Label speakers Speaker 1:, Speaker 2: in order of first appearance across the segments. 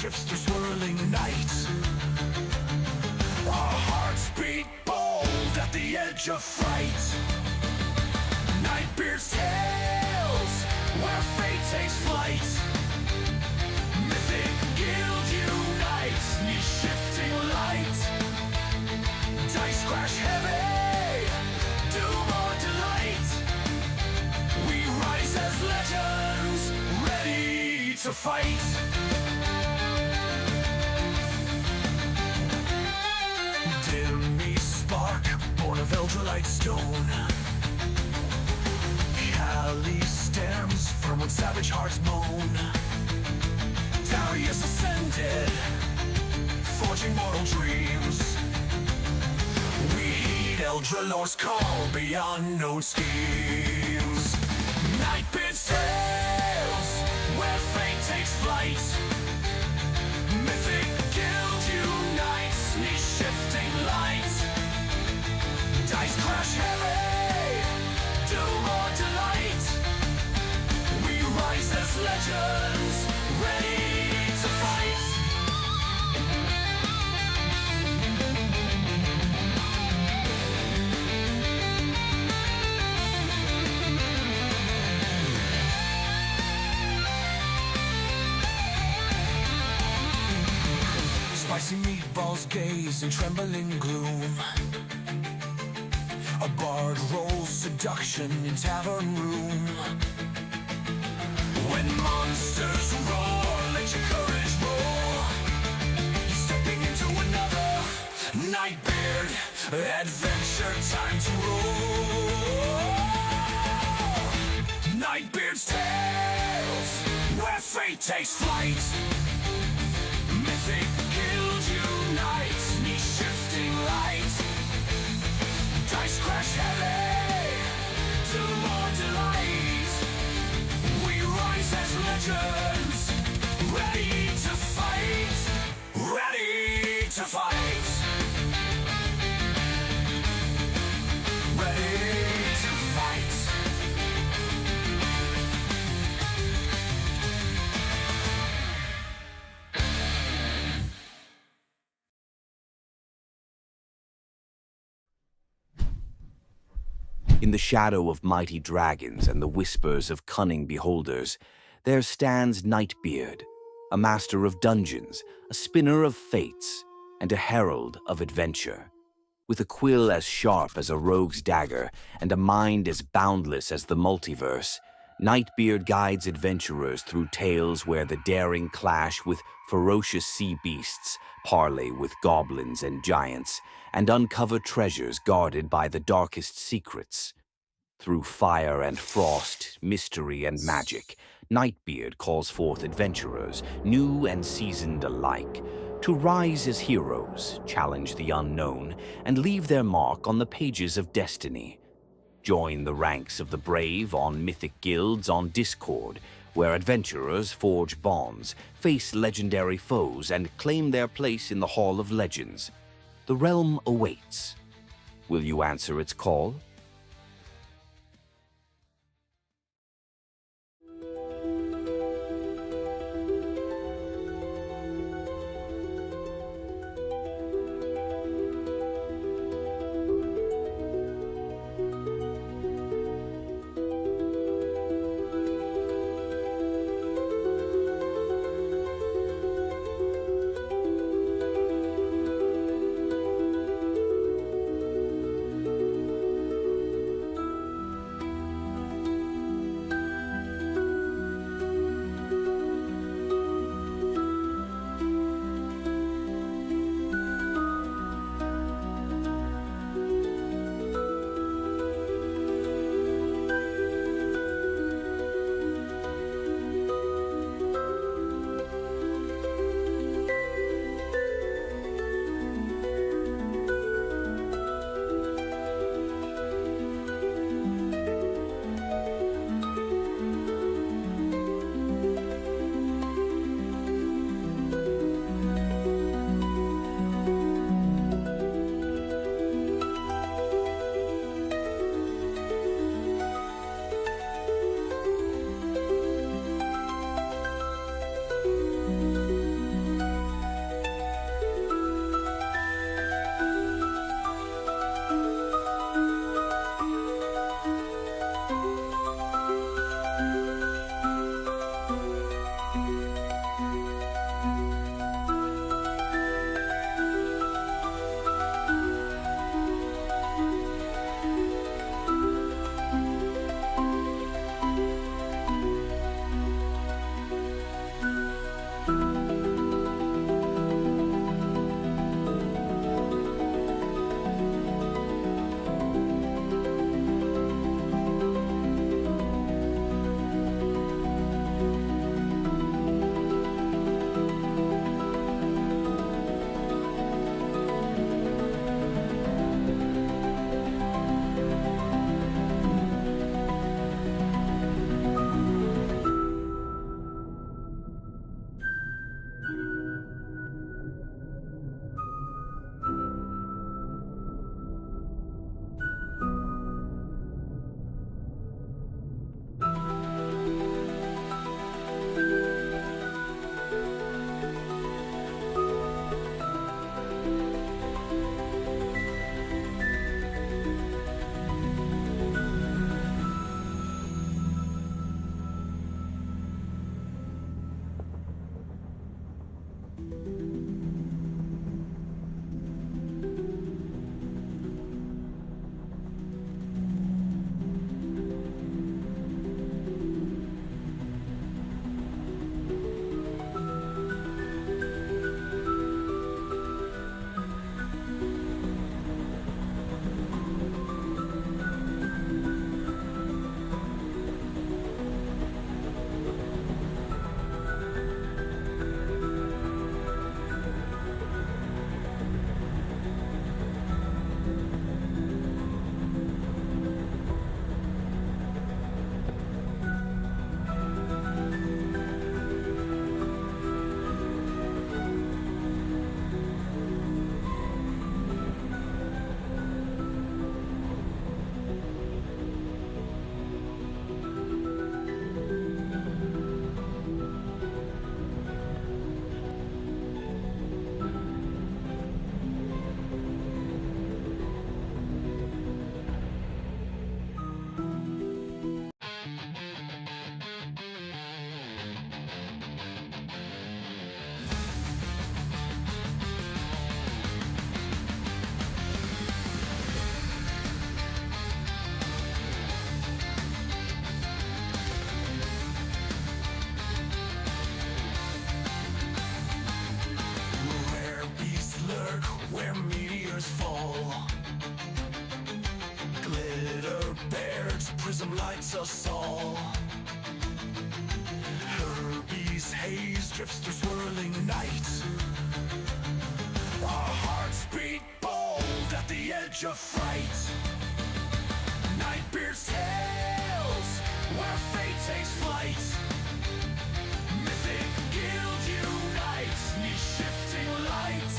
Speaker 1: drifts through swirling night. Our hearts beat bold at the edge of fright. Nightbeard's tales, where fate takes flight. Mythic guild unites, niche shifting light. Dice crash heavy, doom or delight. We rise as legends, ready to fight. Dimmy spark, born of Eldrelite stone. Cali stems from when savage hearts moan. Darius ascended, forging mortal dreams. We heed Eldralor's call beyond known schemes. Nightbeard's tales, where fate takes flight. Mythic guild unites, niche shifting light. Dice crash heavy, doom or delight. We rise as legends, ready to fight. Spicy meatballs gaze in trembling gloom. A bard rolls seduction in tavern room. When monsters roar, let your courage roar. You're stepping into another Nightbeard adventure, time to roll. Nightbeard's tales, where fate takes flight. Mythic guild unites, niche shifting light. Dice crash heavy, doom or delight. We rise as legends, ready to fight, ready to fight. Ready to fight.
Speaker 2: In the shadow of mighty dragons and the whispers of cunning beholders, there stands Nightbeard, a master of dungeons, a spinner of fates, and a herald of adventure. With a quill as sharp as a rogue's dagger and a mind as boundless as the multiverse, Nightbeard guides adventurers through tales where the daring clash with ferocious sea beasts, parley with goblins and giants, and uncover treasures guarded by the darkest secrets. Through fire and frost, mystery and magic, Nightbeard calls forth adventurers, new and seasoned alike, to rise as heroes, challenge the unknown, and leave their mark on the pages of destiny. Join the ranks of the brave on Mythic guilds on Discord, where adventurers forge bonds, face legendary foes, and claim their place in the Hall of Legends. The realm awaits. Will you answer its call?
Speaker 1: lights us all. Herbies haze drifts through swirling night. Our hearts beat bold at the edge of fright. Nightbeard's tales, where fate takes flight. Mythic guild unites, niche shifting light.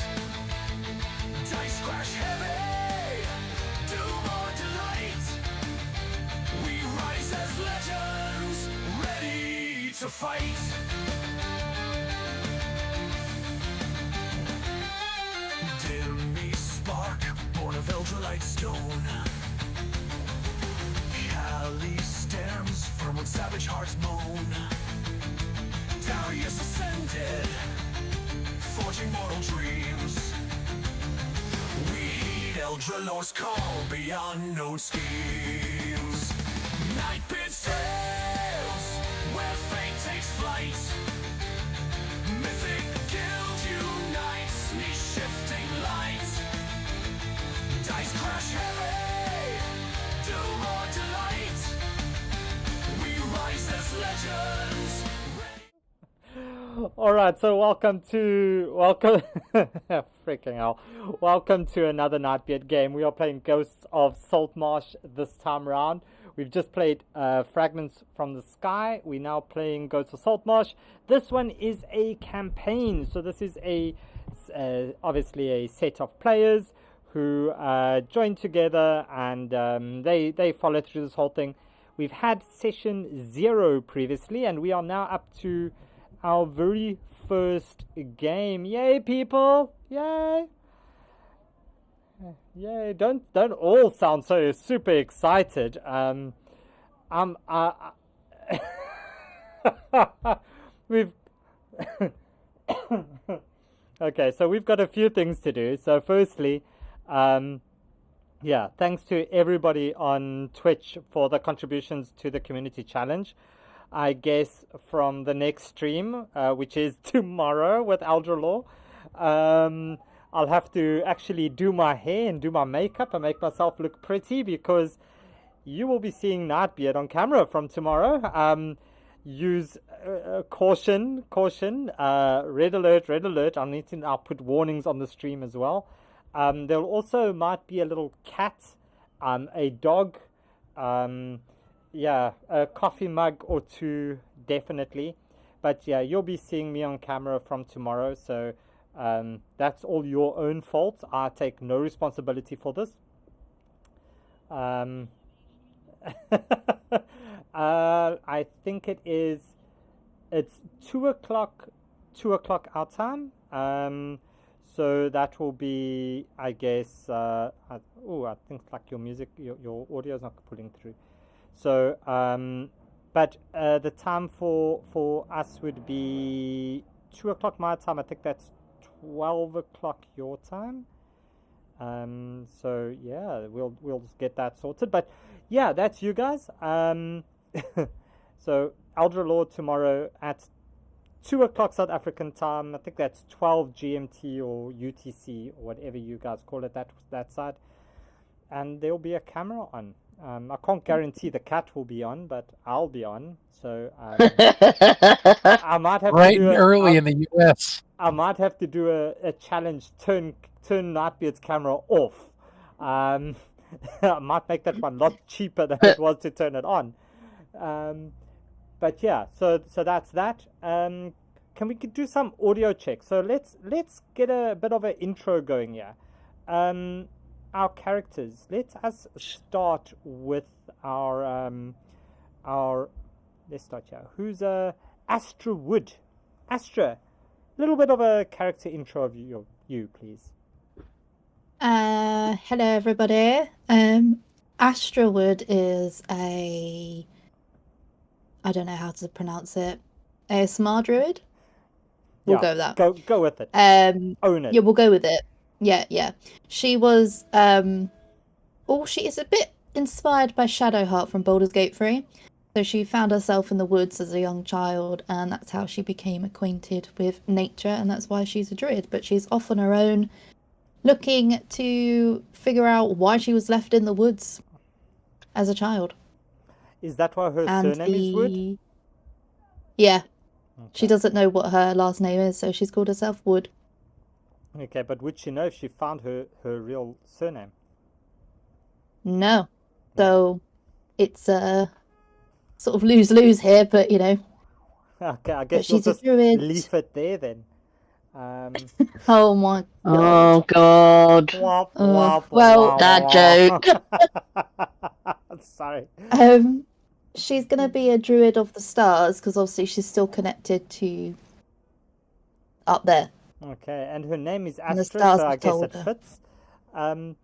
Speaker 1: Dice crash heavy, doom or delight. We rise as legends, ready to fight. Dimmy spark, born of Eldrelite stone. Cali stems from when savage hearts moan. Darius ascended, forging mortal dreams. We heed Eldralor's call beyond known schemes. Nightbeard's tales, where fate takes flight. Mythic guild unites, niche shifting light. Dice crash heavy, doom or delight. We rise as legends.
Speaker 3: All right, so welcome freaking hell. Welcome to another Nightbeard game. We are playing Ghosts of Saltmarsh this time around. We've just played Fragments from the Sky. We're now playing Ghosts of Saltmarsh. This one is a campaign, so this is obviously a set of players who join together and they follow through this whole thing. We've had session 0 previously, and we are now up to our very first game. Yay, people! Yay! Yay! Don't all sound so super excited. We've okay, so we've got a few things to do. So firstly, yeah, thanks to everybody on Twitch for the contributions to the community challenge. I guess from the next stream, which is tomorrow with Eldralor, I'll have to actually do my hair and do my makeup and make myself look pretty, because you will be seeing Nightbeard on camera from tomorrow. Use caution, red alert. I'll put warnings on the stream as well. There also might be a little cat, a dog, yeah, a coffee mug or two, definitely. But yeah, you'll be seeing me on camera from tomorrow, so that's all your own fault. I take no responsibility for this. I think it's 2 o'clock our time. So that will be, I guess, I think like your music, your audio is not pulling through. So, but the time for us would be 2 o'clock my time. I think that's 12 o'clock your time. So yeah, we'll just get that sorted. But yeah, that's you guys. So Eldralor tomorrow at 2 o'clock South African time. I think that's 12 GMT or UTC or whatever you guys call it that side. And there'll be a camera on. I can't guarantee the cat will be on, but I'll be on. So I might have
Speaker 4: right
Speaker 3: to do
Speaker 4: early in the US.
Speaker 3: I might have to do a challenge. Turn Nightbeard's camera off. I might make that one a lot cheaper than it was to turn it on. But yeah, so that's that. Can we do some audio checks? So let's get a bit of an intro going here. Our characters. Let us start with our let's start here. Who's Astra Wood? Astra, a little bit of a character intro of you, please.
Speaker 5: Hello everybody. Astra Wood is I don't know how to pronounce it. A Smart Druid. We'll go with that.
Speaker 3: Go with it. Own it.
Speaker 5: Yeah, we'll go with it. Yeah. She was she is a bit inspired by Shadowheart from Baldur's Gate 3. So she found herself in the woods as a young child, and that's how she became acquainted with nature, and that's why she's a druid. But she's off on her own, looking to figure out why she was left in the woods as a child.
Speaker 3: Is that why her
Speaker 5: and
Speaker 3: surname is Wood?
Speaker 5: Yeah, she
Speaker 3: Okay.
Speaker 5: doesn't know what her last name is, so she's called herself Wood.
Speaker 3: Okay, but would she know if she found her real surname?
Speaker 5: No, so it's sort of lose-lose here, but you know,
Speaker 3: Okay, I
Speaker 5: but
Speaker 3: guess we'll
Speaker 5: she's a
Speaker 3: just
Speaker 5: druid.
Speaker 3: leave it there then.
Speaker 5: Oh my
Speaker 4: Oh
Speaker 5: god.
Speaker 4: God.
Speaker 3: Womp,
Speaker 5: Well,
Speaker 3: womp,
Speaker 4: That
Speaker 3: womp,
Speaker 4: joke.
Speaker 3: womp. Sorry.
Speaker 5: she's gonna be a druid of the stars because obviously she's still connected to up there.
Speaker 3: Okay, and her name is
Speaker 5: And the
Speaker 3: Astra,
Speaker 5: stars
Speaker 3: so I
Speaker 5: have
Speaker 3: guess
Speaker 5: told
Speaker 3: it
Speaker 5: her.
Speaker 3: fits.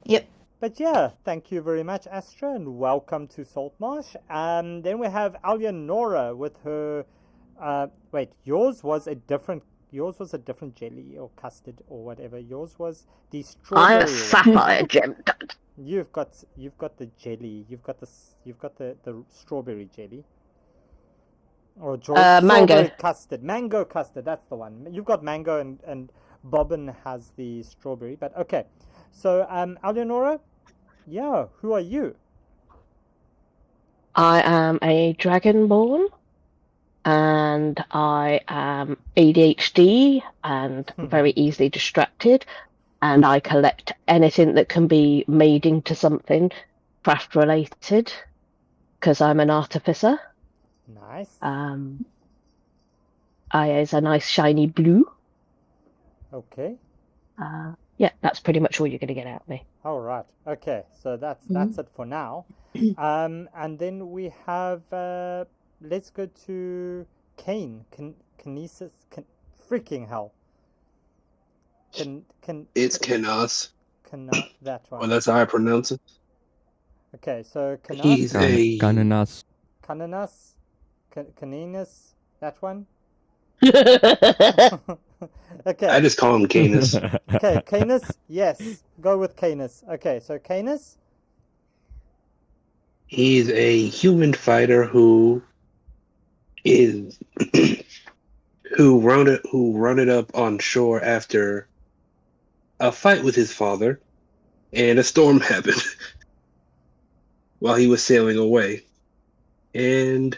Speaker 5: Yep.
Speaker 3: But yeah, thank you very much, Astra, and welcome to Saltmarsh. Then we have Eleonora with her. Wait, yours was a different jelly or custard or whatever. Yours was the
Speaker 4: I'm a
Speaker 3: strawberry one.
Speaker 4: sapphire gem.
Speaker 3: You've got the jelly. You've got the strawberry jelly. Or
Speaker 4: Mango.
Speaker 3: strawberry custard. Mango custard, that's the one. You've got mango and Bobbin has the strawberry. But okay. So Eleonora, yeah, who are you?
Speaker 4: I am a dragonborn, and I am ADHD and very easily distracted, and I collect anything that can be made into something craft related, because I'm an artificer.
Speaker 3: Nice.
Speaker 4: I is a nice shiny blue.
Speaker 3: Okay.
Speaker 4: Yeah, that's pretty much all you're going to get out of me.
Speaker 3: All right. Okay. So that's it for now. And then we have let's go to Kane. Kinesis. Freaking hell.
Speaker 6: It's Kenas.
Speaker 3: That one.
Speaker 6: Well, that's how I pronounce it.
Speaker 3: Okay. So Kenas.
Speaker 6: He's a
Speaker 7: Cananas.
Speaker 3: Caninus. That one.
Speaker 4: I
Speaker 3: Okay.
Speaker 6: I just call him Canis.
Speaker 3: Okay, Canis, yes. Go with Canis. Okay, so Canis.
Speaker 6: He's a human fighter who is who rounded up on shore after a fight with his father, and a storm happened while he was sailing away. And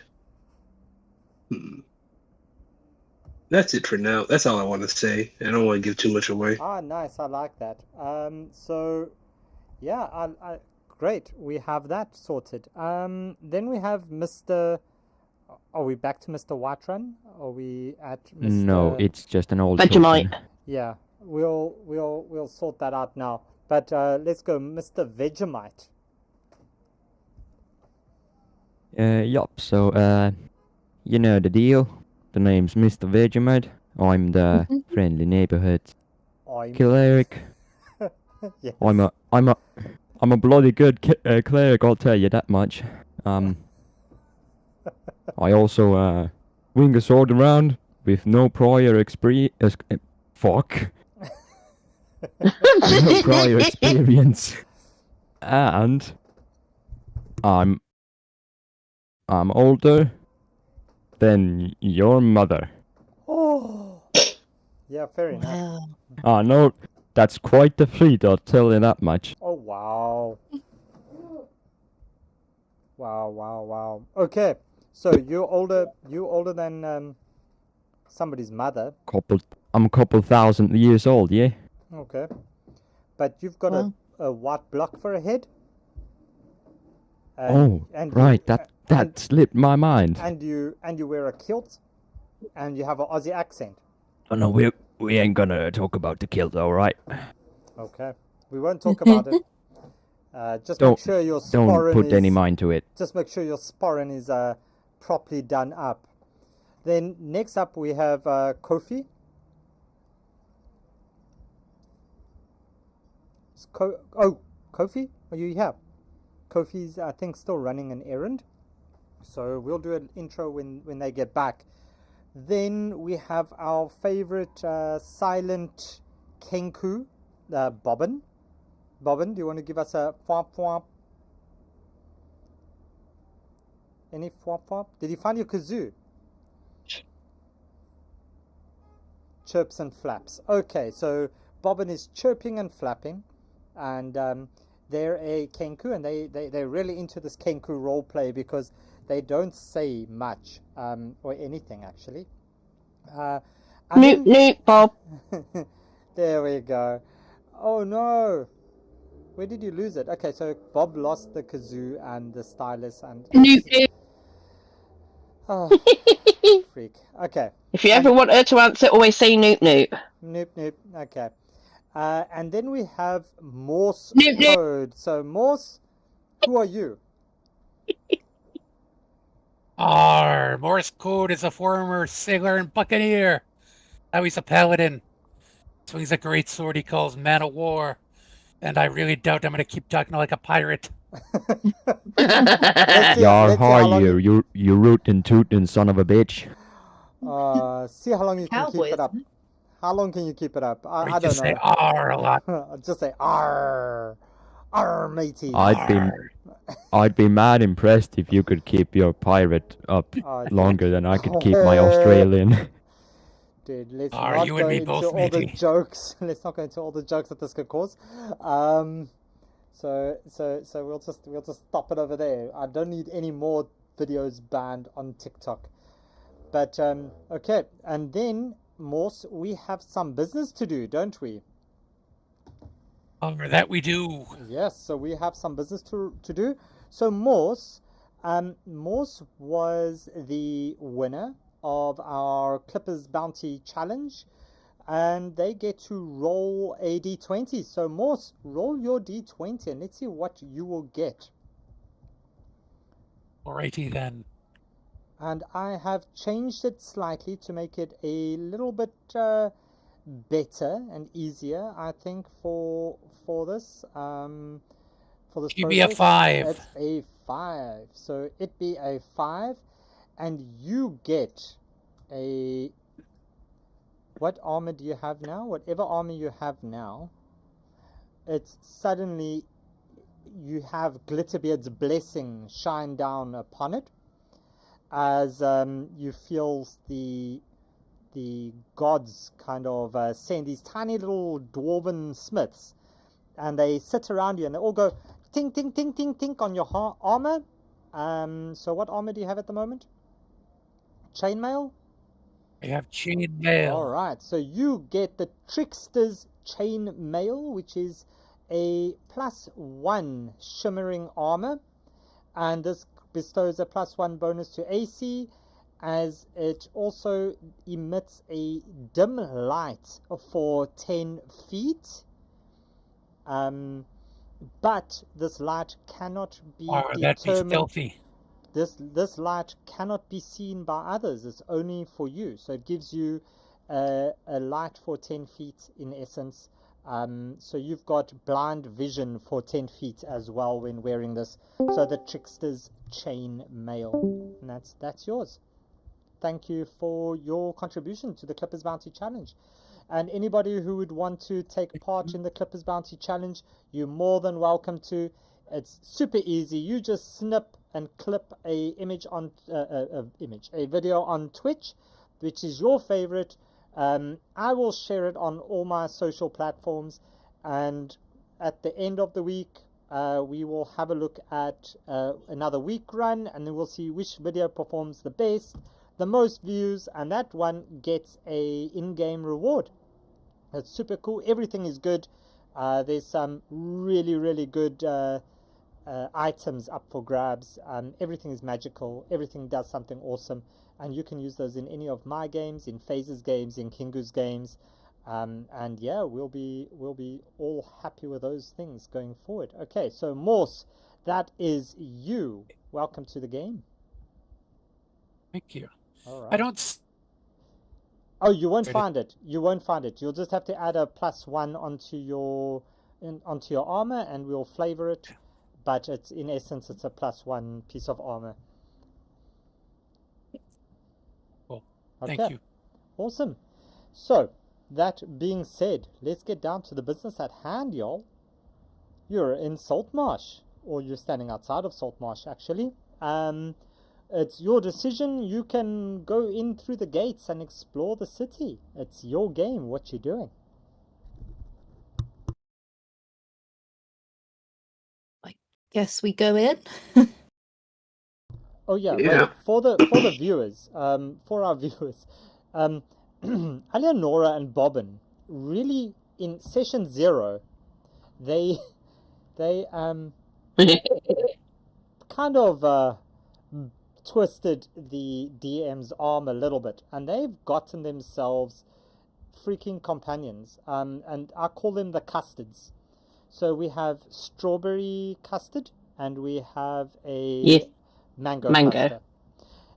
Speaker 6: that's it for now. That's all I want to say. I don't want to give too much away.
Speaker 3: Ah, nice. I like that. So, yeah, great. We have that sorted. Then we have Mr. Are we back to Mr. Whiterun? Are we at Mr.
Speaker 7: No, it's just an old
Speaker 4: Vegemite.
Speaker 7: token.
Speaker 3: Yeah, we'll sort that out now. But let's go, Mr. Vegemite.
Speaker 7: Yup, so, you know the deal. The name's Mr. Vegemite. I'm the friendly neighborhood cleric.
Speaker 3: Yes.
Speaker 7: I'm a bloody good cleric, I'll tell you that much. I also, wing a sword around with no prior experience. Fuck. No prior experience. And I'm older than your mother.
Speaker 3: Oh, yeah, fair enough.
Speaker 5: Wow.
Speaker 7: No, that's quite the feat, I'll tell you that much.
Speaker 3: Oh, wow. Wow. Okay, so you're older than somebody's mother.
Speaker 7: I'm a couple thousand years old, yeah?
Speaker 3: Okay. But you've got
Speaker 5: Well.
Speaker 3: a white block for a head.
Speaker 7: Right, that slipped my mind.
Speaker 3: And you wear a kilt, and you have an Aussie accent.
Speaker 7: Oh no, we ain't gonna talk about the kilt, alright?
Speaker 3: Okay. We won't talk about it. Just make sure your
Speaker 7: Don't
Speaker 3: sporran
Speaker 7: put
Speaker 3: is,
Speaker 7: any mind to it.
Speaker 3: Just make sure your sporran is properly done up. Then next up we have Kofi. Kofi, are you here? Kofi's, I think, still running an errand. So we'll do an intro when they get back. Then we have our favorite silent Kenku, Bobbin. Bobbin, do you want to give us a fwap fwap? Any fwap fwap? Did you find your kazoo? Chirps and flaps. Okay, so Bobbin is chirping and flapping, and they're a Kenku, and they're really into this Kenku role play because they don't say much or anything actually. And
Speaker 4: Nope,
Speaker 3: then
Speaker 4: nope, Bob.
Speaker 3: there we go. Oh no, where did you lose it? Okay, so Bob lost the kazoo and the stylus and
Speaker 4: Nope, nope.
Speaker 3: oh, freak. Okay.
Speaker 4: If you ever want her to answer, always say nope, nope.
Speaker 3: Nope, nope. Okay. And then we have Morse
Speaker 4: Nope, nope.
Speaker 3: code. So Morse, who are you?
Speaker 8: Morse code is a former sailor and buccaneer. Now he's a paladin. Swings a great sword he calls Man of War. And I really doubt I'm going to keep talking like a pirate.
Speaker 3: Let's see
Speaker 7: Yar,
Speaker 3: how
Speaker 7: hi
Speaker 3: long
Speaker 7: you rootin' tootin' son of a bitch.
Speaker 3: see how long you can keep
Speaker 5: Cowboys.
Speaker 3: it up. How long can you keep it up?
Speaker 8: Or you
Speaker 3: I don't
Speaker 8: just say
Speaker 3: know.
Speaker 8: R a lot.
Speaker 3: Just say "Arr, arr, matey."
Speaker 7: I'd be mad impressed if you could keep your pirate up
Speaker 3: Oh,
Speaker 7: longer than I could keep my Australian.
Speaker 3: dude, let's
Speaker 8: Are
Speaker 3: not
Speaker 8: you
Speaker 3: go
Speaker 8: and me
Speaker 3: into
Speaker 8: both,
Speaker 3: all the
Speaker 8: matey?
Speaker 3: jokes. Let's not go into all the jokes that this could cause. So we'll just stop it over there. I don't need any more videos banned on TikTok. But okay, and then Morse, we have some business to do, don't we?
Speaker 8: That we do.
Speaker 3: Yes, so we have some business to do. So Morse was the winner of our Clippers Bounty Challenge, and they get to roll a d20. So Morse, roll your d20 and let's see what you will get.
Speaker 8: Alrighty then.
Speaker 3: And I have changed it slightly to make it a little bit better and easier, I think, for this
Speaker 8: Give me a 5.
Speaker 3: It's a 5. So it be a 5, and you get a... What armor do you have now? Whatever armor you have now, it's suddenly you have Glitterbeard's blessing shine down upon it, as you feel the gods kind of send these tiny little dwarven smiths, and they sit around you and they all go tink tink tink tink tink on your armor. So what armor do you have at the moment? Chainmail?
Speaker 8: I have chainmail.
Speaker 3: All right, so you get the Trickster's Chainmail, which is a +1 shimmering armor, and this bestows a +1 bonus to AC, as it also emits a dim light for 10 feet. But this light cannot be
Speaker 8: That'd be
Speaker 3: determined.
Speaker 8: stealthy.
Speaker 3: This light cannot be seen by others. It's only for you. So it gives you a light for 10 feet in essence. So you've got blind vision for 10 feet as well when wearing this. So the Trickster's Chainmail. And that's yours. Thank you for your contribution to the Clippers Bounty Challenge. And anybody who would want to take part in the Clippers Bounty Challenge, you're more than welcome to. It's super easy. You just snip and clip a image on a video on Twitch, which is your favorite. I will share it on all my social platforms, and at the end of the week, we will have a look at another week run, and then we'll see which video performs the best, the most views, and that one gets a in-game reward. It's super cool. Everything is good. There's some really good items up for grabs. Everything is magical. Everything does something awesome, and you can use those in any of my games, in Phase's games, in Kingu's games, and yeah, we'll be all happy with those things going forward. Okay, so Morse, that is you. Welcome to the game.
Speaker 8: Thank you.
Speaker 3: All right.
Speaker 8: I don't.
Speaker 3: Oh, you won't find it. You won't find it. You'll just have to add a +1 onto your armor, and we'll flavor it. But it's in essence, it's a +1 piece of armor.
Speaker 8: Cool.
Speaker 3: Okay.
Speaker 8: Thank you.
Speaker 3: Awesome. So that being said, let's get down to the business at hand, y'all. You're in Saltmarsh, or you're standing outside of Saltmarsh, actually. It's your decision. You can go in through the gates and explore the city. It's your game, what you're doing.
Speaker 5: Guess we go in.
Speaker 3: Oh yeah,
Speaker 6: Yeah.
Speaker 3: wait, for the viewers, for our viewers, Eleonora and Bobbin really in session 0, they kind of twisted the DM's arm a little bit, and they've gotten themselves freaking companions. And I call them the custards. So we have strawberry custard, and we have a
Speaker 4: Yes.
Speaker 3: mango
Speaker 4: Mango.
Speaker 3: custard.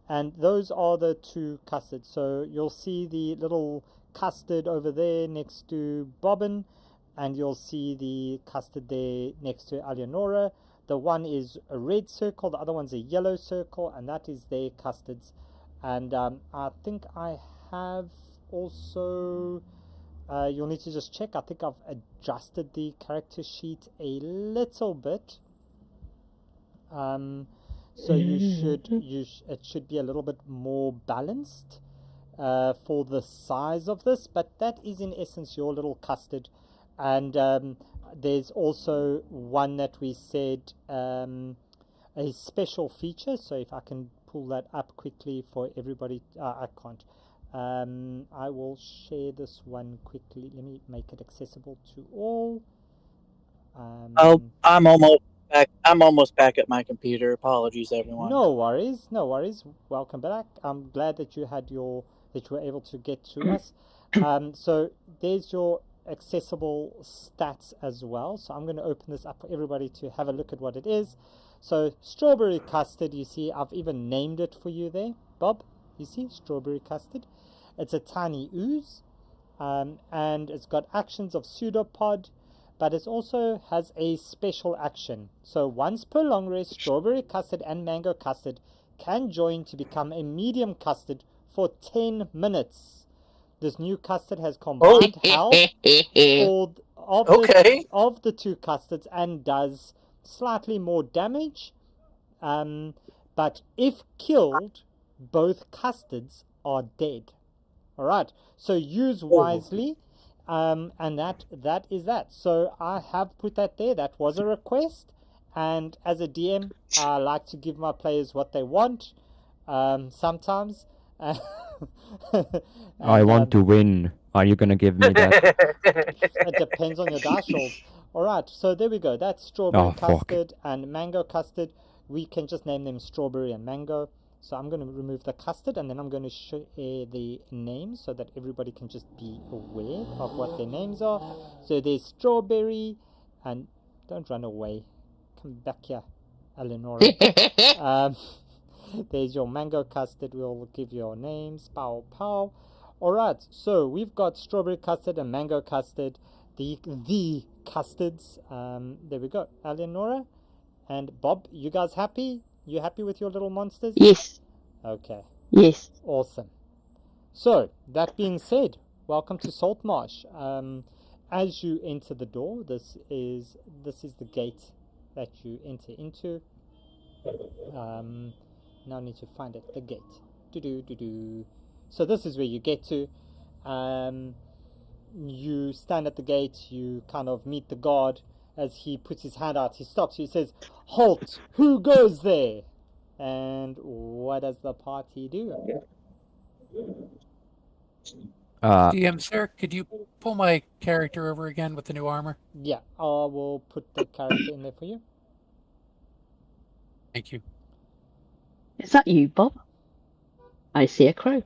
Speaker 3: And those are the 2 custards. So you'll see the little custard over there next to Bobbin, and you'll see the custard there next to Eleonora. The one is a red circle, the other one's a yellow circle, and that is their custards. And I think I have also, you'll need to just check, I think I've adjusted the character sheet a little bit. So it should be a little bit more balanced for the size of this, but that is in essence your little custard. And there's also one that we said a special feature. So if I can pull that up quickly for everybody, I can't. I will share this one quickly. Let me make it accessible to all.
Speaker 9: I'm almost back at my computer. Apologies, everyone.
Speaker 3: No worries, no worries. Welcome back. I'm glad that you were able to get to us. So there's your accessible stats as well. So I'm going to open this up for everybody to have a look at what it is. So strawberry custard, you see, I've even named it for you there, Bob. You see, strawberry custard. It's a tiny ooze, and it's got actions of pseudopod, but it also has a special action. So once per long rest, strawberry custard and mango custard can join to become a medium custard for 10 minutes. This new custard has combined health of the 2 custards and does slightly more damage. But if killed, both custards are dead. All right, so use wisely. And that is that. So I have put that there. That was a request, and as a DM, I like to give my players what they want. Sometimes. And,
Speaker 7: I want to win. Are you gonna give me that?
Speaker 3: It depends on your dice rolls. All right, so there we go. That's strawberry custard and mango custard. We can just name them strawberry and mango. So I'm going to remove the custard, and then I'm going to share the names so that everybody can just be aware of what their names are. So there's strawberry, and don't run away. Come back here, Eleonora. There's your mango custard. We'll give your names. Pow, pow. All right, so we've got strawberry custard and mango custard. The custards. There we go. Eleonora and Bob, you guys happy? You happy with your little monsters?
Speaker 4: Yes.
Speaker 3: Okay.
Speaker 4: Yes.
Speaker 3: Awesome. So, that being said, welcome to Saltmarsh. As you enter the door, this is the gate that you enter into. Now I need to find it. The gate. So this is where you get to. You stand at the gate. You kind of meet the guard. As he puts his hand out, he stops you. He says, "Halt! Who goes there?" And what does the party do?
Speaker 8: DM, sir, could you pull my character over again with the new armor?
Speaker 3: Yeah, I will put the character in there for you.
Speaker 8: Thank you.
Speaker 4: Is that you, Bob? I see a crow.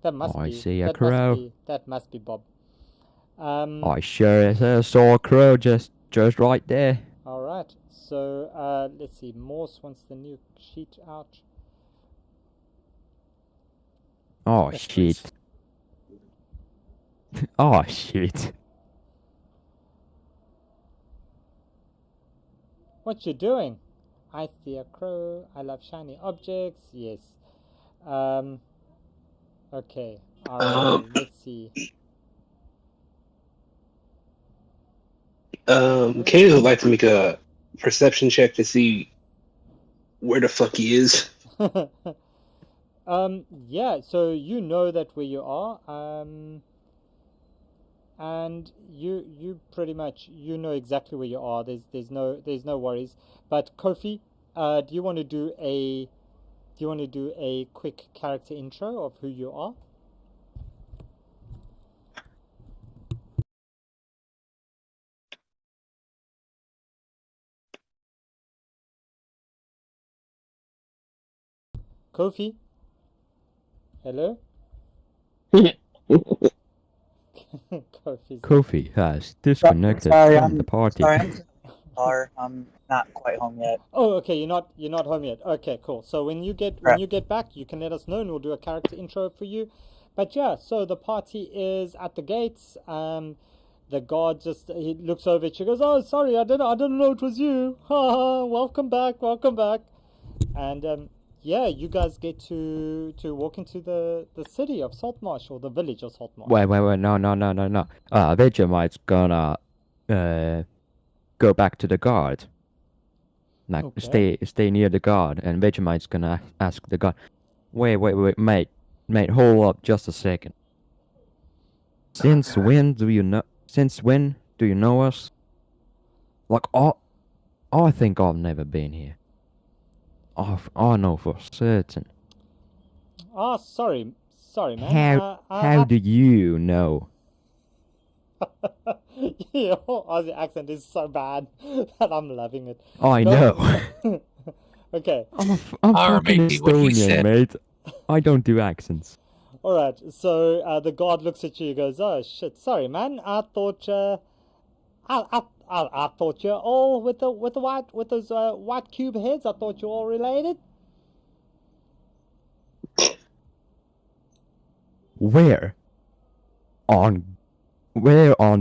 Speaker 3: That must be.
Speaker 7: I see a crow.
Speaker 3: That must be Bob.
Speaker 7: I sure saw a crow just right there.
Speaker 3: All right. So let's see. Morse wants the new sheet out.
Speaker 7: Oh
Speaker 3: Yes,
Speaker 7: shit. Oh shit.
Speaker 3: What you doing? I see a crow. I love shiny objects. Yes. Okay. All right. Let's see.
Speaker 6: Katie would like to make a perception check to see where the fuck he is.
Speaker 3: Yeah, so you know that where you are, and you pretty much you know exactly where you are. There's no worries. But Kofi, do you want to do a quick character intro of who you are? Kofi? Hello? Kofi's
Speaker 7: Kofi has disconnected
Speaker 9: Sorry,
Speaker 7: from the party.
Speaker 9: I'm not quite home yet.
Speaker 3: Oh, okay. You're not home yet. Okay, cool. So when you get back, you can let us know, and we'll do a character intro for you. But yeah, so the party is at the gates. The guard he looks over at you, goes, "Oh, sorry, I didn't know it was you. Ha, welcome back." And yeah, you guys get to walk into the city of Saltmarsh, or the village of Saltmarsh.
Speaker 7: Wait, no. Vegemite's gonna go back to the guard. Like,
Speaker 3: Okay.
Speaker 7: stay near the guard, and Vegemite's gonna ask the guard, wait, mate, hold up just a second. Since when do you know us? Like, I think I've never been here. I know for certain.
Speaker 3: Ah, sorry, man.
Speaker 7: How do you know?
Speaker 3: Your Aussie accent is so bad that I'm loving it.
Speaker 7: I
Speaker 3: No.
Speaker 7: know.
Speaker 3: Okay.
Speaker 7: I'm
Speaker 8: Or
Speaker 7: fucking
Speaker 8: maybe what he
Speaker 7: Estonian,
Speaker 8: said.
Speaker 7: mate. I don't do accents.
Speaker 3: All right. So the guard looks at you. Goes, "Oh shit, sorry, man. I thought I thought you're all with those white cube heads. I thought you're all related."
Speaker 7: Where on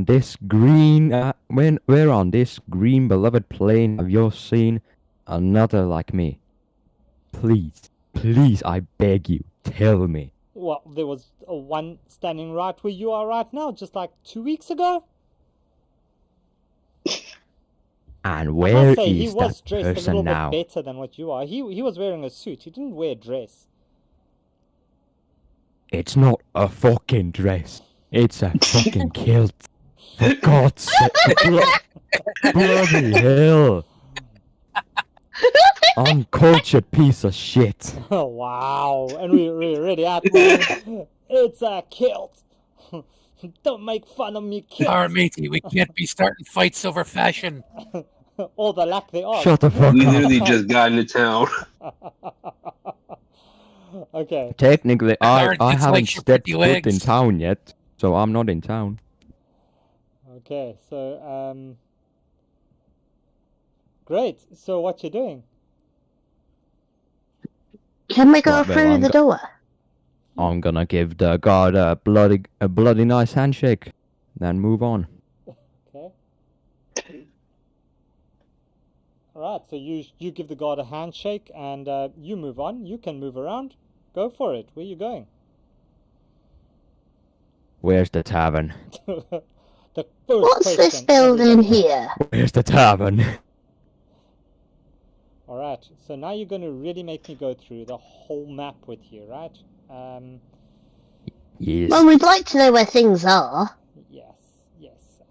Speaker 7: this green beloved plane have you seen another like me? Please, I beg you, tell me.
Speaker 3: Well, there was one standing right where you are right now, just like 2 weeks ago.
Speaker 7: And
Speaker 3: I
Speaker 7: where
Speaker 3: must say, he
Speaker 7: is
Speaker 3: was
Speaker 7: that
Speaker 3: dressed a
Speaker 7: person
Speaker 3: little
Speaker 7: now?
Speaker 3: bit better than what you are. He was wearing a suit. He didn't wear a dress.
Speaker 7: It's not a fucking dress. It's a fucking kilt. For God's sake. Bloody hell. Uncultured piece of shit.
Speaker 3: Oh, wow. And we really out, man. It's a kilt. Don't make fun of me, kilt.
Speaker 8: Our matey, we can't be starting fights over fashion.
Speaker 3: Or the lack thereof.
Speaker 7: Shut the fuck
Speaker 6: We
Speaker 7: up.
Speaker 6: literally just got into town.
Speaker 3: Okay.
Speaker 7: Technically, I
Speaker 8: It's
Speaker 7: haven't
Speaker 8: like your
Speaker 7: stepped
Speaker 8: pretty
Speaker 7: foot in
Speaker 8: legs.
Speaker 7: town yet, so I'm not in town.
Speaker 3: Okay, so, great. So what you doing?
Speaker 4: Can we go
Speaker 7: Right, well,
Speaker 4: through
Speaker 7: I'm
Speaker 4: the door?
Speaker 7: I'm gonna give the guard a bloody nice handshake, then move on.
Speaker 3: Okay. Alright, so you give the guard a handshake and you move on. You can move around. Go for it. Where are you going?
Speaker 7: Where's the tavern?
Speaker 3: The first
Speaker 4: What's this
Speaker 3: question
Speaker 4: building
Speaker 3: everybody-
Speaker 4: here?
Speaker 7: Where's the tavern?
Speaker 3: Alright, so now you're going to really make me go through the whole map with you, right?
Speaker 7: Yes.
Speaker 4: Well, we'd like to know where things are.
Speaker 3: Yes.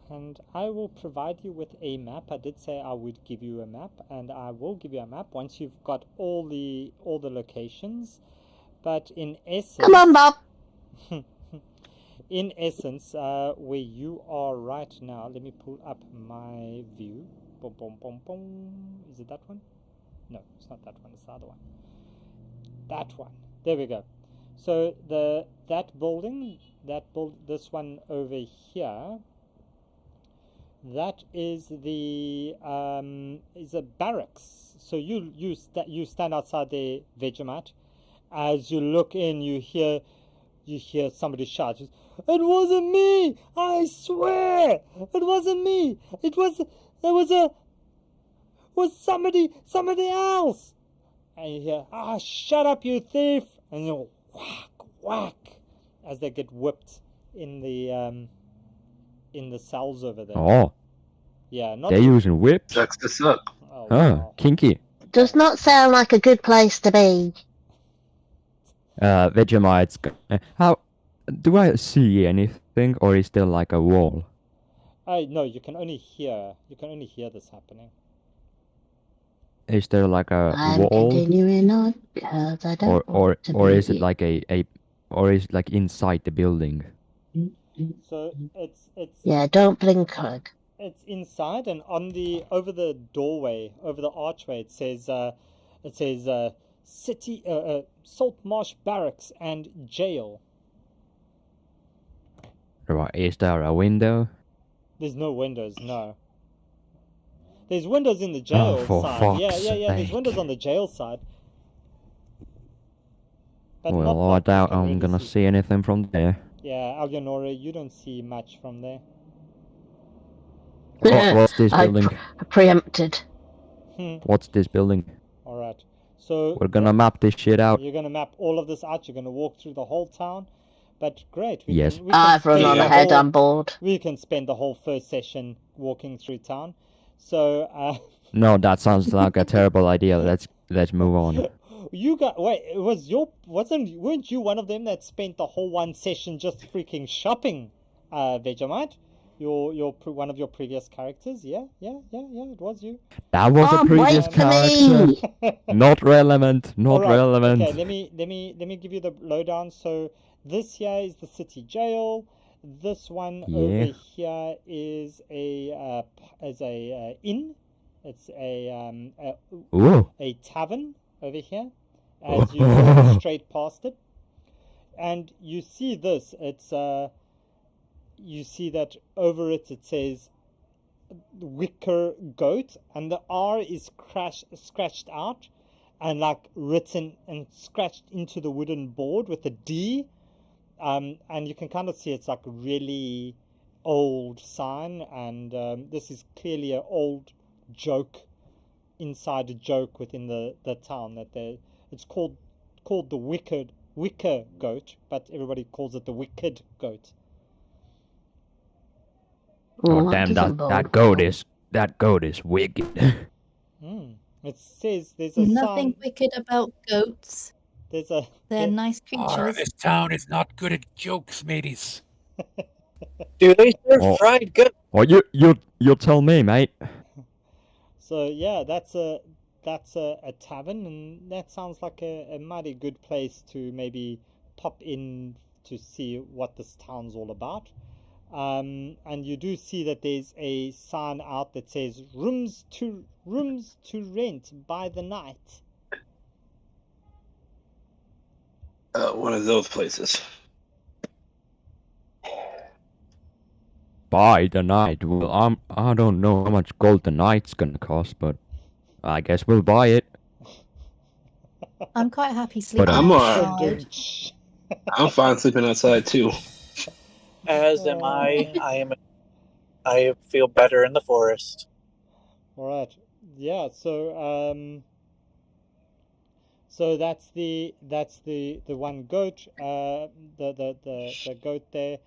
Speaker 3: And I will provide you with a map. I did say I would give you a map, and I will give you a map once you've got all the locations. But in essence,
Speaker 4: Come on, Bob.
Speaker 3: in essence, where you are right now, let me pull up my view. Boom, boom, boom, boom. Is it that one? No, it's not that one. It's the other one. That one. There we go. So this one over here, that is is a barracks. So you stand outside the Vegemite. As you look in, you hear somebody shout, "It wasn't me! I swear, it wasn't me! It was somebody else!" And you hear, "Ah, shut up, you thief!" And you whack as they get whipped in the cells over there.
Speaker 7: Oh,
Speaker 3: Yeah, not
Speaker 7: they're using whips?
Speaker 6: Sucks to suck.
Speaker 3: oh,
Speaker 7: Oh,
Speaker 3: wow.
Speaker 7: kinky.
Speaker 4: Does not sound like a good place to be.
Speaker 7: Vegemites. How do I see anything, or is there like a wall?
Speaker 3: No, you can only hear this happening.
Speaker 7: is there like a
Speaker 4: I'm
Speaker 7: wall,
Speaker 4: continuing on because I don't want to
Speaker 7: or
Speaker 4: be
Speaker 7: is it like or is it like inside the building?
Speaker 3: So it's
Speaker 4: Yeah, don't blink, Craig.
Speaker 3: it's inside, and on the over the doorway, over the archway, it says city Saltmarsh barracks and jail.
Speaker 7: Right, is there a window?
Speaker 3: There's no windows, no. There's windows in the
Speaker 7: Oh,
Speaker 3: jail
Speaker 7: for
Speaker 3: side. Yeah,
Speaker 7: fuck's
Speaker 3: there's windows
Speaker 7: sake.
Speaker 3: on the jail side. But
Speaker 7: Well,
Speaker 3: not
Speaker 7: I
Speaker 3: like you
Speaker 7: doubt
Speaker 3: can
Speaker 7: I'm
Speaker 3: really
Speaker 7: gonna
Speaker 3: see.
Speaker 7: see anything from there.
Speaker 3: Yeah, Alionora, you don't see much from there.
Speaker 7: What's this
Speaker 4: I
Speaker 7: building?
Speaker 4: preempted.
Speaker 7: What's this building?
Speaker 3: Alright. So
Speaker 7: We're gonna map this shit out.
Speaker 3: you're gonna map all of this out, you're gonna walk through the whole town. But great,
Speaker 7: Yes.
Speaker 3: we
Speaker 4: I've run
Speaker 3: spend
Speaker 4: on
Speaker 3: the
Speaker 4: ahead,
Speaker 3: whole-
Speaker 4: I'm bored.
Speaker 3: We can spend the whole first session walking through town. So
Speaker 7: No, that sounds like a terrible idea. Let's move on.
Speaker 3: you got weren't you one of them that spent the whole one session just freaking shopping, Vegemite? One of your previous characters, yeah, it was you.
Speaker 7: That was a previous
Speaker 4: wait for
Speaker 7: character.
Speaker 4: me!
Speaker 7: Not relevant. Not
Speaker 3: Alright,
Speaker 7: relevant.
Speaker 3: Okay, let me give you the lowdown. So this here is the city jail. This one over here is a inn. It's
Speaker 7: Ooh.
Speaker 3: a tavern over here. As you walk straight past it, and you see this. It's you see that over it. It says wicker goat, and the R is scratched out and like written and scratched into the wooden board with a D. And you can kind of see it's like a really old sign, and this is clearly an old joke inside a joke within the town that it's called the wicker goat, but everybody calls it the wicked goat.
Speaker 7: Oh
Speaker 4: What
Speaker 7: damn!
Speaker 4: does a
Speaker 7: That
Speaker 4: board
Speaker 7: goat is wicked.
Speaker 3: It says there's a
Speaker 5: Nothing
Speaker 3: sign.
Speaker 5: wicked about goats.
Speaker 3: There's a
Speaker 5: They're nice
Speaker 8: Arr,
Speaker 5: creatures.
Speaker 8: this town is not good at jokes, mateys.
Speaker 9: Do they serve
Speaker 7: Oh.
Speaker 9: fried goat?
Speaker 7: Well, you tell me, mate.
Speaker 3: So yeah, that's a tavern, and that sounds like a mighty good place to maybe pop in to see what this town's all about. And you do see that there's a sign out that says rooms to rent by the night.
Speaker 6: One of those places.
Speaker 7: By the night. Well, I don't know how much gold the night's gonna cost, but I guess we'll buy it.
Speaker 5: I'm quite happy sleeping
Speaker 6: I'm
Speaker 5: outside.
Speaker 6: I'm fine sleeping outside too.
Speaker 9: As am I. I feel better in the forest.
Speaker 3: All right. Yeah. So that's the one goat. The goat there.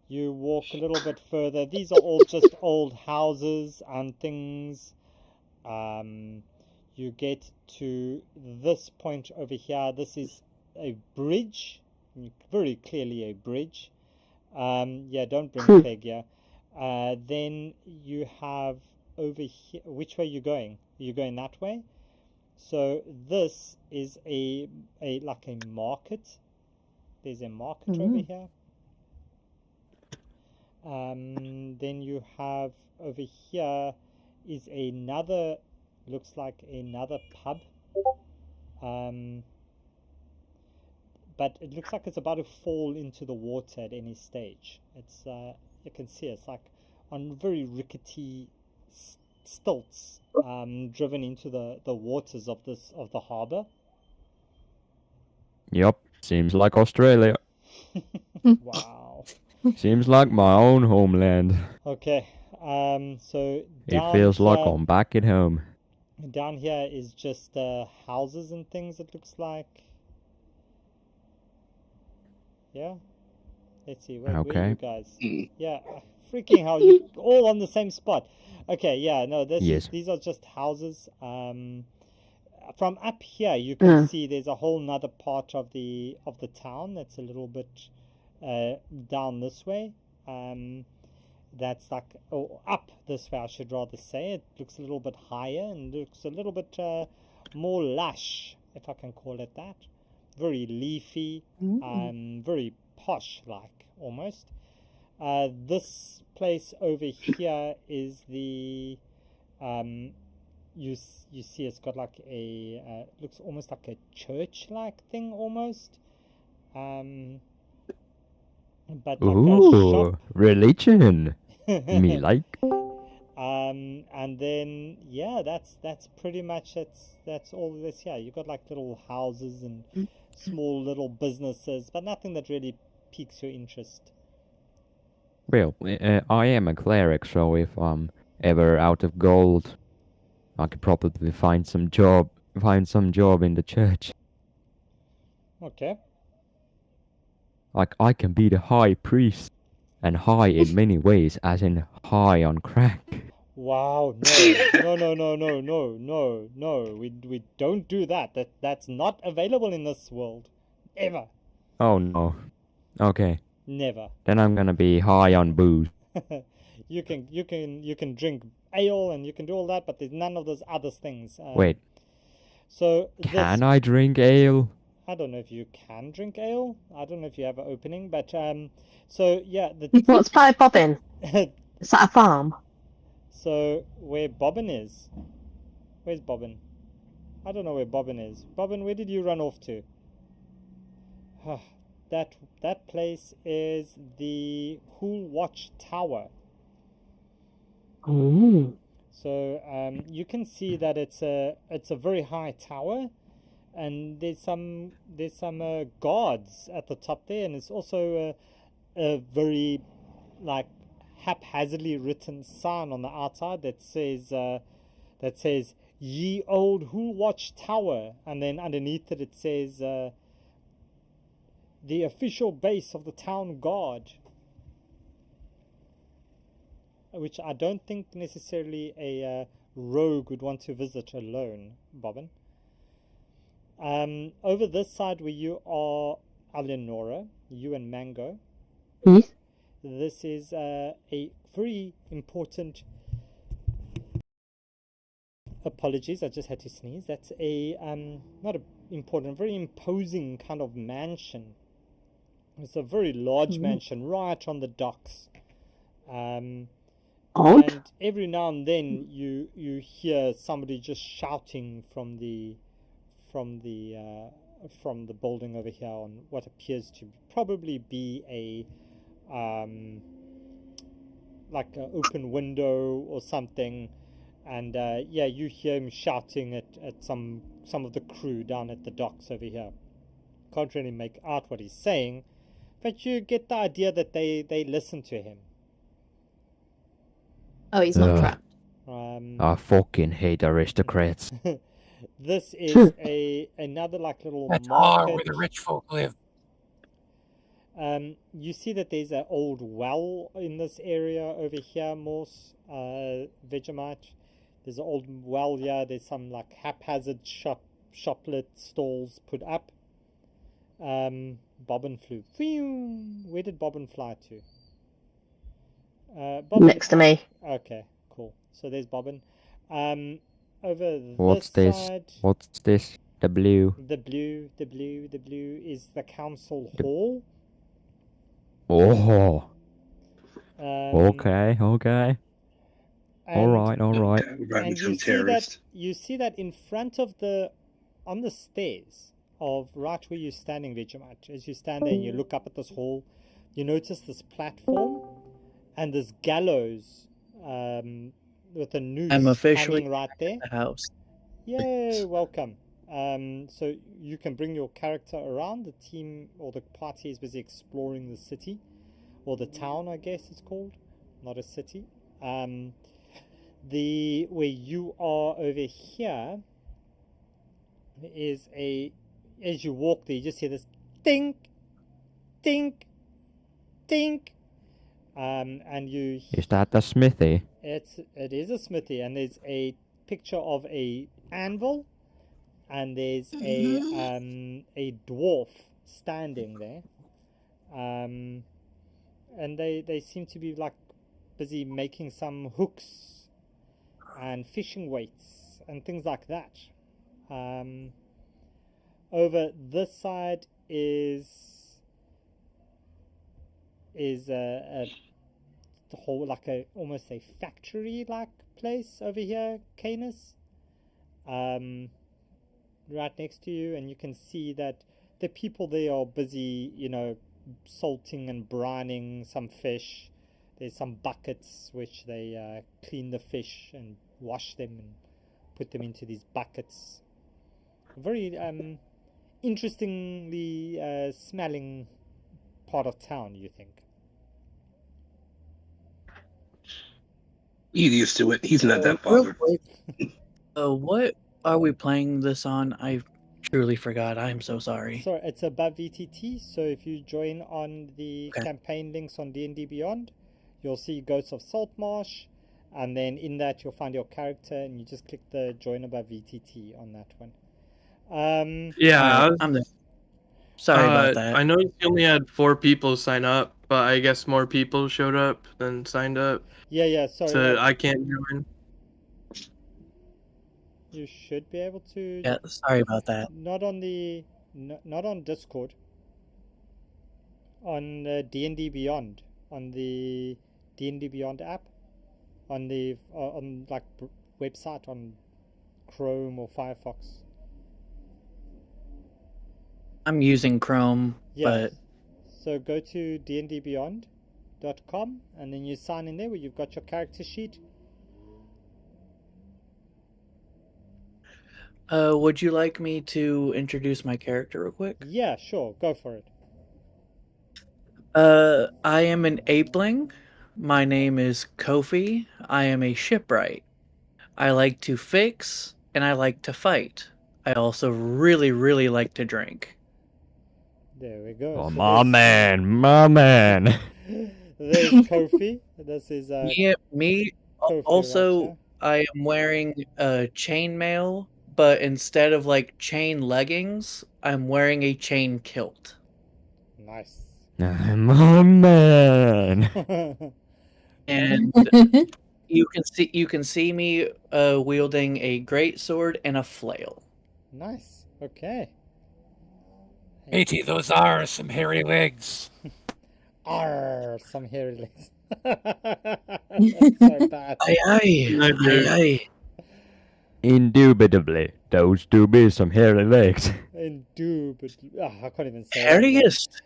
Speaker 3: You walk a little bit further. These are all just old houses and things. You get to this point over here. This is a bridge, very clearly a bridge. Yeah, don't bring Peg here. Then you have over here. Which way are you going? Are you going that way? So this is a like a market. There's a market over here. Then you have over here is another, looks like another pub. But it looks like it's about to fall into the water at any stage. It's you can see it's like on very rickety stilts, driven into the waters of the harbor.
Speaker 7: Yep, seems like Australia.
Speaker 3: Wow.
Speaker 7: Seems like my own homeland.
Speaker 3: Okay. So
Speaker 7: It feels like I'm back at home.
Speaker 3: down here is just houses and things. It looks like. Yeah. Let's see. Where are you guys? Yeah. Freaking hell! You all on the same spot. Okay. Yeah. No. These are just houses. From up here, you can see there's a whole nother part of the town that's a little bit down this way. that's like, or up this way, I should rather say. It looks a little bit higher and looks a little bit more lush, if I can call it that. Very leafy, very posh, like almost. This place over here is the you see it's got like a looks almost like a church-like thing almost. But like a
Speaker 7: Ooh,
Speaker 3: shop.
Speaker 7: religion. Me like.
Speaker 3: And then yeah, that's pretty much that's all this here. You got like little houses and small little businesses, but nothing that really piques your interest.
Speaker 7: Well, I am a cleric, so if I'm ever out of gold, I could probably find some job in the church.
Speaker 3: Okay.
Speaker 7: Like I can be the high priest, and high in many ways, as in high on crack.
Speaker 3: Wow, no. We don't do that. That's not available in this world. Ever.
Speaker 7: Oh no. Okay,
Speaker 3: Never.
Speaker 7: then I'm gonna be high on booze.
Speaker 3: You can drink ale and you can do all that, but there's none of those other things.
Speaker 7: Wait,
Speaker 3: So
Speaker 7: can I drink ale?
Speaker 3: I don't know if you can drink ale. I don't know if you have an opening, but so yeah,
Speaker 4: What's by Bobbin? Is that a farm?
Speaker 3: So where Bobbin is? Where's Bobbin? I don't know where Bobbin is. Bobbin, where did you run off to? That place is the Hool Watch Tower.
Speaker 4: Ooh.
Speaker 3: So you can see that it's a very high tower, and there's some guards at the top there, and it's also a very like haphazardly written sign on the outside that says "Ye Old Hool Watch Tower," and then underneath it says the official base of the town guard, which I don't think necessarily a rogue would want to visit alone, Bobbin. Over this side where you are, Eleonora, you and Mango,
Speaker 4: Yes.
Speaker 3: this is a very important. Apologies, I just had to sneeze. That's a not a important, very imposing kind of mansion. It's a very large mansion right on the docks.
Speaker 4: Odd.
Speaker 3: And every now and then you hear somebody just shouting from the building over here on what appears to probably be a like an open window or something, and yeah, you hear him shouting at some of the crew down at the docks over here. Can't really make out what he's saying, but you get the idea that they listen to him.
Speaker 5: Oh, he's not
Speaker 7: Ugh.
Speaker 5: trapped.
Speaker 7: I fucking hate aristocrats.
Speaker 3: This is another like little
Speaker 8: That's
Speaker 3: market.
Speaker 8: where the rich folk live.
Speaker 3: You see that there's an old well in this area over here, Morse, Vegemite. There's an old well here. There's some like haphazard shoplet stalls put up. Bobbin flew. Where did Bobbin fly to? Bobbin,
Speaker 4: Next to me.
Speaker 3: Okay, cool. So there's Bobbin. Over
Speaker 7: What's
Speaker 3: this
Speaker 7: this?
Speaker 3: side,
Speaker 7: What's this? The blue.
Speaker 3: the blue is the council hall.
Speaker 7: Oh.
Speaker 3: Um,
Speaker 7: Okay.
Speaker 3: and-
Speaker 7: All right.
Speaker 3: And you see that in front of on the stairs of right where you're standing, Vegemite, as you stand there and you look up at this hall, you notice this platform and this gallows with a noose
Speaker 9: I'm officially
Speaker 3: hanging right there.
Speaker 9: the house.
Speaker 3: Yay, welcome. So you can bring your character around. The team or the party is busy exploring the city, or the town, I guess it's called, not a city. Where you are over here is as you walk there, you just hear this tink, tink, tink, and you.
Speaker 7: Is that the smithy?
Speaker 3: It is a smithy, and there's a picture of a anvil, and there's a dwarf standing there, and they seem to be like busy making some hooks and fishing weights and things like that. Over this side is a whole, like a almost a factory like place over here, Canis. Right next to you, and you can see that the people there are busy, salting and brining some fish. There's some buckets which they clean the fish and wash them and put them into these buckets. Very interestingly smelling part of town, you think?
Speaker 6: He's used to it. He's not that
Speaker 9: Real
Speaker 6: bothered.
Speaker 9: quick, what are we playing this on? I truly forgot. I'm so sorry.
Speaker 3: So it's above VTT. So if you join on the
Speaker 9: Okay.
Speaker 3: campaign links on D&D Beyond, you'll see Ghosts of Saltmarsh, and then in that you'll find your character, and you just click the join above VTT on that one.
Speaker 10: Yeah,
Speaker 9: I'm there. Sorry about that.
Speaker 10: I noticed you only had 4 people sign up, but I guess more people showed up than signed up,
Speaker 3: Yeah. Sorry,
Speaker 10: so I can't join.
Speaker 3: you should be able to.
Speaker 9: Yeah, sorry about that.
Speaker 3: Not on the, not on Discord. On D&D Beyond, on the D&D Beyond app, on the on like website on Chrome or Firefox.
Speaker 9: I'm using Chrome,
Speaker 3: Yes.
Speaker 9: but
Speaker 3: So go to dndbeyond.com and then you sign in there where you've got your character sheet.
Speaker 9: would you like me to introduce my character real quick?
Speaker 3: Yeah, sure, go for it.
Speaker 9: I am an apeling. My name is Kofi. I am a shipwright. I like to fix and I like to fight. I also really, really like to drink.
Speaker 3: There we go.
Speaker 7: Oh,
Speaker 3: So
Speaker 7: my man.
Speaker 3: there's Kofi. This is
Speaker 9: Yeah, me.
Speaker 3: Kofi
Speaker 9: Also,
Speaker 3: right
Speaker 9: I am wearing chainmail, but instead of like chain leggings, I'm wearing a chain kilt.
Speaker 3: here. Nice.
Speaker 7: My man.
Speaker 9: And you can see me wielding a greatsword and a flail.
Speaker 3: Nice. Okay.
Speaker 8: Matey, those are some hairy legs.
Speaker 3: Arr, some hairy legs. That's so bad.
Speaker 9: Aye.
Speaker 7: Indubitably, those do be some hairy legs.
Speaker 3: Indubitably. I can't even say
Speaker 9: Hairiest.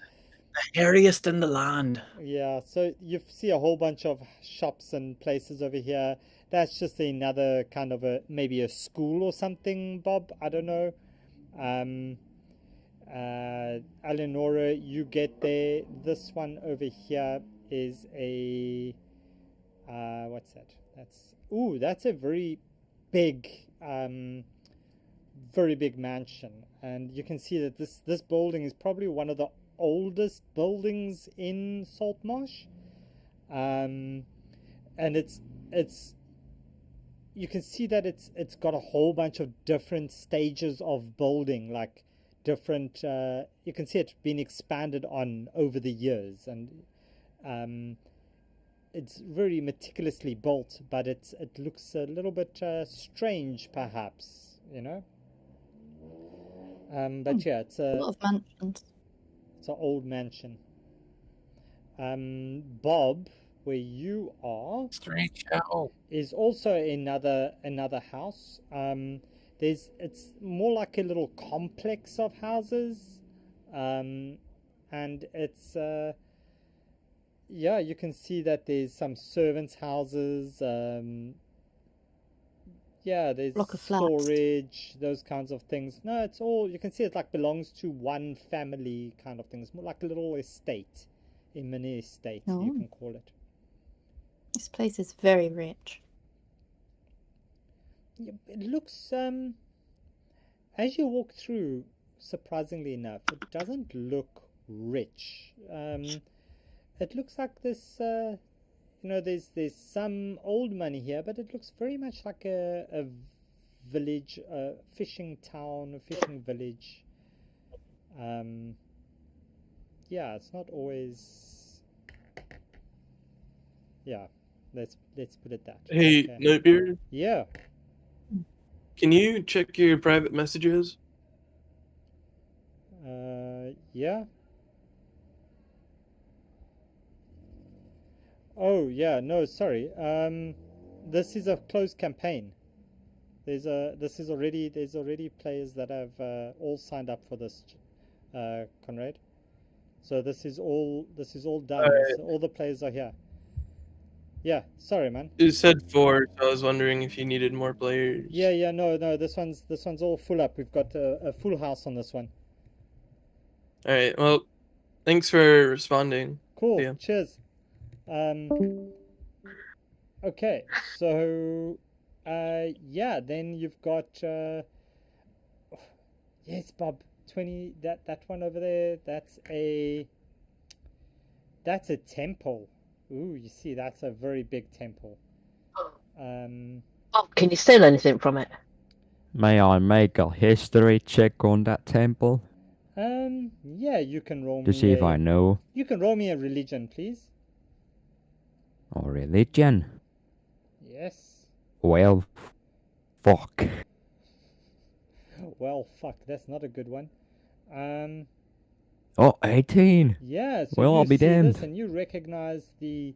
Speaker 9: The hairiest in the land.
Speaker 3: that. Yeah, so you see a whole bunch of shops and places over here. That's just another kind of maybe a school or something, Bob. I don't know. Eleonora, you get there. This one over here is a what's that? That's a very big mansion, and you can see that this building is probably one of the oldest buildings in Saltmarsh, and it's you can see that it's got a whole bunch of different stages of building, like different you can see it's been expanded on over the years, and it's very meticulously built, but it looks a little bit strange, perhaps, but yeah, it's
Speaker 5: A lot of mansions.
Speaker 3: it's an old mansion. Bob, where you are,
Speaker 8: Strange how.
Speaker 3: is also another house. It's more like a little complex of houses, and it's you can see that there's some servants' houses. There's
Speaker 5: Block of flats.
Speaker 3: storage, those kinds of things. No, it's all, you can see it like belongs to one family kind of thing. It's more like a little estate, a mini estate, you
Speaker 5: Oh.
Speaker 3: can call it.
Speaker 5: This place is very rich.
Speaker 3: Yeah, it looks as you walk through, surprisingly enough, it doesn't look rich. It looks like this there's some old money here, but it looks very much like a village, a fishing town, a fishing village. It's not always Let's put it that.
Speaker 10: Hey,
Speaker 3: Okay.
Speaker 10: Nightbeard,
Speaker 3: Yeah.
Speaker 10: can you check your private messages?
Speaker 3: Yeah. Oh yeah. No, sorry. This is a closed campaign. There's already players that have all signed up for this, Conrad. So this is all done.
Speaker 10: Alright.
Speaker 3: All the players are here. Yeah, sorry, man.
Speaker 10: It said 4, so I was wondering if you needed more players.
Speaker 3: Yeah, no. This one's all full up. We've got a full house on this one.
Speaker 10: Alright, well, thanks for responding.
Speaker 3: Cool.
Speaker 10: Yeah.
Speaker 3: Cheers. Okay, so yeah, then you've got yes, Bob, 20, that one over there, that's a temple. Ooh, you see, that's a very big temple.
Speaker 4: Oh, can you steal anything from it?
Speaker 7: May I make a history check on that temple
Speaker 3: Yeah, you can roll
Speaker 7: to
Speaker 3: me
Speaker 7: see if I know?
Speaker 3: you can roll me a religion, please.
Speaker 7: Or religion?
Speaker 3: Yes.
Speaker 7: Well, fuck.
Speaker 3: Well, fuck, that's not a good one.
Speaker 7: Oh, 18.
Speaker 3: Yeah, so
Speaker 7: Well,
Speaker 3: you
Speaker 7: I'll be
Speaker 3: see this
Speaker 7: damned.
Speaker 3: and you recognize the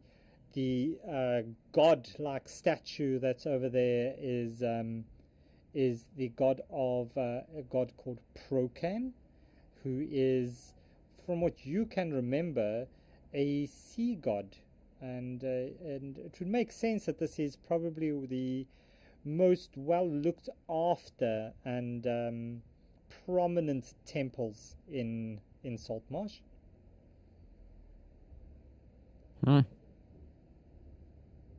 Speaker 3: god-like statue that's over there is the god of a god called Procan, who is, from what you can remember, a sea god, and it would make sense that this is probably the most well looked after and prominent temples in Saltmarsh.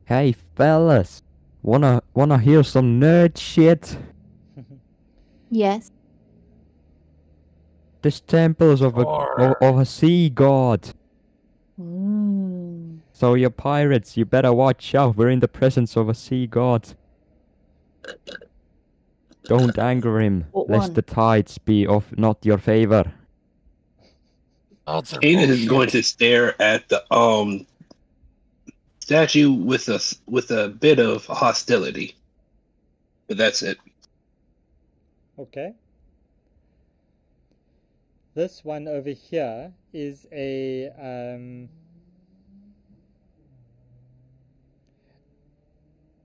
Speaker 7: Hey, fellas. Wanna hear some nerd shit?
Speaker 5: Yes.
Speaker 7: This temple is of a sea god.
Speaker 5: Ooh.
Speaker 7: So you pirates, you better watch out. We're in the presence of a sea god. Don't anger him,
Speaker 5: What
Speaker 7: lest
Speaker 5: one?
Speaker 7: the tides be of not your favor.
Speaker 8: Odds are
Speaker 6: Aiden is going
Speaker 8: bullshit.
Speaker 6: to stare at the statue with a bit of hostility, but that's it.
Speaker 3: Okay. This one over here is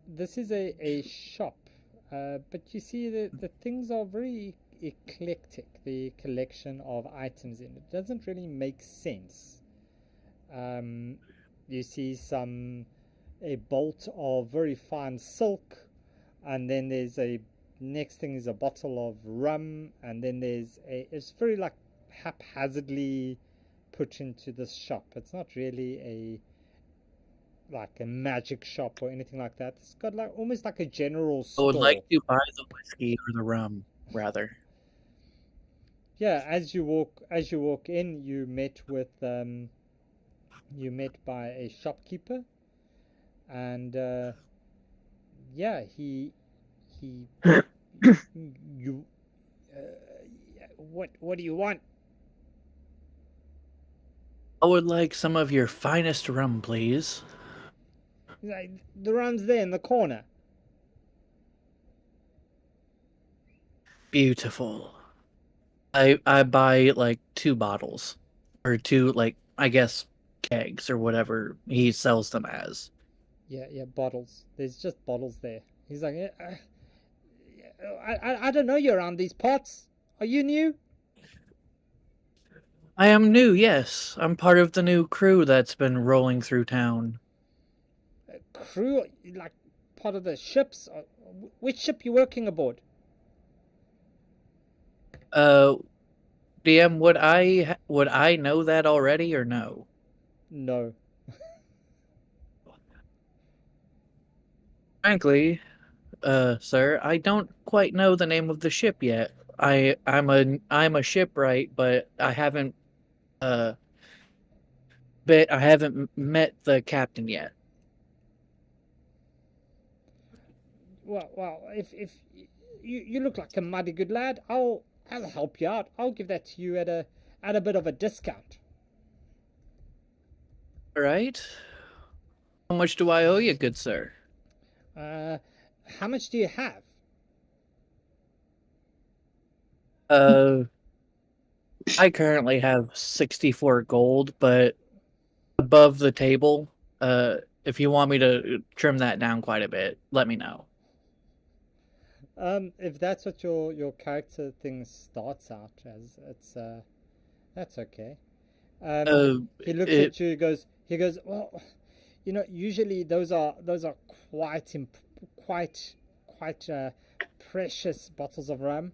Speaker 3: this is a shop, but you see the things are very eclectic. The collection of items in it doesn't really make sense. You see a bolt of very fine silk, and then there's a next thing is a bottle of rum, and then it's very like haphazardly put into this shop. It's not really like a magic shop or anything like that. It's got like almost like a general
Speaker 9: I
Speaker 3: store.
Speaker 9: would like to buy the whiskey or the rum, rather.
Speaker 3: Yeah, as you walk in, you met by a shopkeeper, and yeah, he you what do you want?
Speaker 9: I would like some of your finest rum, please.
Speaker 3: He's like, the rum's there in the corner.
Speaker 9: Beautiful. I buy like 2 bottles, or 2, like, I guess, kegs or whatever he sells them as.
Speaker 3: Yeah, bottles. There's just bottles there. He's like, I don't know you around these parts. Are you new?
Speaker 9: I am new, yes. I'm part of the new crew that's been rolling through town.
Speaker 3: Crew, like part of the ships? Which ship you working aboard?
Speaker 9: DM, would I know that already or no?
Speaker 3: No.
Speaker 9: Frankly, sir, I don't quite know the name of the ship yet. I'm a shipwright, but I haven't met the captain yet.
Speaker 3: Well, if you look like a mighty good lad, I'll help you out. I'll give that to you at a bit of a discount.
Speaker 9: All right. How much do I owe you, good sir?
Speaker 3: How much do you have?
Speaker 9: I currently have 64 gold, but above the table, if you want me to trim that down quite a bit, let me know.
Speaker 3: If that's what your character thing starts out as, that's okay.
Speaker 9: Uh,
Speaker 3: He looks
Speaker 9: it,
Speaker 3: at you. He goes. Well, usually those are quite precious bottles of rum.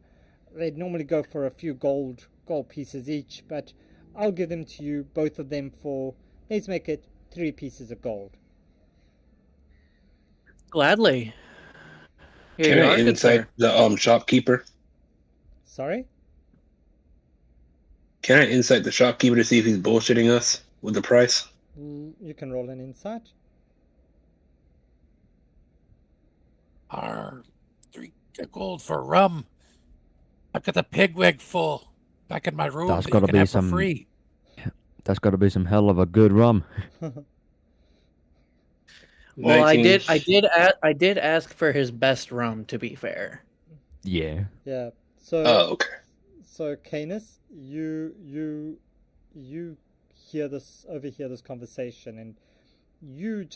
Speaker 3: They'd normally go for a few gold pieces each, but I'll give them to you, both of them for. Let's make it 3 pieces of gold.
Speaker 9: Gladly. Here
Speaker 6: Can
Speaker 9: you
Speaker 6: I
Speaker 9: are, good
Speaker 6: insight
Speaker 9: sir.
Speaker 6: the shopkeeper?
Speaker 3: Sorry.
Speaker 6: Can I insight the shopkeeper to see if he's bullshitting us with the price?
Speaker 3: You can roll an insight.
Speaker 8: 3 gold for rum. I've got the pig wig full back in my room
Speaker 7: That's
Speaker 8: that you
Speaker 7: gotta
Speaker 8: can
Speaker 7: be
Speaker 8: have for
Speaker 7: some-
Speaker 8: free.
Speaker 7: That's got to be some hell of a good rum.
Speaker 9: Well,
Speaker 6: 19.
Speaker 9: I did ask for his best rum, to be fair.
Speaker 7: Yeah.
Speaker 3: Yeah. So.
Speaker 6: Oh, okay.
Speaker 3: So, Canis, you overhear this conversation, and you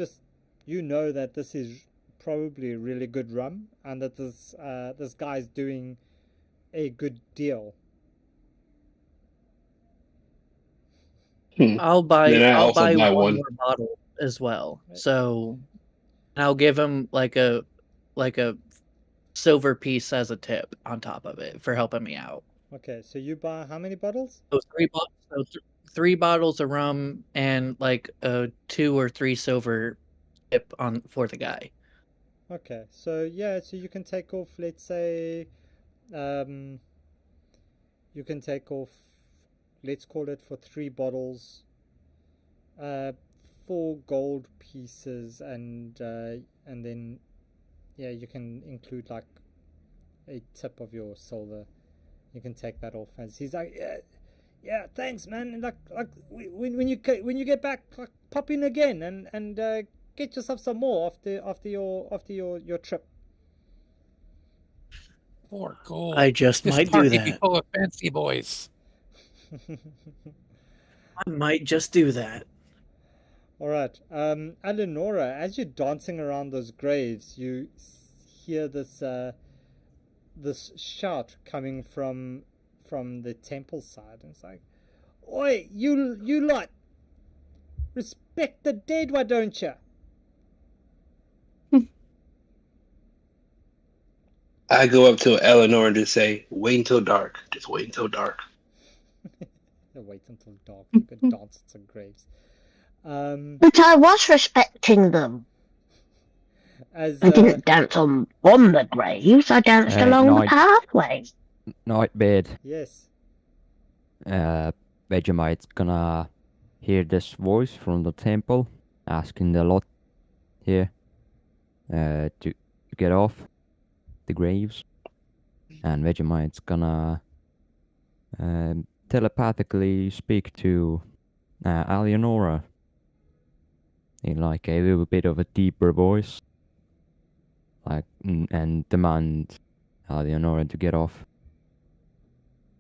Speaker 3: know that this is probably really good rum, and that this guy's doing a good deal.
Speaker 9: I'll buy
Speaker 6: Then I
Speaker 9: I'll
Speaker 6: also
Speaker 9: buy
Speaker 6: buy
Speaker 9: one
Speaker 6: one.
Speaker 9: more bottle as well. So I'll give him like a silver piece as a tip on top of it for helping me out.
Speaker 3: Okay, so you buy how many bottles?
Speaker 9: So 3 bottles of rum and like a 2 or 3 silver tip on for the guy.
Speaker 3: Okay, so yeah, so you can take off, let's say, you can take off, let's call it for 3 bottles, 4 gold pieces, and then yeah, you can include like a tip of your silver. You can take that off as he's like, yeah, thanks, man. And like when you get back, like, pop in again and get yourself some more after your trip.
Speaker 8: 4 gold.
Speaker 9: I just
Speaker 8: This
Speaker 9: might do
Speaker 8: party be
Speaker 9: that.
Speaker 8: full of fancy boys.
Speaker 9: I might just do that.
Speaker 3: All right, Eleonora, as you're dancing around those graves, you hear this shout coming from the temple side, and it's like, "Oi, you lot! Respect the dead, why don't you?"
Speaker 6: I go up to Eleanor and just say, wait until dark. Just wait until dark.
Speaker 3: Wait until dark. You could dance at some graves.
Speaker 4: But I was respecting them.
Speaker 3: As
Speaker 4: I didn't dance on the graves. I danced along the pathway.
Speaker 7: Nightbeard.
Speaker 3: Yes.
Speaker 7: Vegemite's gonna hear this voice from the temple asking the lot here to get off the graves, and Vegemite's gonna telepathically speak to Eleonora in like a little bit of a deeper voice, like and demand Eleonora to get off,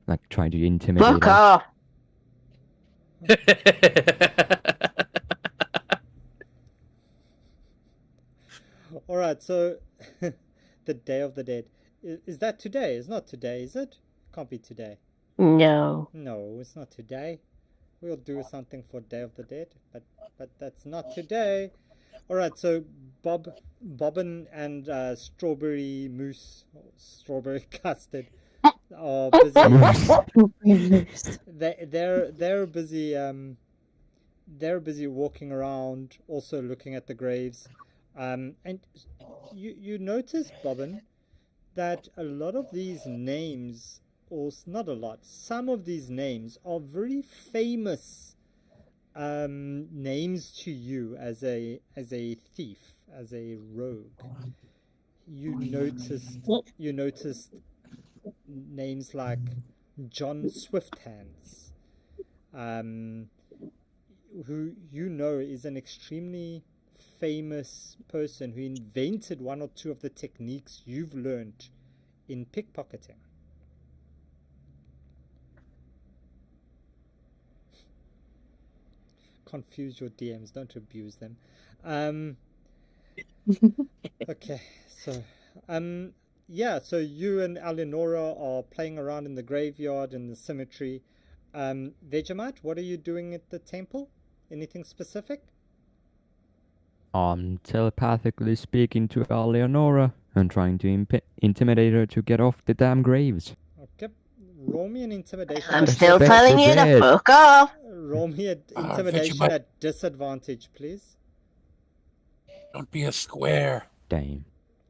Speaker 7: like trying to intimidate
Speaker 4: Fuck
Speaker 7: her.
Speaker 4: off.
Speaker 3: All right. So, the Day of the Dead. Is that today? It's not today, is it? Can't be today.
Speaker 4: No.
Speaker 3: No, it's not today. We'll do something for Day of the Dead, but that's not today. All right. So, Bobbin and Strawberry Mousse, Strawberry Custard, are busy. They're busy. They're busy walking around, also looking at the graves. And you notice, Bobbin, that a lot of these names, or not a lot, some of these names are very famous names to you as a thief, as a rogue. You noticed names like John Swifthands, who you know is an extremely famous person who invented one or two of the techniques you've learned in pickpocketing? Confuse your DMs, don't abuse them. Okay, so yeah, so you and Eleonora are playing around in the graveyard in the cemetery. Vegemite, what are you doing at the temple? Anything specific?
Speaker 7: I'm telepathically speaking to Eleonora and trying to intimidate her to get off the damn graves.
Speaker 3: Okay, roll me an intimidation.
Speaker 4: I'm
Speaker 3: at
Speaker 4: still
Speaker 7: Respect
Speaker 4: telling
Speaker 7: the
Speaker 4: you to
Speaker 7: dead.
Speaker 4: fuck off.
Speaker 3: Roll me an intimidation
Speaker 8: Vegemite.
Speaker 3: at disadvantage, please.
Speaker 8: Don't be a square.
Speaker 7: Damn.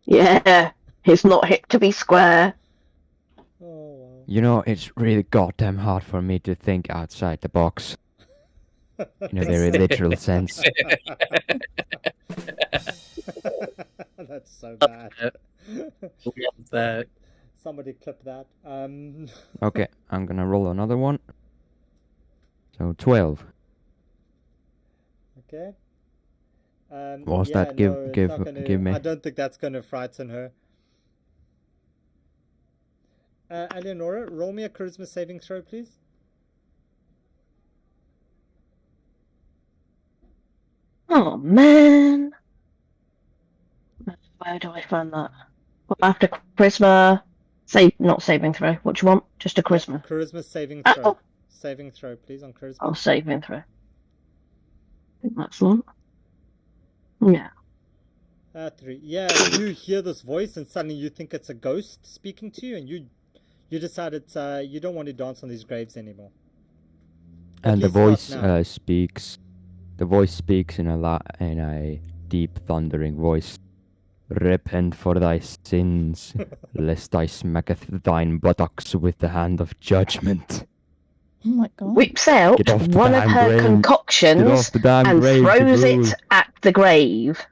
Speaker 4: Yeah, it's not hip to be square.
Speaker 3: Oh, wow.
Speaker 7: You know, it's really goddamn hard for me to think outside the box. In a very literal sense.
Speaker 3: That's so bad.
Speaker 9: Love that.
Speaker 3: Somebody clip that.
Speaker 7: Okay, I'm gonna roll another one. So 12.
Speaker 3: Okay.
Speaker 7: What's
Speaker 3: yeah,
Speaker 7: that give-
Speaker 3: no, it's
Speaker 7: give-
Speaker 3: not gonna,
Speaker 7: give me?
Speaker 3: I don't think that's gonna frighten her. Eleonora, roll me a charisma saving throw, please.
Speaker 4: Oh man. Where do I find that? Well, after charisma, not saving throw. What do you want? Just a charisma.
Speaker 3: Yeah, charisma saving
Speaker 4: Oh.
Speaker 3: throw. Saving throw, please, on charisma.
Speaker 4: Oh, saving throw. I think that's one. Yeah.
Speaker 3: 3. Yeah, you hear this voice and suddenly you think it's a ghost speaking to you, and you decided you don't want to dance on these graves anymore. At
Speaker 7: And the
Speaker 3: least not
Speaker 7: voice
Speaker 3: now.
Speaker 7: speaks. The voice speaks in a deep, thundering voice. Repent for thy sins, lest I smacketh thine buttocks with the hand of judgment.
Speaker 5: Oh my god.
Speaker 4: Whips out
Speaker 7: Get off the
Speaker 4: one of
Speaker 7: damn
Speaker 4: her
Speaker 7: grave. Get
Speaker 4: concoctions
Speaker 7: off the damn
Speaker 4: and
Speaker 7: grave,
Speaker 4: throws
Speaker 7: you
Speaker 4: it
Speaker 7: fool.
Speaker 4: at the grave.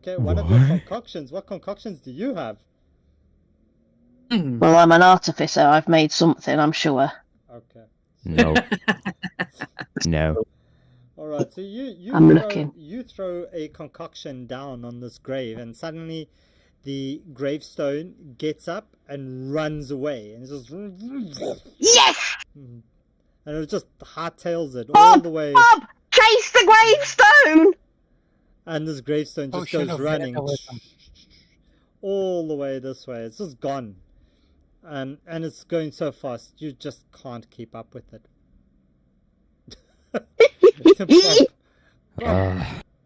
Speaker 3: Okay, one of your
Speaker 7: What?
Speaker 3: concoctions. What concoctions do you have?
Speaker 4: Well, I'm an artificer. I've made something, I'm sure.
Speaker 3: Okay.
Speaker 7: No. No.
Speaker 3: All right. So you
Speaker 4: I'm
Speaker 3: throw,
Speaker 4: looking.
Speaker 3: you throw a concoction down on this grave, and suddenly the gravestone gets up and runs away, and it's just
Speaker 4: Yes!
Speaker 3: and it just hightails it all the way,
Speaker 4: Bob! Chase the gravestone!
Speaker 3: and this gravestone just
Speaker 8: Potion
Speaker 3: goes
Speaker 8: of
Speaker 3: running
Speaker 8: vandalism.
Speaker 3: all the way this way. It's just gone, and it's going so fast you just can't keep up with it.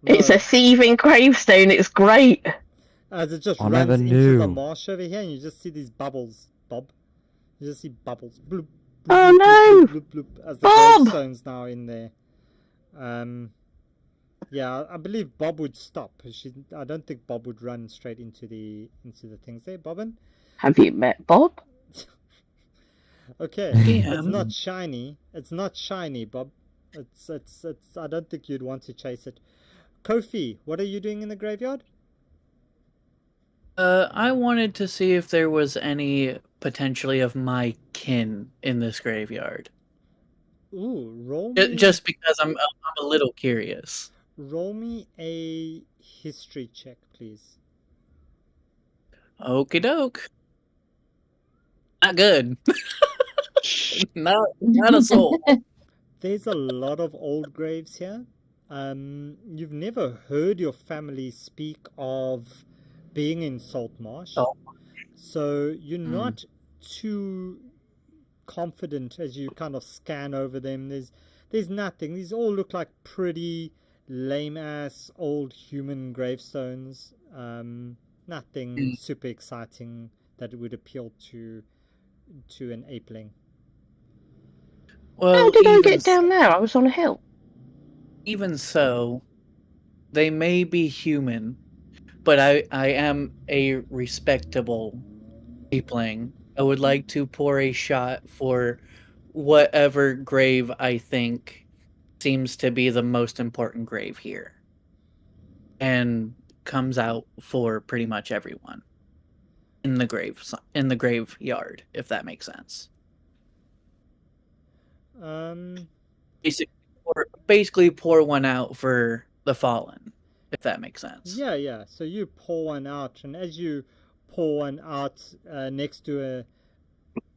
Speaker 4: It's a thieving gravestone. It's great.
Speaker 3: As it just
Speaker 7: I
Speaker 3: runs
Speaker 7: never
Speaker 3: into the
Speaker 7: knew.
Speaker 3: marsh over here, and you just see these bubbles, Bob. You just see bubbles. Bloop, bloop,
Speaker 4: Oh,
Speaker 3: bloop,
Speaker 4: no!
Speaker 3: bloop, bloop, bloop, as the
Speaker 4: Bob!
Speaker 3: gravestone's now in there. Yeah, I believe Bob would stop. I don't think Bob would run straight into the things there, Bobbin.
Speaker 4: Have you met Bob?
Speaker 3: Okay, it's
Speaker 9: Damn.
Speaker 3: not shiny. It's not shiny, Bob. It's. I don't think you'd want to chase it. Kofi, what are you doing in the graveyard?
Speaker 9: I wanted to see if there was any potentially of my kin in this graveyard.
Speaker 3: Ooh, roll me.
Speaker 9: Just because I'm a little curious.
Speaker 3: Roll me a history check, please.
Speaker 9: Okie doke. Not good. not a soul.
Speaker 3: There's a lot of old graves here. You've never heard your family speak of being in Saltmarsh, so you're not too confident as you kind of scan over them. There's nothing. These all look like pretty lame-ass old human gravestones. Nothing super exciting that would appeal to an apeling.
Speaker 9: Well,
Speaker 4: How did I
Speaker 9: even
Speaker 4: get down there? I was on a hill.
Speaker 9: Even so, they may be human, but I am a respectable apeling. I would like to pour a shot for whatever grave I think seems to be the most important grave here. And comes out for pretty much everyone in the graveyard, if that makes sense. Basically pour one out for the fallen, if that makes sense.
Speaker 3: Yeah. So you pour one out, and as you pour one out next to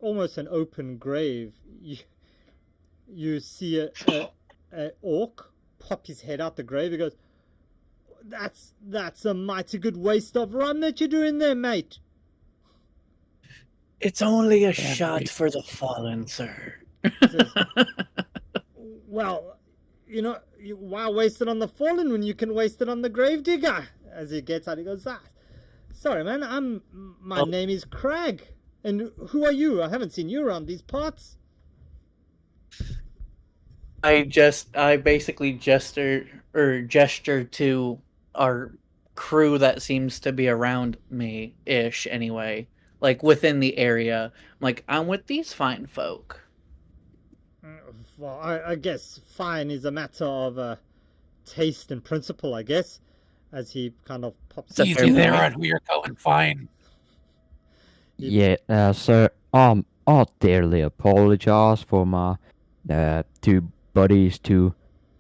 Speaker 3: almost an open grave, you see a orc pop his head out the grave. He goes, "That's a mighty good waste of rum that you're doing there, mate."
Speaker 9: It's only a shot for the fallen, sir.
Speaker 3: Says, "Well, why waste it on the fallen when you can waste it on the gravedigger?" As he gets out, he goes, "Sorry, man. My name is Crag. And who are you? I haven't seen you around these parts."
Speaker 9: I basically gesture to our crew that seems to be around me ish anyway, like within the area. Like, I'm with these fine folk.
Speaker 3: Well, I guess fine is a matter of taste and principle, I guess, as he kind of pops up.
Speaker 8: Easy there on who you're going fine.
Speaker 7: Yeah, sir, I dearly apologize for my two buddies, two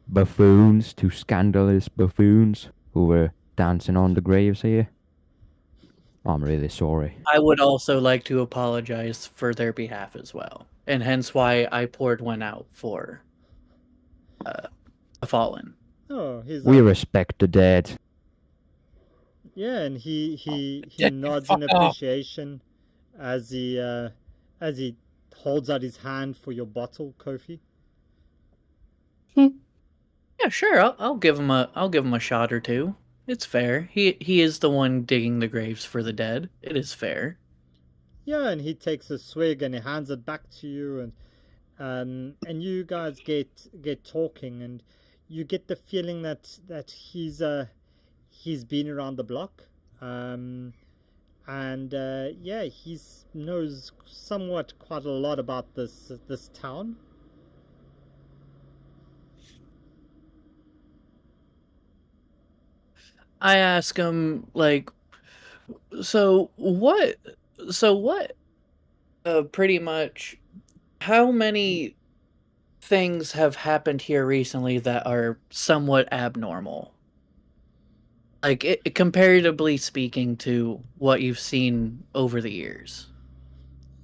Speaker 7: buffoons, two scandalous buffoons who were dancing on the graves here. I'm really sorry.
Speaker 9: I would also like to apologize for their behalf as well, and hence why I poured one out for a fallen.
Speaker 3: Oh,
Speaker 7: We respect the dead.
Speaker 3: Yeah, and he
Speaker 8: Yeah,
Speaker 3: nods
Speaker 8: fuck
Speaker 3: in
Speaker 8: off.
Speaker 3: appreciation as he holds out his hand for your bottle, Kofi.
Speaker 9: Yeah, sure. I'll give him a shot or two. It's fair. He is the one digging the graves for the dead. It is fair.
Speaker 3: Yeah, and he takes a swig and he hands it back to you, and you guys get talking, and you get the feeling that he's been around the block, and yeah, he knows somewhat quite a lot about this town.
Speaker 9: I ask him, like, so what pretty much how many things have happened here recently that are somewhat abnormal, like comparatively speaking to what you've seen over the years?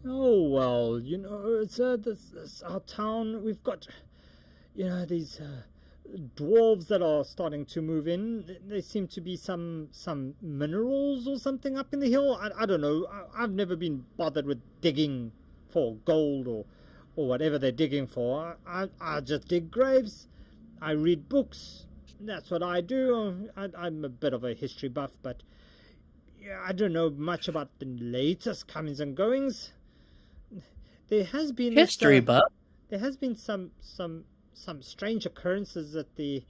Speaker 3: Oh, well, it's this our town. We've got, these dwarves that are starting to move in. There seem to be some minerals or something up in the hill. I don't know. I've never been bothered with digging for gold or whatever they're digging for. I just dig graves. I read books. That's what I do. I'm a bit of a history buff, but yeah, I don't know much about the latest comings and goings. There has been
Speaker 9: History buff.
Speaker 3: There has been some strange occurrences at the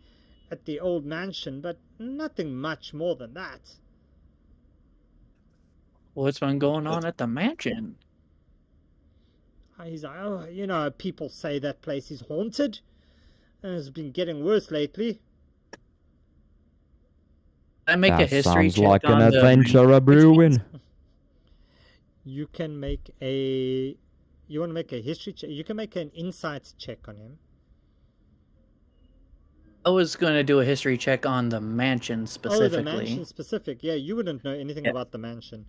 Speaker 3: old mansion, but nothing much more than that.
Speaker 9: What's been going on at the mansion?
Speaker 3: He's like, oh, people say that place is haunted, and it's been getting worse lately.
Speaker 9: I make a
Speaker 7: That
Speaker 9: history
Speaker 7: sounds
Speaker 9: check
Speaker 7: like an
Speaker 9: on the
Speaker 7: adventure a brewing.
Speaker 3: You can make a. You want to make a history check? You can make an insight check on him.
Speaker 9: I was going to do a history check on the mansion specifically.
Speaker 3: Oh, the mansion specific. Yeah, you wouldn't know anything about the mansion.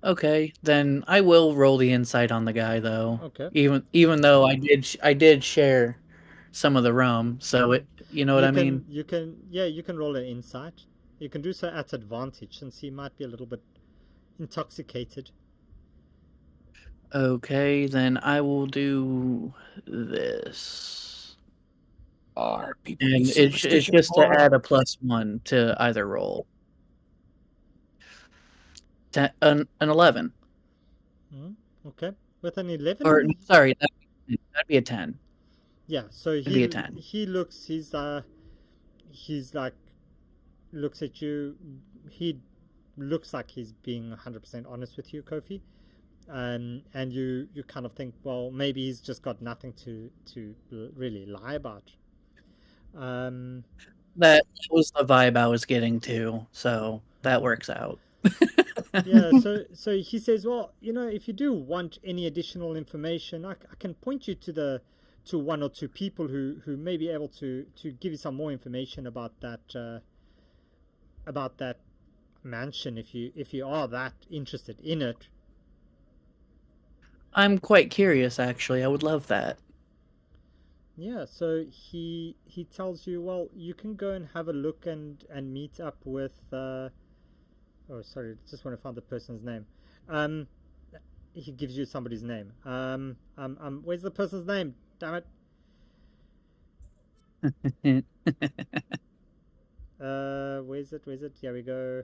Speaker 9: Okay, then I will roll the insight on the guy though.
Speaker 3: Okay.
Speaker 9: Even though I did share some of the rum, so it what I mean.
Speaker 3: You can roll an insight. You can do so at advantage since he might be a little bit intoxicated.
Speaker 9: Okay, then I will do this.
Speaker 8: Are people
Speaker 9: And it's just to add a +1 to either roll. An 11.
Speaker 3: Okay, with an 11.
Speaker 9: Or sorry, that'd be a 10.
Speaker 3: Yeah, so
Speaker 9: be a 10.
Speaker 3: He looks. He's like looks at you. He looks like he's being 100% honest with you, Kofi. And you kind of think, well, maybe he's just got nothing to really lie about.
Speaker 9: That was the vibe I was getting to, so that works out.
Speaker 3: Yeah, so he says, well, if you do want any additional information, I can point you to to one or two people who may be able to give you some more information about that mansion if you are that interested in it.
Speaker 9: I'm quite curious, actually. I would love that.
Speaker 3: Yeah, so he tells you, well, you can go and have a look and meet up with oh sorry, just want to find the person's name. He gives you somebody's name. Where's the person's name? Damn it. Where's it? Here we go.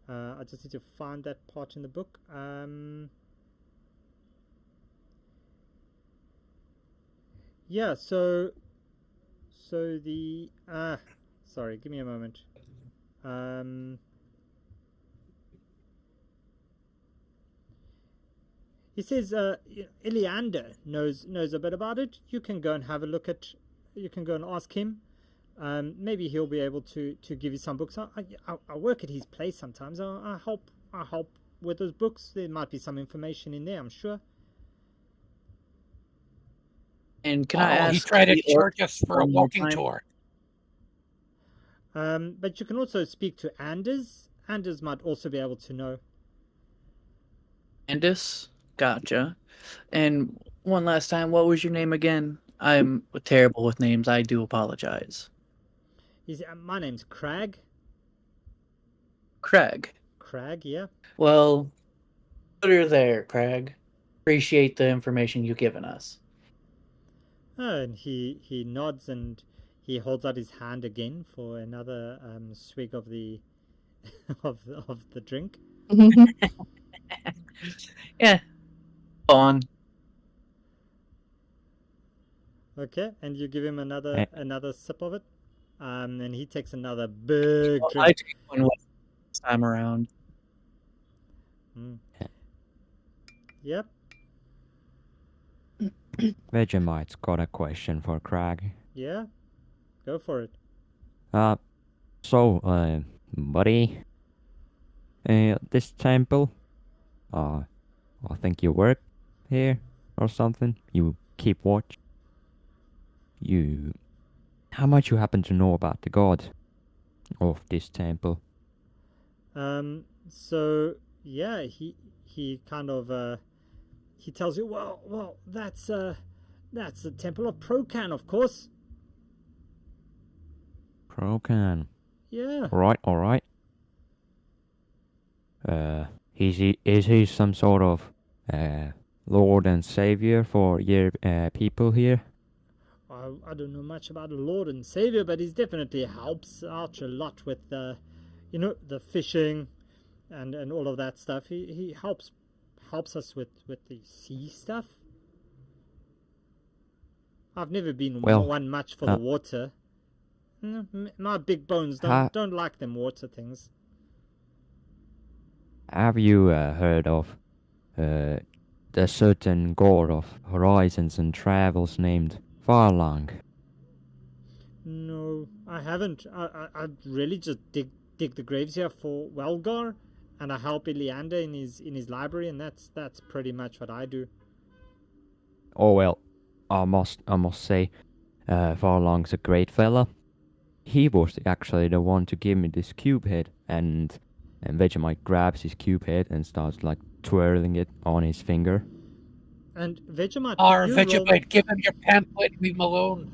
Speaker 3: I just need to find that part in the book. Yeah, so the sorry, give me a moment. He says Iliander knows a bit about it. You can go and have a look at. You can go and ask him. Maybe he'll be able to give you some books. I work at his place sometimes. I help with those books. There might be some information in there, I'm sure.
Speaker 9: And can I ask?
Speaker 8: He tried to
Speaker 9: the
Speaker 8: charge us for a
Speaker 9: one more
Speaker 8: walking
Speaker 9: time?
Speaker 8: tour.
Speaker 3: But you can also speak to Anders. Anders might also be able to know.
Speaker 9: Andis? Gotcha. And one last time, what was your name again? I'm terrible with names. I do apologize.
Speaker 3: My name's Crag.
Speaker 9: Craig.
Speaker 3: Crag, yeah.
Speaker 9: Well, put her there, Craig. Appreciate the information you've given us.
Speaker 3: And he nods and he holds out his hand again for another swig of the of the drink.
Speaker 9: Yeah. On.
Speaker 3: Okay, and you give him another
Speaker 7: Eh.
Speaker 3: another sip of it, and he takes another big
Speaker 9: I
Speaker 3: drink.
Speaker 9: take one this time around.
Speaker 3: Yep.
Speaker 7: Vegemite's got a question for Crag.
Speaker 3: Yeah. Go for it.
Speaker 7: So, buddy, this temple, I think you work here or something. You keep watch. How much you happen to know about the god of this temple?
Speaker 3: So yeah, he kind of he tells you, well, that's the temple of Procan, of course.
Speaker 7: Procan.
Speaker 3: Yeah.
Speaker 7: All right. Is he some sort of lord and savior for your people here?
Speaker 3: I don't know much about the Lord and Savior, but he definitely helps out a lot with the fishing and all of that stuff. He helps us with the sea stuff. I've never been one much for the water. My big bones don't like them water things.
Speaker 7: Have you heard of the certain god of horizons and travels named Farlang?
Speaker 3: No, I haven't. I really just dig the graves here for Welgar, and I help Iliander in his library, and that's pretty much what I do.
Speaker 7: Oh well, I must say, Farlang's a great fella. He was actually the one to give me this cube head, and Vegemite grabs his cube head and starts like twirling it on his finger.
Speaker 3: And Vegemite,
Speaker 8: Vegemite, give him your pamphlet and leave him alone.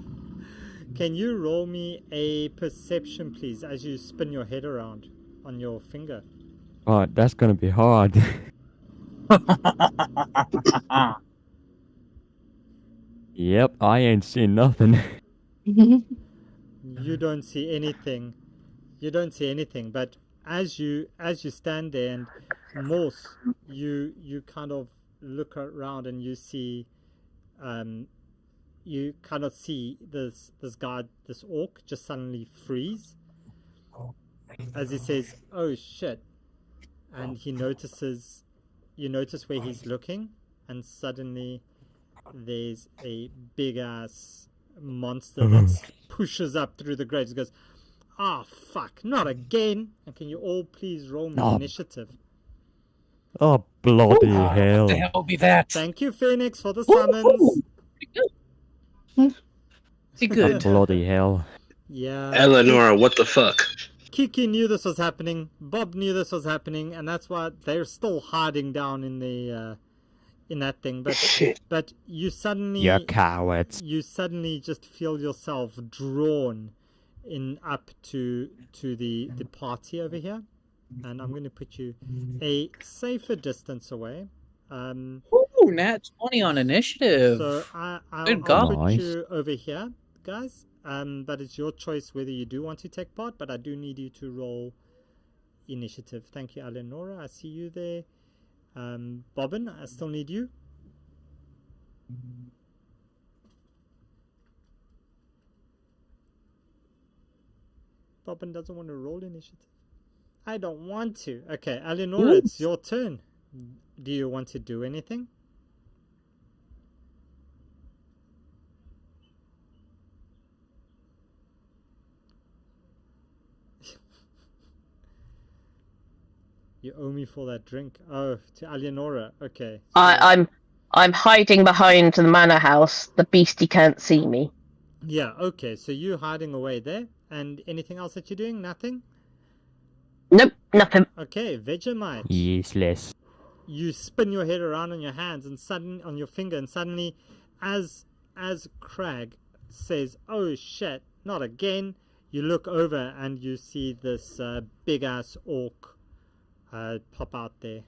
Speaker 3: Can you roll me a perception, please, as you spin your head around on your finger?
Speaker 7: Oh, that's gonna be hard. Yep, I ain't seen nothing.
Speaker 3: You don't see anything. But as you stand there and Morse, you kind of look around and you see, you kind of see this guy, this orc, just suddenly freeze as he says, "Oh shit!" And you notice where he's looking, and suddenly there's a big ass monster that pushes up through the graves. He goes, "Ah, fuck, not again!" And can you all please roll me initiative?
Speaker 7: Oh, bloody hell.
Speaker 8: What the hell be that?
Speaker 3: Thank you, Phoenix, for the summons.
Speaker 9: Be good.
Speaker 7: Bloody hell.
Speaker 3: Yeah.
Speaker 6: Eleanor, what the fuck?
Speaker 3: Kiki knew this was happening. Bob knew this was happening, and that's why they're still hiding down in the in that thing.
Speaker 6: Shit.
Speaker 3: But you suddenly
Speaker 7: You're cowards.
Speaker 3: you suddenly just feel yourself drawn in up to the party over here, and I'm going to put you a safer distance away.
Speaker 9: Ooh, nat 20 on initiative.
Speaker 3: So I'll
Speaker 9: Good God.
Speaker 3: put
Speaker 7: Nice.
Speaker 3: you over here, guys. But it's your choice whether you do want to take part. But I do need you to roll initiative. Thank you, Eleonora. I see you there. Bobbin, I still need you. Bobbin doesn't want to roll initiative. I don't want to. Okay, Eleonora, it's your turn. Do you want to do anything? You owe me for that drink. Oh, to Eleonora. Okay. So,
Speaker 4: I'm hiding behind the manor house. The beastie can't see me.
Speaker 3: yeah, okay. So you're hiding away there. And anything else that you're doing? Nothing?
Speaker 4: Nope, nothing.
Speaker 3: Okay, Vegemite.
Speaker 7: Useless.
Speaker 3: You spin your head around on your hands and suddenly on your finger, and suddenly as Crag says, "Oh shit, not again," you look over and you see this big ass orc pop out there.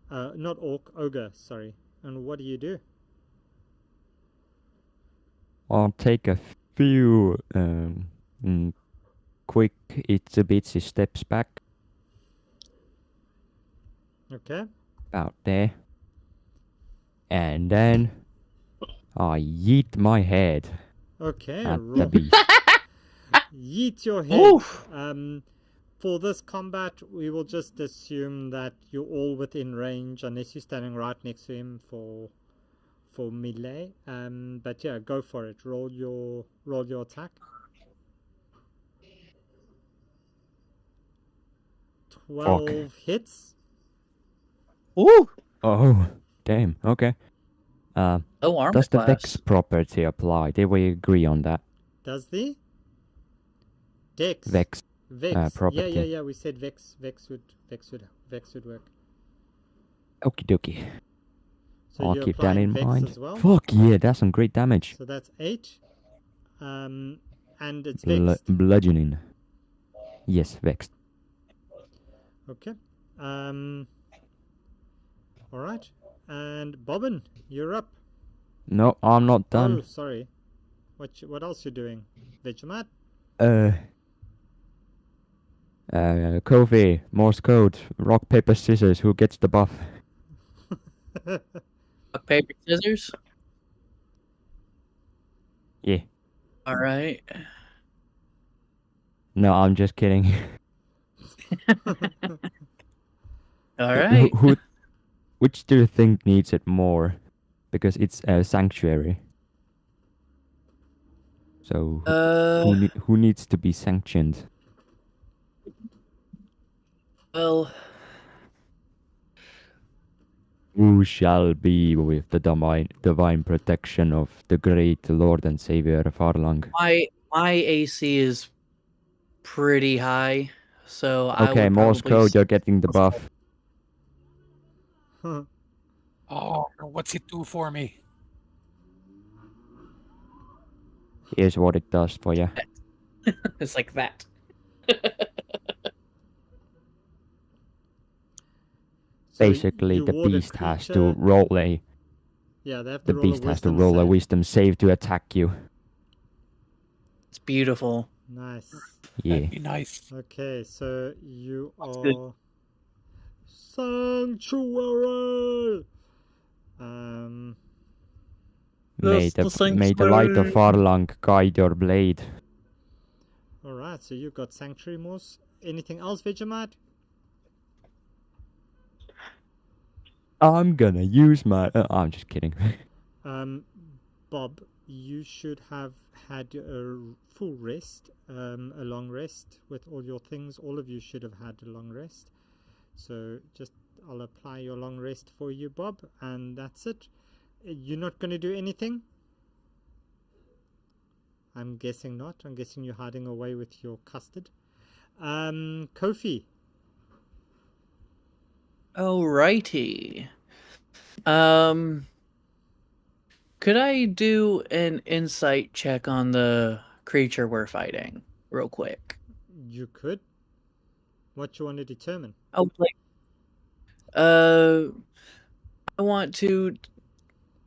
Speaker 3: Not orc, ogre, sorry. And what do you do?
Speaker 7: I'll take a few quick itsy bitsy steps back.
Speaker 3: Okay.
Speaker 7: About there. And then I yeet my head
Speaker 3: Okay.
Speaker 7: at the beast.
Speaker 3: Yeet your head.
Speaker 9: Oof.
Speaker 3: For this combat, we will just assume that you're all within range, unless you're standing right next to him for melee. But yeah, go for it. Roll your attack. 12 hits.
Speaker 9: Ooh.
Speaker 7: Oh, damn. Okay.
Speaker 9: Oh, armor
Speaker 7: Does the
Speaker 9: class.
Speaker 7: Vex property apply? Did we agree on that?
Speaker 3: Does the Dex
Speaker 7: Vex. property.
Speaker 3: Yeah. We said Vex would work.
Speaker 7: Okie dokie.
Speaker 3: So
Speaker 7: I'll
Speaker 3: you're
Speaker 7: keep that
Speaker 3: applying
Speaker 7: in
Speaker 3: Vex
Speaker 7: mind.
Speaker 3: as well?
Speaker 7: Fuck yeah, that's some great damage.
Speaker 3: So that's 8. And it's Vex.
Speaker 7: Bludgeoning. Yes, Vex.
Speaker 3: Okay. All right. And Bobbin, you're up.
Speaker 7: No, I'm not
Speaker 3: Oh,
Speaker 7: done.
Speaker 3: sorry. What else you doing? Vegemite?
Speaker 7: Kofi, Morse code, rock, paper, scissors, who gets the buff?
Speaker 9: Rock, paper, scissors.
Speaker 7: Yeah.
Speaker 9: All right.
Speaker 7: No, I'm just kidding.
Speaker 9: All right.
Speaker 7: Which do you think needs it more? Because it's a sanctuary. So who needs to be sanctioned?
Speaker 9: Well,
Speaker 7: Who shall be with the divine protection of the great Lord and Savior Farlang?
Speaker 9: my AC is pretty high, so I
Speaker 7: Okay,
Speaker 9: would
Speaker 7: Morse
Speaker 9: probably
Speaker 7: code, you're getting the buff.
Speaker 8: Oh, what's it do for me?
Speaker 7: Here's what it does for you.
Speaker 9: It's like that.
Speaker 3: So
Speaker 7: Basically,
Speaker 3: you
Speaker 7: the
Speaker 3: ward a
Speaker 7: beast has to
Speaker 3: creature-
Speaker 7: roll a.
Speaker 3: Yeah, they have to
Speaker 7: The
Speaker 3: roll
Speaker 7: beast
Speaker 3: a
Speaker 7: has to
Speaker 3: wisdom
Speaker 7: roll a
Speaker 3: save.
Speaker 7: wisdom save to attack you.
Speaker 9: It's beautiful.
Speaker 3: Nice.
Speaker 7: Yeah.
Speaker 8: That'd be nice.
Speaker 3: Okay, so you
Speaker 9: good.
Speaker 3: are sanctuary.
Speaker 7: May
Speaker 9: That's
Speaker 7: the,
Speaker 9: the
Speaker 7: may the light of
Speaker 9: sanctuary.
Speaker 7: Farlang guide your blade.
Speaker 3: All right, so you've got sanctuary Morse. Anything else, Vegemite?
Speaker 7: I'm gonna use my. I'm just kidding.
Speaker 3: Bob, you should have had a full rest, a long rest with all your things. All of you should have had a long rest. So just I'll apply your long rest for you, Bob, and that's it. You're not going to do anything? I'm guessing not. I'm guessing you're hiding away with your custard. Kofi.
Speaker 9: Alrighty. Could I do an insight check on the creature we're fighting real quick?
Speaker 3: You could. What you want to determine?
Speaker 9: Oh, like, I want to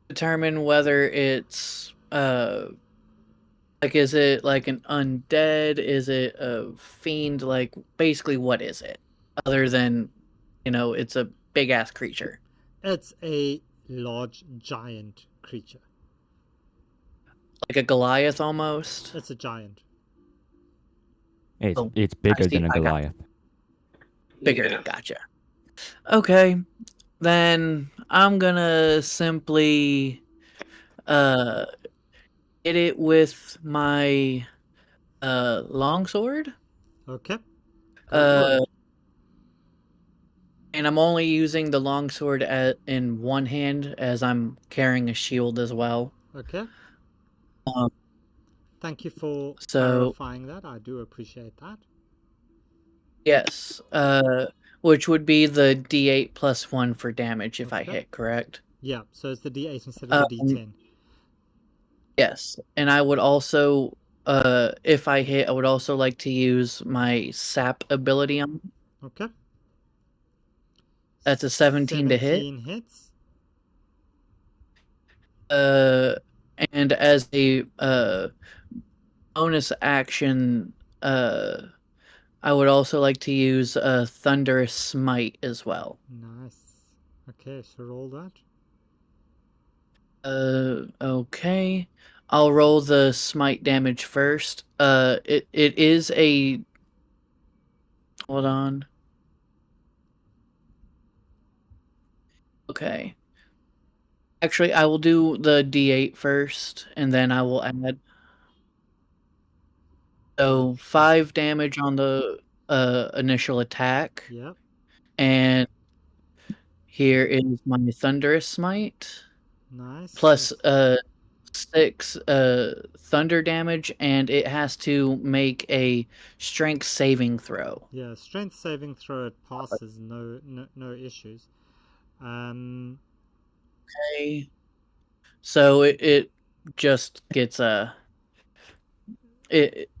Speaker 9: determine whether it's like, is it like an undead? Is it a fiend? Like, basically, what is it? Other than, it's a big ass creature.
Speaker 3: It's a large giant creature.
Speaker 9: Like a Goliath almost.
Speaker 3: It's a giant.
Speaker 7: It's bigger than a Goliath.
Speaker 9: Bigger,
Speaker 6: Yeah.
Speaker 9: gotcha. Okay, then I'm gonna simply hit it with my longsword.
Speaker 3: Okay.
Speaker 9: And I'm only using the longsword in one hand as I'm carrying a shield as well.
Speaker 3: Okay. Thank you for clarifying that. I do appreciate that.
Speaker 9: Yes, which would be the D8 plus 1 for damage if I hit, correct?
Speaker 3: Yeah, so it's the D8 instead of the D10.
Speaker 9: Yes, and I would also, if I hit, I would also like to use my sap ability on.
Speaker 3: Okay.
Speaker 9: That's a 17 to hit.
Speaker 3: 17 hits.
Speaker 9: And as a bonus action, I would also like to use a Thunderous Smite as well.
Speaker 3: Nice. Okay, so roll that.
Speaker 9: Okay. I'll roll the smite damage first. It is a... Hold on. Okay. Actually, I will do the D8 first, and then I will add... So, 5 damage on the initial attack.
Speaker 3: Yep.
Speaker 9: And here is my Thunderous Smite.
Speaker 3: Nice.
Speaker 9: Plus 6 thunder damage, and it has to make a strength saving throw.
Speaker 3: Yeah, strength saving throw, it passes, no issues.
Speaker 9: Okay. So it just gets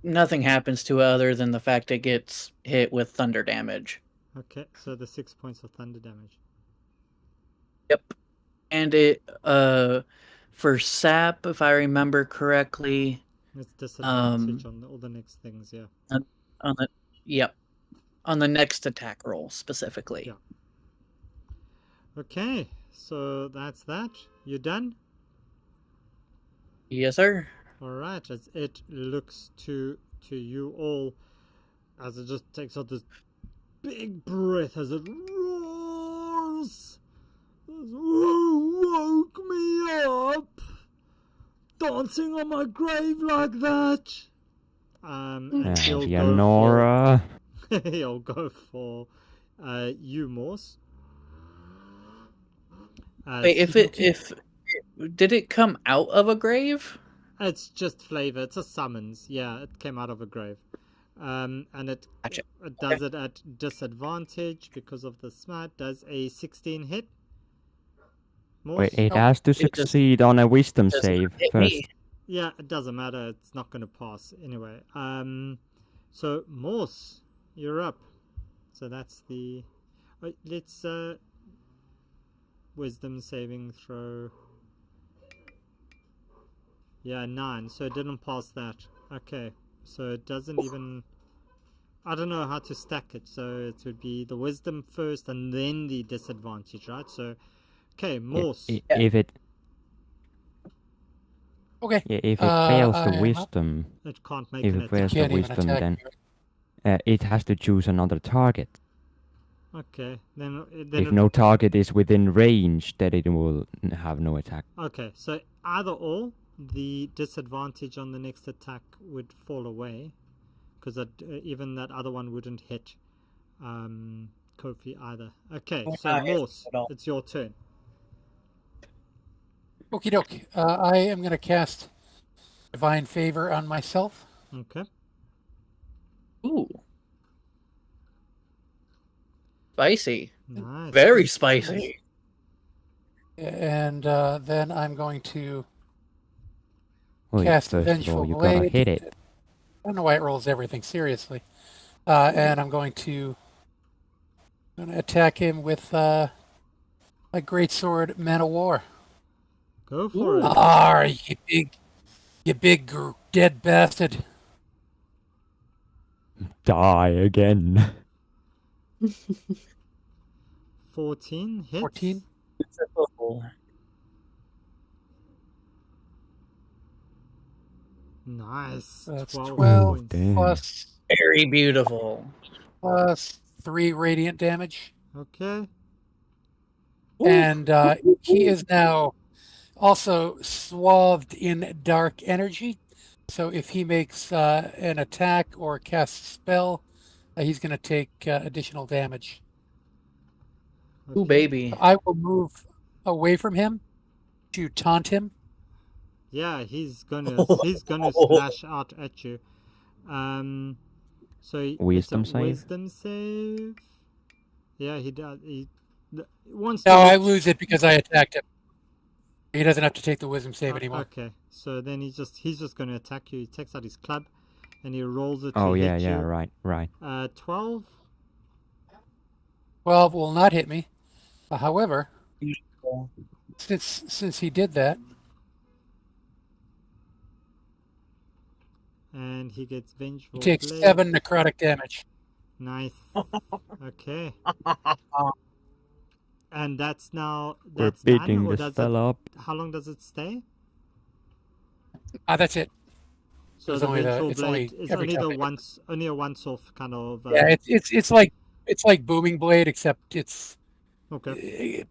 Speaker 9: nothing happens to it other than the fact it gets hit with thunder damage.
Speaker 3: Okay, so the 6 points of thunder damage.
Speaker 9: Yep. And it for sap, if I remember correctly,
Speaker 3: it's disadvantage on all the next things, yeah.
Speaker 9: On the next attack roll specifically.
Speaker 3: Yeah. Okay, so that's that. You done?
Speaker 9: Yes, sir.
Speaker 3: All right, as it looks to you all, as it just takes out this big breath as it roars. Who woke me up? Dancing on my grave like that. And
Speaker 7: Nora.
Speaker 3: He'll go for you, Morse.
Speaker 9: Wait, if did it come out of a grave?
Speaker 3: It's just flavor. It's a summons. Yeah, it came out of a grave. And it does it at disadvantage because of the smite. Does a 16 hit? Morse?
Speaker 7: Wait, it has to succeed on a wisdom save first.
Speaker 3: Yeah, it doesn't matter. It's not going to pass anyway. So Morse, you're up. So that's the. Let's wisdom saving throw. Yeah, 9. So it didn't pass that. Okay, so it doesn't even. I don't know how to stack it. So it would be the wisdom first and then the disadvantage, right? So, okay, Morse.
Speaker 7: If it.
Speaker 8: Okay.
Speaker 7: Yeah, if it fails the wisdom,
Speaker 3: it can't make
Speaker 7: if
Speaker 3: an
Speaker 7: it fails
Speaker 3: attack.
Speaker 7: the wisdom, then it has to choose another target.
Speaker 3: Okay, then
Speaker 7: if no target is within range, then it will have no attack.
Speaker 3: Okay, so either or, the disadvantage on the next attack would fall away, because even that other one wouldn't hit Kofi either. Okay, so Morse, it's your turn.
Speaker 8: Okie doke. I am going to cast Divine favor on myself.
Speaker 3: Okay.
Speaker 9: Ooh. Spicy.
Speaker 3: Nice.
Speaker 9: Very spicy.
Speaker 8: And then I'm going to
Speaker 7: Wait,
Speaker 8: cast
Speaker 7: first of
Speaker 8: Vengeful
Speaker 7: all, you gotta
Speaker 8: Blade.
Speaker 7: hit it.
Speaker 8: I don't know why it rolls everything seriously. And I'm going to attack him with my greatsword, Man of War.
Speaker 3: Go for it.
Speaker 8: Ah, you big dead bastard.
Speaker 7: Die again.
Speaker 3: 14 hits.
Speaker 8: 14.
Speaker 3: Nice.
Speaker 8: That's
Speaker 3: 12
Speaker 8: 12
Speaker 3: points.
Speaker 7: damn.
Speaker 8: plus
Speaker 9: Very beautiful.
Speaker 8: 3 radiant damage.
Speaker 3: Okay.
Speaker 8: And he is now also swathed in dark energy. So if he makes an attack or casts a spell, he's going to take additional damage.
Speaker 9: Ooh, baby.
Speaker 8: I will move away from him to taunt him.
Speaker 3: Yeah, he's gonna splash out at you. So
Speaker 7: Wisdom
Speaker 3: it's a
Speaker 7: save?
Speaker 3: wisdom save. Yeah, he does. He wants
Speaker 8: No,
Speaker 3: to.
Speaker 8: I lose it because I attacked him. He doesn't have to take the wisdom save anymore.
Speaker 3: Okay, so then he's just gonna attack you. He takes out his club, and he rolls it.
Speaker 7: Oh
Speaker 3: to
Speaker 7: yeah,
Speaker 3: hit
Speaker 7: yeah,
Speaker 3: you.
Speaker 7: right.
Speaker 3: 12.
Speaker 8: 12 will not hit me. However, since he did that,
Speaker 3: And he gets vengeful.
Speaker 8: he takes
Speaker 3: blade.
Speaker 8: 7 necrotic damage.
Speaker 3: Nice. Okay. And that's
Speaker 7: We're
Speaker 3: done,
Speaker 7: beating
Speaker 3: or
Speaker 7: this fella up.
Speaker 3: how long does it stay?
Speaker 8: That's it.
Speaker 3: So
Speaker 8: It's
Speaker 3: the
Speaker 8: only
Speaker 3: vengeful
Speaker 8: it's
Speaker 3: blade
Speaker 8: only
Speaker 3: is
Speaker 8: every
Speaker 3: only
Speaker 8: time.
Speaker 3: only a once-off kind of.
Speaker 8: Yeah, it's like booming blade, except it's
Speaker 3: Okay.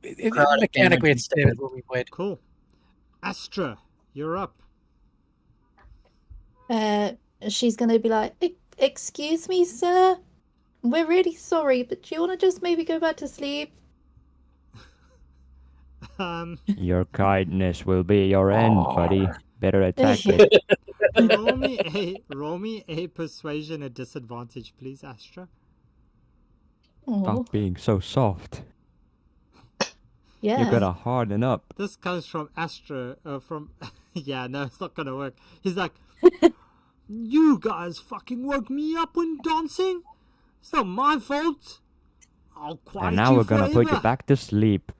Speaker 8: mechanically it's the same as booming blade.
Speaker 3: Cool. Astra, you're up.
Speaker 5: She's gonna be like, "Excuse me, sir. We're really sorry, but do you want to just maybe go back to sleep?"
Speaker 7: Your kindness will be your end, buddy. Better attack
Speaker 5: Yeah.
Speaker 7: it.
Speaker 3: roll me a persuasion at disadvantage, please, Astra.
Speaker 5: Aw,
Speaker 7: Stop being so soft.
Speaker 5: yeah.
Speaker 7: You gotta harden up.
Speaker 3: This comes from Astra. From yeah, no, it's not gonna work. He's like, you guys fucking woke me up when dancing. It's not my fault. I'll quiet
Speaker 7: And now
Speaker 3: you
Speaker 7: we're gonna put you
Speaker 3: forever."
Speaker 7: back to sleep.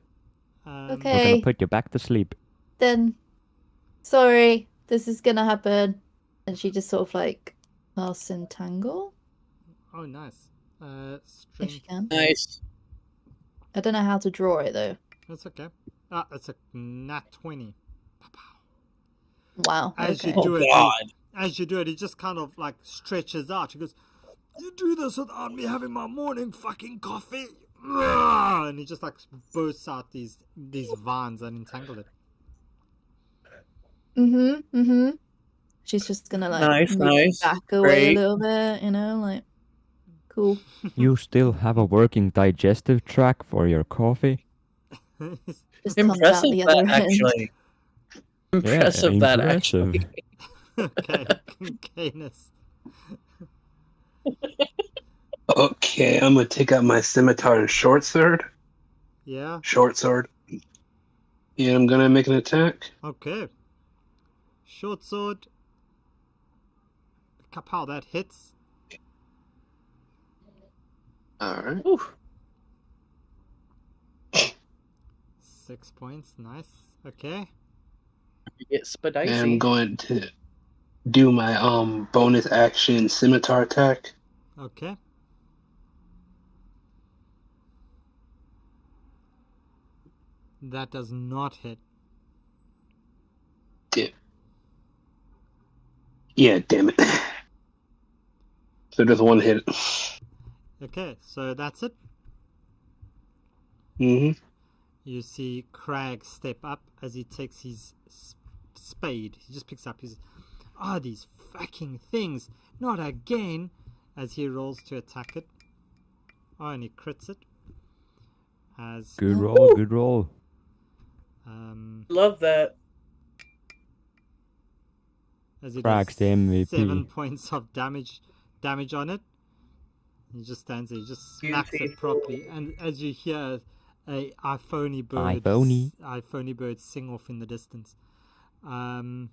Speaker 3: Um,
Speaker 7: We're
Speaker 5: Okay.
Speaker 7: gonna put you back to sleep.
Speaker 5: Then, sorry, this is gonna happen. And she just sort of like casts Entangle,
Speaker 3: Oh, nice.
Speaker 5: if she
Speaker 3: Strength.
Speaker 5: can.
Speaker 9: Nice.
Speaker 5: I don't know how to draw it though.
Speaker 3: That's okay. It's a nat 20.
Speaker 5: Wow.
Speaker 3: As
Speaker 5: Okay.
Speaker 3: you do
Speaker 9: Oh,
Speaker 3: it,
Speaker 9: God.
Speaker 3: he just kind of like stretches out. He goes, "You do this without me having my morning fucking coffee." And he just like bursts out these vines and entangle it.
Speaker 5: Mm-hmm. She's just gonna like
Speaker 9: Nice,
Speaker 5: move
Speaker 9: nice.
Speaker 5: back away
Speaker 9: Great.
Speaker 5: a little bit, like cool.
Speaker 7: You still have a working digestive tract for your coffee?
Speaker 5: Just comes out
Speaker 9: Impressive,
Speaker 5: the
Speaker 9: that,
Speaker 5: other end.
Speaker 9: actually. Impressive,
Speaker 7: yeah,
Speaker 9: that,
Speaker 7: impressive.
Speaker 9: actually.
Speaker 3: Okay, Canis.
Speaker 6: Okay, I'm gonna take out my scimitar and short sword.
Speaker 3: Yeah.
Speaker 6: Short sword. Yeah, I'm gonna make an attack.
Speaker 3: Okay. Short sword. Kapow, that hits.
Speaker 6: Alright.
Speaker 9: Ooh.
Speaker 3: 6 points. Nice. Okay.
Speaker 9: You get spicy.
Speaker 6: And I'm going to do my bonus action scimitar attack.
Speaker 3: Okay. That does not hit.
Speaker 6: Yeah, damn it. So just one hit.
Speaker 3: Okay, so that's it.
Speaker 6: Mm-hmm.
Speaker 3: You see Crag step up as he takes his spade. He just picks up his... these fucking things! Not again! As he rolls to attack it. Oh, and he crits it. As...
Speaker 7: Good roll, good roll.
Speaker 9: Love that.
Speaker 3: as he
Speaker 7: Cracks
Speaker 3: does
Speaker 7: the MVP.
Speaker 3: 7 points of damage on it. He just stands there, he just smacks it properly, and as you hear a iPhony bird sing off in the distance. And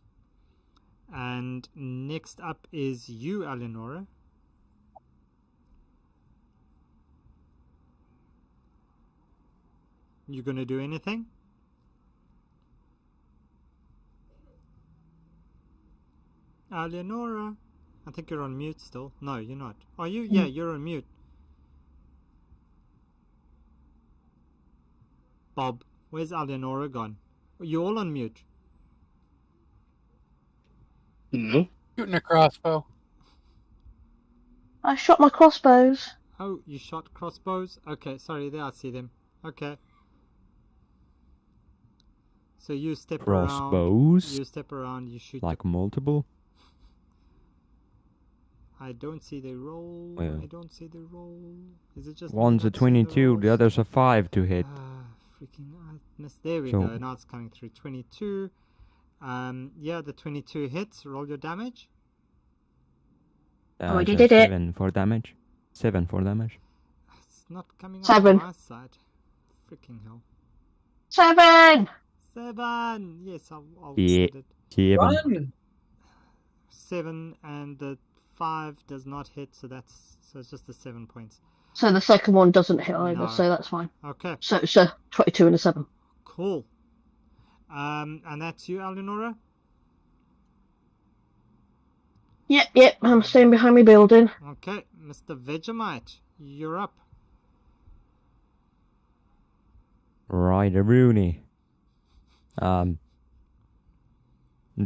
Speaker 3: next up is you, Eleonora. You gonna do anything? Eleonora, I think you're on mute still. No, you're not. Are you? Yeah, you're on mute. Bob, where's Eleonora gone? Are you all on mute?
Speaker 6: No.
Speaker 8: Shooting a crossbow.
Speaker 4: I shot my crossbows.
Speaker 3: Oh, you shot crossbows? Okay, sorry, there I see them. Okay. So you step
Speaker 7: Crossbows?
Speaker 3: around. You step around, you shoot.
Speaker 7: Like multiple?
Speaker 3: I don't see the roll.
Speaker 7: Well,
Speaker 3: I don't see the roll. Is it just
Speaker 7: one's a 22, the other's a 5 to hit.
Speaker 3: Freaking I missed. There we
Speaker 7: So-
Speaker 3: go. Now it's coming through. 22. Yeah, the 22 hits. Roll your damage.
Speaker 4: Oh, you
Speaker 7: So
Speaker 4: did it.
Speaker 7: 7 for damage. 7 for damage.
Speaker 3: It's not coming up
Speaker 4: 7.
Speaker 3: on my side. Freaking hell.
Speaker 4: 7!
Speaker 3: 7. Yes, I'll
Speaker 7: Yeah.
Speaker 3: set it.
Speaker 7: 7.
Speaker 9: Run!
Speaker 3: 7 and the 5 does not hit, so it's just the 7 points.
Speaker 4: So the second one doesn't hit either,
Speaker 3: No.
Speaker 4: so that's fine.
Speaker 3: Okay,
Speaker 4: So it's a 22 and a 7.
Speaker 3: cool. And that's you, Eleonora?
Speaker 4: Yep, I'm staying behind my building.
Speaker 3: Okay, Mr. Vegemite, you're up.
Speaker 7: Right, a Rooney.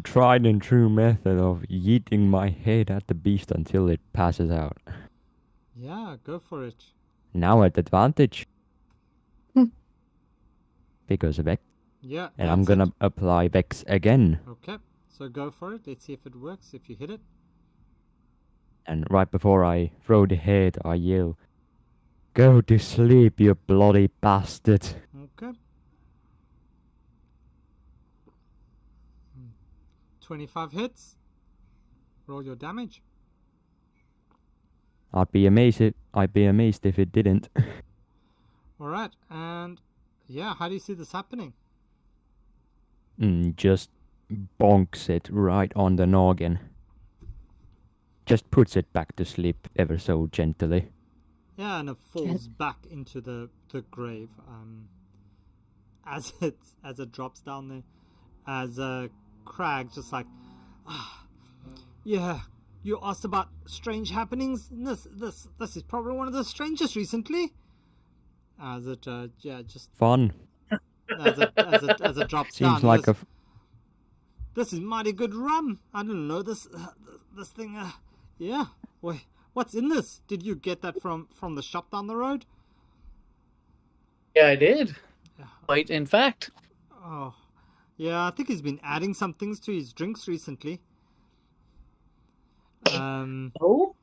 Speaker 7: Tried and true method of yeeting my head at the beast until it passes out.
Speaker 3: Yeah, go for it.
Speaker 7: Now at advantage. Because of Vex.
Speaker 3: Yeah,
Speaker 7: And I'm
Speaker 3: that's
Speaker 7: gonna
Speaker 3: it.
Speaker 7: apply Vex again.
Speaker 3: Okay, so go for it. Let's see if it works, if you hit it.
Speaker 7: And right before I throw the head, I yell, "Go to sleep, you bloody bastard."
Speaker 3: Okay. 25 hits. Roll your damage.
Speaker 7: I'd be amazed if it didn't.
Speaker 3: Alright, and yeah, how do you see this happening?
Speaker 7: Just bonks it right on the noggin. Just puts it back to sleep ever so gently.
Speaker 3: Yeah, and it falls back into the grave. As it drops down there, as Crag just like, yeah, you asked about strange happenings. This is probably one of the strangest recently. As it just
Speaker 7: Fun.
Speaker 3: as it drops
Speaker 7: Seems
Speaker 3: down.
Speaker 7: like a
Speaker 3: This is mighty good rum. I didn't know this thing. Yeah. Wait, what's in this? Did you get that from the shop down the road?
Speaker 9: Yeah, I did.
Speaker 3: Yeah.
Speaker 9: Quite in fact.
Speaker 3: Oh, yeah. I think he's been adding some things to his drinks recently.
Speaker 9: Oh?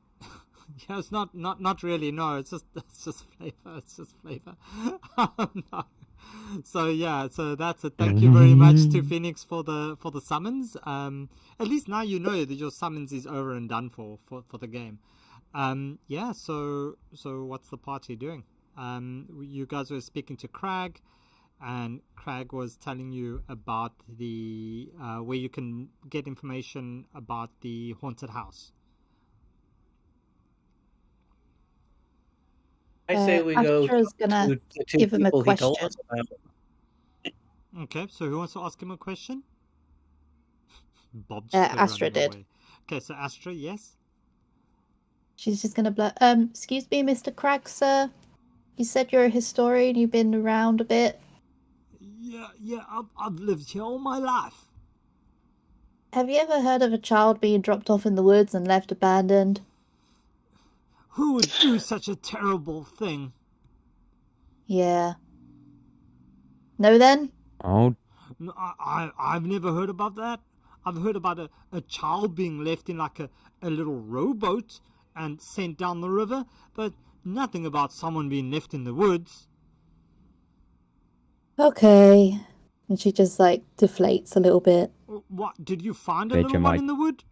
Speaker 3: Yeah, it's not really. No, it's just flavor. It's just flavor. No. So yeah, so that's it. Thank you very much to Phoenix for the summons. At least now you know that your summons is over and done for the game. Yeah. So what's the party doing? You guys were speaking to Crag, and Crag was telling you about the where you can get information about the haunted house.
Speaker 9: I say we go
Speaker 5: Astra's gonna
Speaker 9: to the two
Speaker 5: give him a
Speaker 9: people he told
Speaker 5: question.
Speaker 9: us about.
Speaker 3: Okay, so who wants to ask him a question? Bob.
Speaker 5: Astra
Speaker 3: running
Speaker 5: did.
Speaker 3: away. Okay, so Astra, yes.
Speaker 5: She's just gonna excuse me, Mr. Crag, sir. You said you're a historian, you've been around a bit.
Speaker 3: Yeah, I've lived here all my life.
Speaker 5: Have you ever heard of a child being dropped off in the woods and left abandoned?
Speaker 3: Who would do such a terrible thing?
Speaker 5: Yeah. No then?
Speaker 7: oh,
Speaker 3: No, I've never heard about that. I've heard about a child being left in like a little rowboat and sent down the river, but nothing about someone being left in the woods.
Speaker 5: Okay. And she just like deflates a little bit.
Speaker 3: What? Did you find a little one in the wood?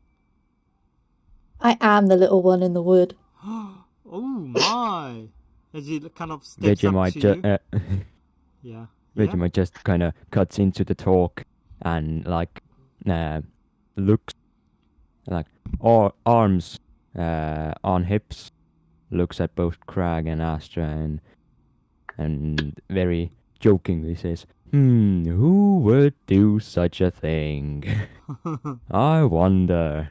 Speaker 5: I am the little one in the wood.
Speaker 3: Oh my! As he kind of steps up
Speaker 7: Vegemite,
Speaker 3: to you. Yeah.
Speaker 7: Vegemite just kind of cuts into the talk and like looks like arms on hips, looks at both Crag and Astra and very jokingly says, who would do such a thing? I wonder.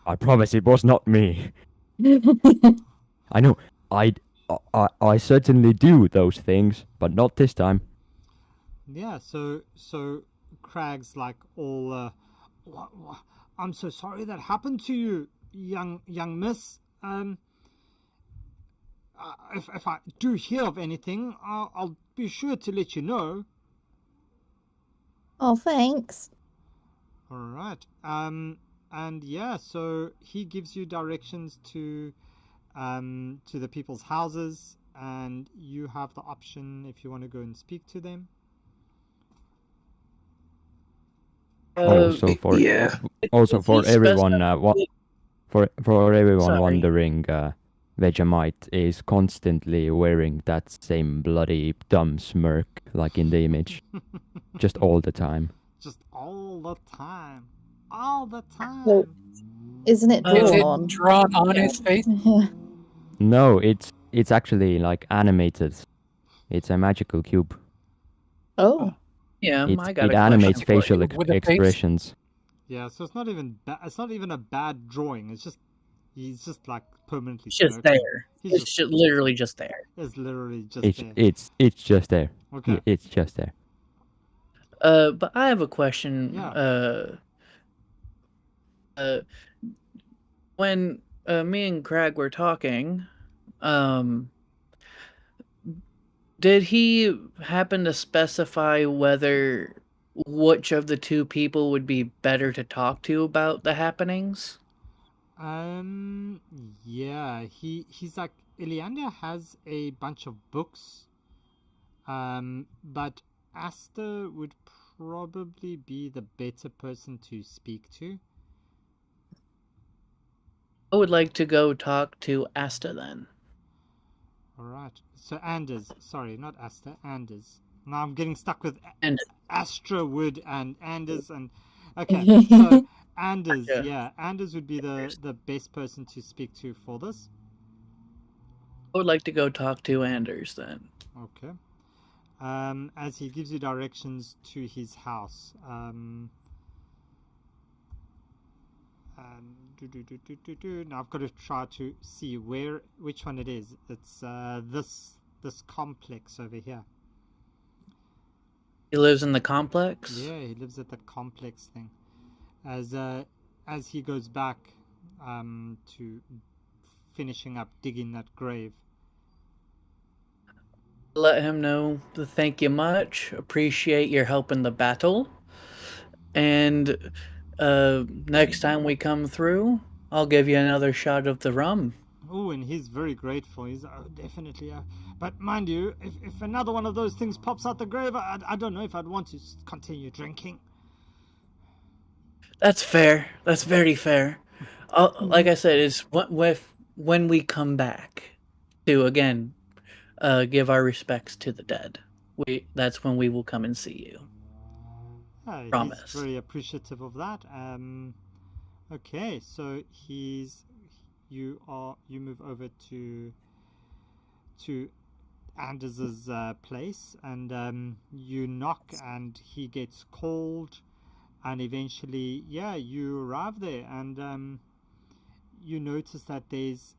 Speaker 7: I promise it was not me. I know, I certainly do those things, but not this time.
Speaker 3: Yeah, so Crag's like all, I'm so sorry that happened to you, young miss. If I do hear of anything, I'll be sure to let you know.
Speaker 5: Oh, thanks.
Speaker 3: All right. And yeah, so he gives you directions to the people's houses, and you have the option if you want to go and speak to them.
Speaker 7: Also for
Speaker 6: yeah.
Speaker 7: also
Speaker 9: Did
Speaker 7: for
Speaker 9: he
Speaker 7: everyone
Speaker 9: specify-
Speaker 7: for everyone
Speaker 9: Sorry.
Speaker 7: wondering, Vegemite is constantly wearing that same bloody dumb smirk like in the image, just all the time.
Speaker 3: Just all the time. All the time.
Speaker 5: Well, isn't it
Speaker 8: Is
Speaker 5: drawn
Speaker 8: it
Speaker 5: on?
Speaker 8: drawn on his face?
Speaker 5: Yeah.
Speaker 7: No, it's actually like animated. It's a magical cube.
Speaker 5: Oh.
Speaker 9: Yeah,
Speaker 7: It
Speaker 9: I got a
Speaker 7: animates
Speaker 9: question for you.
Speaker 7: facial
Speaker 8: With a face?
Speaker 7: expressions.
Speaker 3: Yeah, so it's not even it's not even a bad drawing. It's just he's just like permanently
Speaker 9: It's just
Speaker 3: smirking.
Speaker 9: there.
Speaker 3: He's
Speaker 9: It's just literally just there.
Speaker 3: It's literally just
Speaker 7: It's
Speaker 3: there.
Speaker 7: it's just there.
Speaker 3: Okay.
Speaker 7: It's just there.
Speaker 9: But I have a question.
Speaker 3: Yeah.
Speaker 9: When me and Crag were talking, did he happen to specify which of the two people would be better to talk to about the happenings?
Speaker 3: Yeah, he's like Iliander has a bunch of books. But Asta would probably be the better person to speak to.
Speaker 9: I would like to go talk to Asta then.
Speaker 3: All right. So Anders, sorry, not Asta, Anders. Now I'm getting stuck with
Speaker 9: And
Speaker 3: Astra Wood and Anders and okay. So Anders, yeah, Anders would be the best person to speak to for this.
Speaker 9: I would like to go talk to Anders then.
Speaker 3: Okay. As he gives you directions to his house. Now I've got to try to see which one it is. It's this complex over here.
Speaker 9: He lives in the complex?
Speaker 3: Yeah, he lives at the complex thing. As he goes back to finishing up digging that grave.
Speaker 9: Let him know the thank you much. Appreciate your help in the battle. And next time we come through, I'll give you another shot of the rum.
Speaker 3: Oh, and he's very grateful. He's definitely. But mind you, if another one of those things pops out the grave, I don't know if I'd want to continue drinking.
Speaker 9: That's fair. That's very fair. Like I said, it's when we come back to again give our respects to the dead. That's when we will come and see you. Promise.
Speaker 3: He's very appreciative of that. Okay, so you move over to Anders's place, and you knock, and he gets called, and eventually, you arrive there, and you notice that there's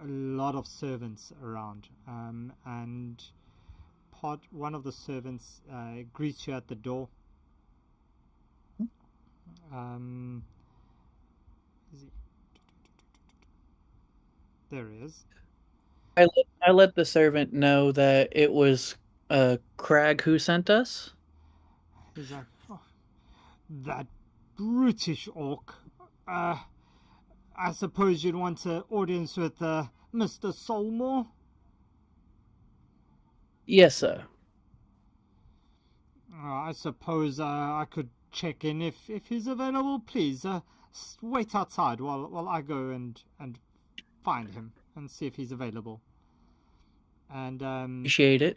Speaker 3: a lot of servants around, and one of the servants greets you at the door. There he is.
Speaker 9: I let the servant know that it was Crag who sent us.
Speaker 3: He's like, that brutish orc. I suppose you'd want an audience with Mr. Saltmarsh?
Speaker 9: Yes, sir.
Speaker 3: I suppose I could check in if he's available. Please, wait outside while I go and find him and see if he's available. And
Speaker 9: Appreciate it.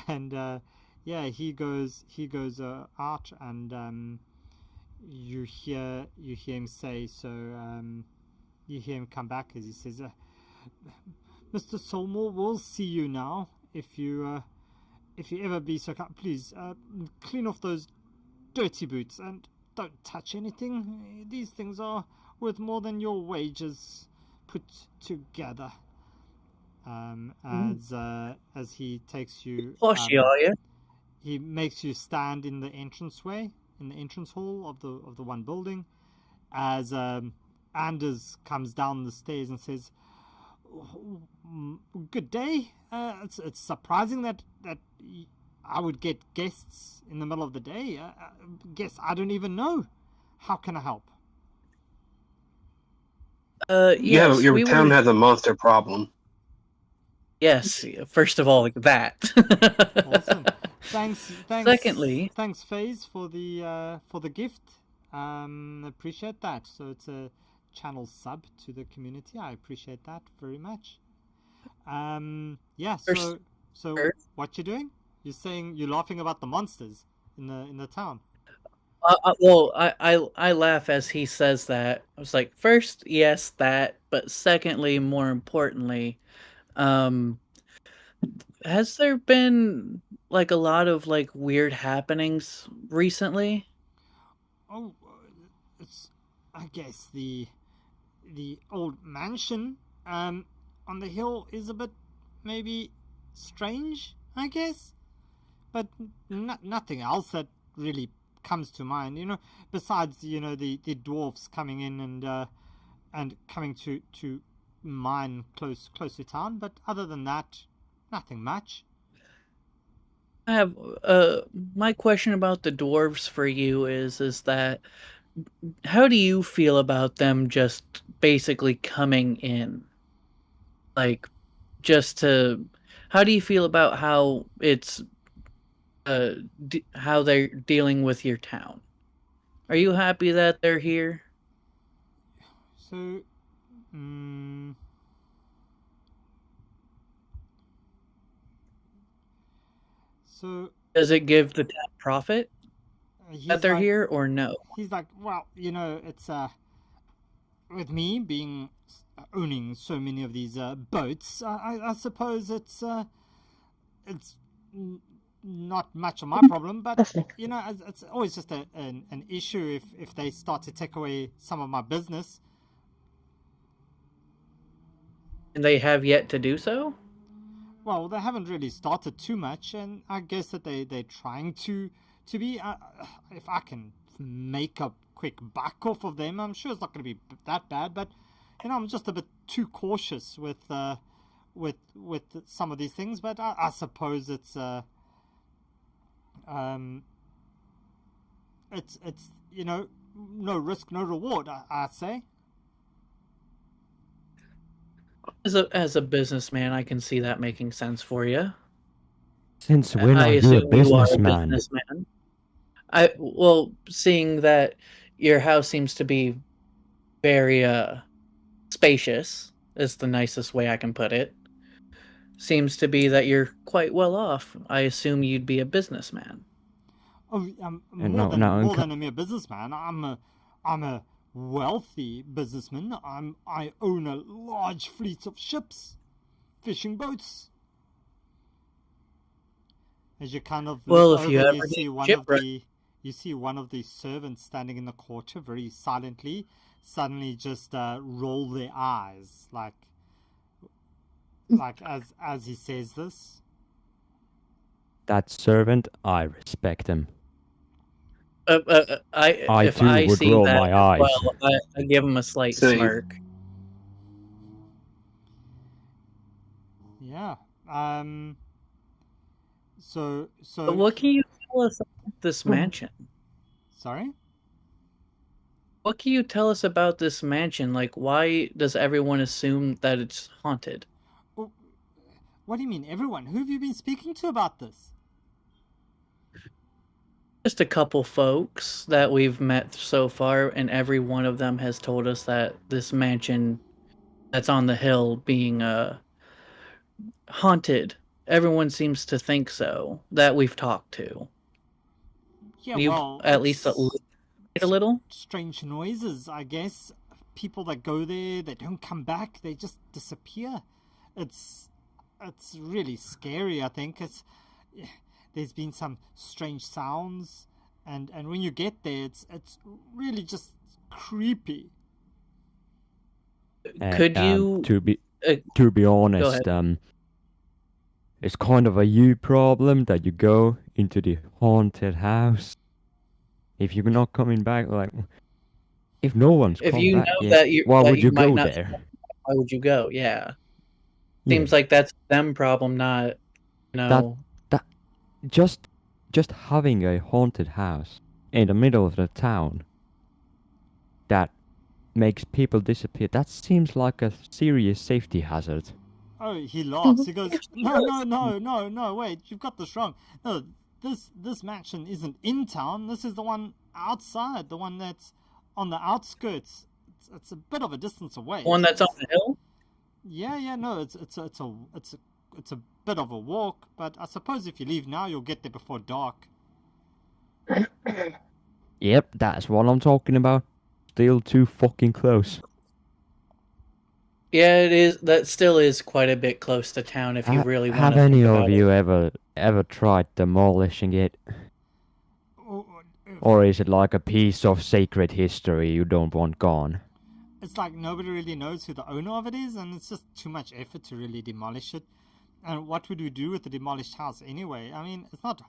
Speaker 3: and yeah, he goes out, and you hear him say so. You hear him come back as he says, "Mr. Solmore, we'll see you now. If you ever be so kind, please clean off those dirty boots and don't touch anything. These things are worth more than your wages put together." As he takes you,
Speaker 9: Poshy, are you?
Speaker 3: he makes you stand in the entrance hall of the one building, as Anders comes down the stairs and says, "Good day. It's surprising that I would get guests in the middle of the day. Guests I don't even know. How can I help?"
Speaker 6: Yeah,
Speaker 9: Yes,
Speaker 6: your
Speaker 9: we
Speaker 6: town
Speaker 9: were.
Speaker 6: has a monster problem.
Speaker 9: Yes, first of all, like that.
Speaker 3: Awesome. Thanks.
Speaker 9: Secondly,
Speaker 3: Thanks, FaZe, for the gift. Appreciate that. So it's a channel sub to the community. I appreciate that very much. Yeah. So what you doing? You're saying you're laughing about the monsters in the town.
Speaker 9: well, I laugh as he says that. I was like, first, yes, that, but secondly, more importantly, has there been like a lot of like weird happenings recently?
Speaker 3: Oh, it's I guess the old mansion on the hill is a bit maybe strange, I guess, but nothing else that really comes to mind. Besides the dwarfs coming in and coming to mine close to town. But other than that, nothing much.
Speaker 9: I have my question about the dwarves for you is that how do you feel about them just basically coming in? Like just to how do you feel about how it's how they're dealing with your town? Are you happy that they're here?
Speaker 3: So, so
Speaker 9: Does it give the town profit that
Speaker 3: he's
Speaker 9: they're
Speaker 3: like,
Speaker 9: here or no?
Speaker 3: he's like, well, it's with me being owning so many of these boats, I suppose it's not much of my problem, but
Speaker 4: Definitely.
Speaker 3: it's always just an issue if they start to take away some of my business.
Speaker 9: And they have yet to do so?
Speaker 3: Well, they haven't really started too much, and I guess that they're trying to be. If I can make a quick buck off of them, I'm sure it's not going to be that bad. But I'm just a bit too cautious with some of these things. But I suppose it's no risk, no reward. I say.
Speaker 9: As a businessman, I can see that making sense for you.
Speaker 7: Since when
Speaker 9: I
Speaker 7: are you a
Speaker 9: assume you are a
Speaker 7: businessman?
Speaker 9: businessman. Seeing that your house seems to be very spacious, is the nicest way I can put it. Seems to be that you're quite well off. I assume you'd be a businessman.
Speaker 3: Oh, I'm
Speaker 7: no,
Speaker 3: more than a mere businessman. I'm a wealthy businessman. I own a large fleet of ships, fishing boats. As you kind of
Speaker 9: Well,
Speaker 3: look
Speaker 9: if
Speaker 3: over,
Speaker 9: you ever
Speaker 3: you see
Speaker 9: need
Speaker 3: one of
Speaker 9: shipwreck,
Speaker 3: the servants standing in the quarter very silently, suddenly just roll their eyes like as he says this.
Speaker 7: That servant, I respect him.
Speaker 9: if
Speaker 7: too
Speaker 9: I
Speaker 7: would
Speaker 9: see
Speaker 7: roll
Speaker 9: that
Speaker 7: my
Speaker 9: as
Speaker 7: eyes.
Speaker 9: well, I give him a slight
Speaker 6: Same.
Speaker 9: smirk.
Speaker 3: Yeah. So
Speaker 9: But what can you tell us about this mansion?
Speaker 3: sorry?
Speaker 9: What can you tell us about this mansion? Like, why does everyone assume that it's haunted?
Speaker 3: Oh, what do you mean, everyone? Who have you been speaking to about this?
Speaker 9: Just a couple folks that we've met so far, and every one of them has told us that this mansion that's on the hill being haunted. Everyone seems to think so that we've talked to.
Speaker 3: Yeah,
Speaker 9: You've
Speaker 3: well,
Speaker 9: at least a little.
Speaker 3: strange noises, I guess. People that go there, they don't come back. They just disappear. It's really scary. I think there's been some strange sounds, and when you get there, it's really just creepy.
Speaker 9: Could you
Speaker 7: to be
Speaker 9: go
Speaker 7: honest,
Speaker 9: ahead.
Speaker 7: it's kind of a you problem that you go into the haunted house. If you're not coming back, like, if no one's
Speaker 9: If
Speaker 7: come
Speaker 9: you
Speaker 7: back
Speaker 9: know
Speaker 7: yet,
Speaker 9: that
Speaker 7: why would you
Speaker 9: might
Speaker 7: go
Speaker 9: not,
Speaker 7: there?
Speaker 9: why would you go? Yeah.
Speaker 7: Yeah,
Speaker 9: Seems like that's them problem, not
Speaker 7: that just having a haunted house in the middle of the town that makes people disappear. That seems like a serious safety hazard.
Speaker 3: Oh, he laughs. He goes, no, wait, you've got this wrong. No, this mansion isn't in town. This is the one outside, the one that's on the outskirts. It's a bit of a distance away.
Speaker 9: One that's on the hill.
Speaker 3: Yeah, no, it's a bit of a walk, but I suppose if you leave now, you'll get there before dark.
Speaker 7: Yep, that's what I'm talking about. Still too fucking close.
Speaker 9: Yeah, it is. That still is quite a bit close to town if you really want
Speaker 7: Have
Speaker 9: to
Speaker 7: any
Speaker 9: think
Speaker 7: of
Speaker 9: about
Speaker 7: you
Speaker 9: it.
Speaker 7: ever tried demolishing it? Or is it like a piece of sacred history you don't want gone?
Speaker 3: It's like nobody really knows who the owner of it is, and it's just too much effort to really demolish it. And what would we do with the demolished house anyway? I mean, it's not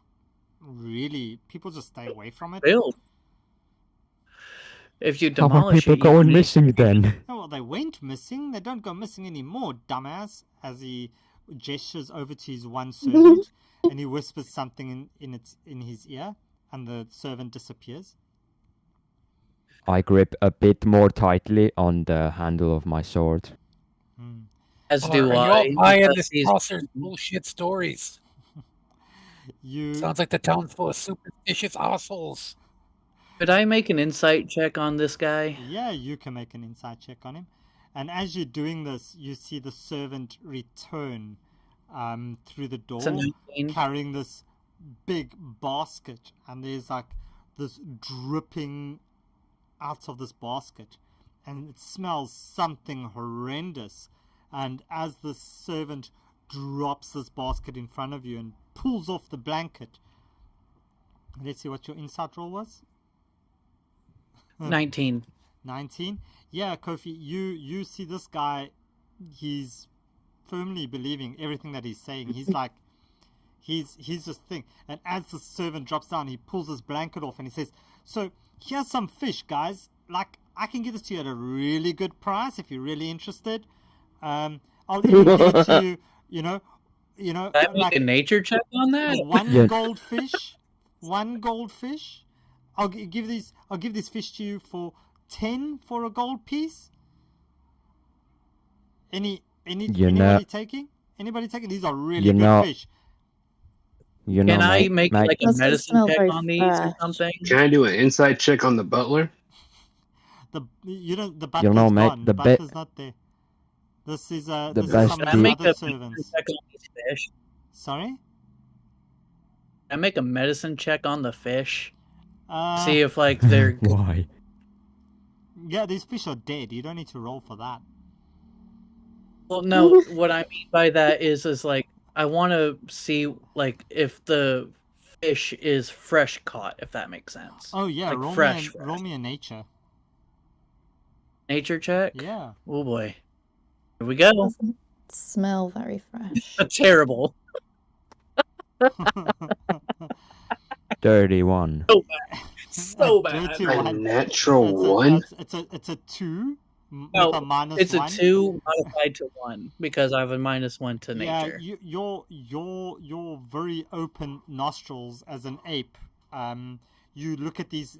Speaker 3: really. People just stay away from it.
Speaker 9: Build. If you
Speaker 7: How are
Speaker 9: demolish
Speaker 7: people
Speaker 9: it,
Speaker 7: going missing then?
Speaker 3: Oh, well, they went missing. They don't go missing anymore, dumbass. As he gestures over to his one servant, and he whispers something in his ear, and the servant disappears.
Speaker 7: I grip a bit more tightly on the handle of my sword.
Speaker 9: As
Speaker 8: Are
Speaker 9: do
Speaker 8: you
Speaker 9: I.
Speaker 8: all buying
Speaker 9: because
Speaker 8: this
Speaker 9: these-
Speaker 8: Prosser's bullshit stories? Sounds like the town's full of superstitious assholes.
Speaker 9: Could I make an insight check on this guy?
Speaker 3: Yeah, you can make an insight check on him. And as you're doing this, you see the servant return through the door,
Speaker 9: 19.
Speaker 3: carrying this big basket. And there's like this dripping out of this basket. And it smells something horrendous. And as the servant drops this basket in front of you and pulls off the blanket, let's see what your insight roll was.
Speaker 9: 19.
Speaker 3: 19. Yeah, Kofi, you see this guy, he's firmly believing everything that he's saying. He's like, he's just thinking. And as the servant drops down, he pulls his blanket off and he says, so here's some fish, guys. Like, I can give this to you at a really good price if you're really interested. I'll even give it to you, you know,
Speaker 9: Can I make a nature check on that?
Speaker 3: One goldfish. I'll give this fish to you for 10 for a gold piece. Anybody taking? Anybody taking? These are really good fish.
Speaker 9: Can I make like a
Speaker 5: Doesn't
Speaker 9: medicine
Speaker 5: smell
Speaker 9: check
Speaker 5: very
Speaker 9: on these or
Speaker 5: fresh.
Speaker 9: something?
Speaker 6: Can I do an inside check on the butler?
Speaker 3: The butler's
Speaker 7: mate,
Speaker 3: gone. The butler's not there. This is some of
Speaker 9: Can I
Speaker 3: his
Speaker 9: make
Speaker 3: other
Speaker 9: a
Speaker 3: servants.
Speaker 9: check on these fish?
Speaker 3: Sorry?
Speaker 9: Can I make a medicine check on the fish?
Speaker 3: Uh,
Speaker 9: See if like they're
Speaker 7: Why?
Speaker 3: Yeah, these fish are dead. You don't need to roll for that.
Speaker 9: Well, no. What I mean by that is like I want to see like if the fish is fresh caught, if that makes sense.
Speaker 3: Oh yeah,
Speaker 9: like
Speaker 3: roll
Speaker 9: fresh.
Speaker 3: me a nature.
Speaker 9: Nature check.
Speaker 3: Yeah.
Speaker 9: Oh boy. Here we go.
Speaker 5: Doesn't smell very fresh.
Speaker 9: Terrible.
Speaker 7: 31.
Speaker 9: So bad.
Speaker 3: Dirty
Speaker 6: A
Speaker 3: one.
Speaker 6: natural one?
Speaker 3: It's a 2
Speaker 9: No,
Speaker 3: with a minus
Speaker 9: it's
Speaker 3: 1.
Speaker 9: a 2 modified to 1 because I have a -1 to nature.
Speaker 3: Yeah, your very open nostrils as an ape. You look at these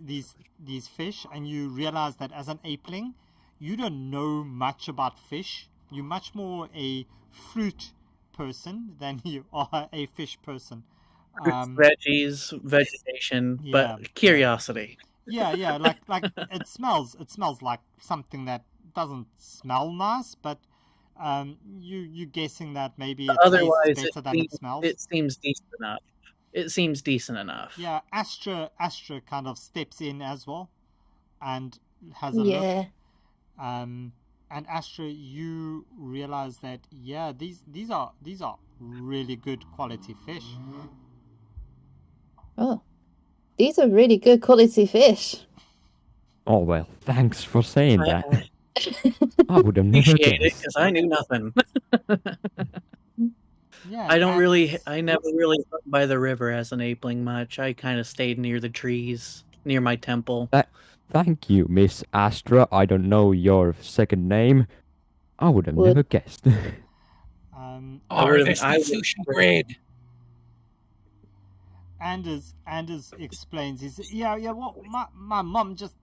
Speaker 3: fish and you realize that as an apeling, you don't know much about fish. You're much more a fruit person than you are a fish person.
Speaker 9: Veggies, vegetation,
Speaker 3: Yeah,
Speaker 9: but curiosity.
Speaker 3: yeah, like it smells like something that doesn't smell nice, but you're guessing that maybe it
Speaker 9: Otherwise,
Speaker 3: tastes better than it smells.
Speaker 9: it seems decent enough. It seems decent enough.
Speaker 3: Yeah, Astra kind of steps in as well, and has a
Speaker 5: Yeah.
Speaker 3: look. And Astra, you realize that these are really good quality fish.
Speaker 5: Oh, these are really good quality fish.
Speaker 7: Oh well, thanks for saying that. I would have never
Speaker 9: Appreciate it
Speaker 7: guessed.
Speaker 9: because I knew nothing.
Speaker 3: Yeah,
Speaker 9: I
Speaker 3: never
Speaker 9: really hung by the river as an apeling much. I kind of stayed near the trees, near my temple.
Speaker 7: Thank you, Miss Astra. I don't know your second name. I would have
Speaker 5: Would.
Speaker 7: never guessed.
Speaker 8: This is sushi grade.
Speaker 3: Anders explains. He's well, my mom just,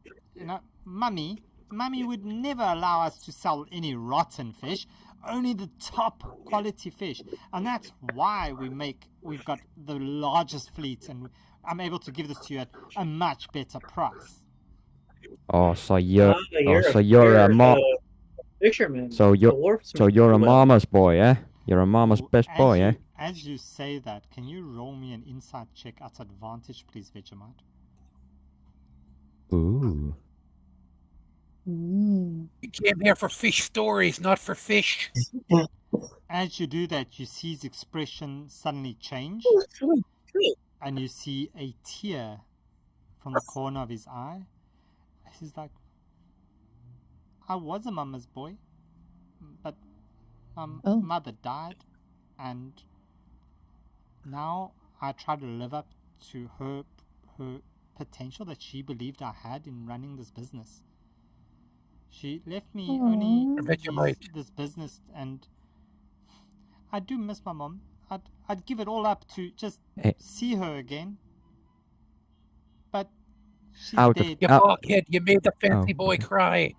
Speaker 3: mummy would never allow us to sell any rotten fish, only the top quality fish, and that's why we've got the largest fleet, and I'm able to give this to you at a much better price.
Speaker 7: Oh, so you're
Speaker 9: a
Speaker 7: a
Speaker 9: fisherman.
Speaker 7: So you're a mama's boy, eh? You're a mama's best boy, eh?
Speaker 3: As you say that, can you roll me an insight check at advantage, please, Vegemite?
Speaker 7: Ooh.
Speaker 8: You came here for fish stories, not for fish.
Speaker 3: As you do that, you see his expression suddenly change, and you see a tear from the corner of his eye. He's like, I was a mama's boy, but my mother died, and now I try to live up to her potential that she believed I had in running this business. She left me only this business, and I do miss my mom. I'd give it all up to just see her again. But she's dead.
Speaker 8: You blockhead, you made the fancy boy cry.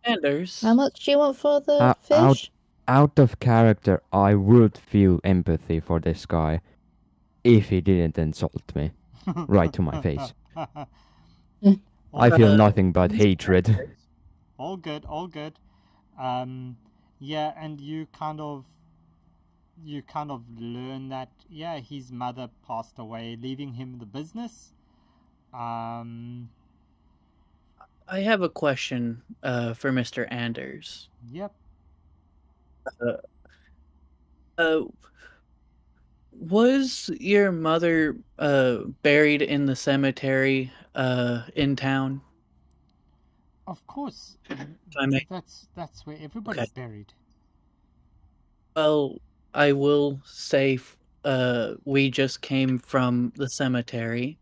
Speaker 9: Anders.
Speaker 5: How much do you want for the fish?
Speaker 7: Out of character, I would feel empathy for this guy if he didn't insult me right to my face. I feel nothing but hatred.
Speaker 3: All good. Yeah, and you kind of learn that his mother passed away, leaving him the business.
Speaker 9: I have a question for Mr. Anders.
Speaker 3: Yep.
Speaker 9: Was your mother buried in the cemetery in town?
Speaker 3: Of course. That's where everybody's buried.
Speaker 9: Well, I will say we just came from the cemetery.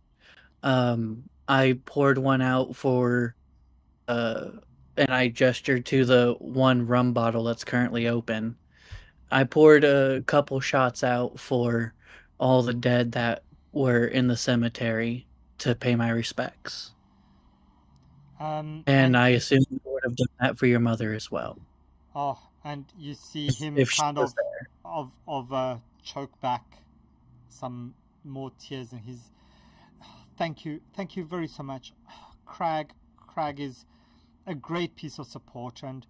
Speaker 9: I poured one out for and I gestured to the one rum bottle that's currently open. I poured a couple shots out for all the dead that were in the cemetery to pay my respects. And I assume you would have done that for your mother as well.
Speaker 3: Oh, and you see him kind of choke back some more tears, and he's thank you very so much. Crag is a great piece of support, and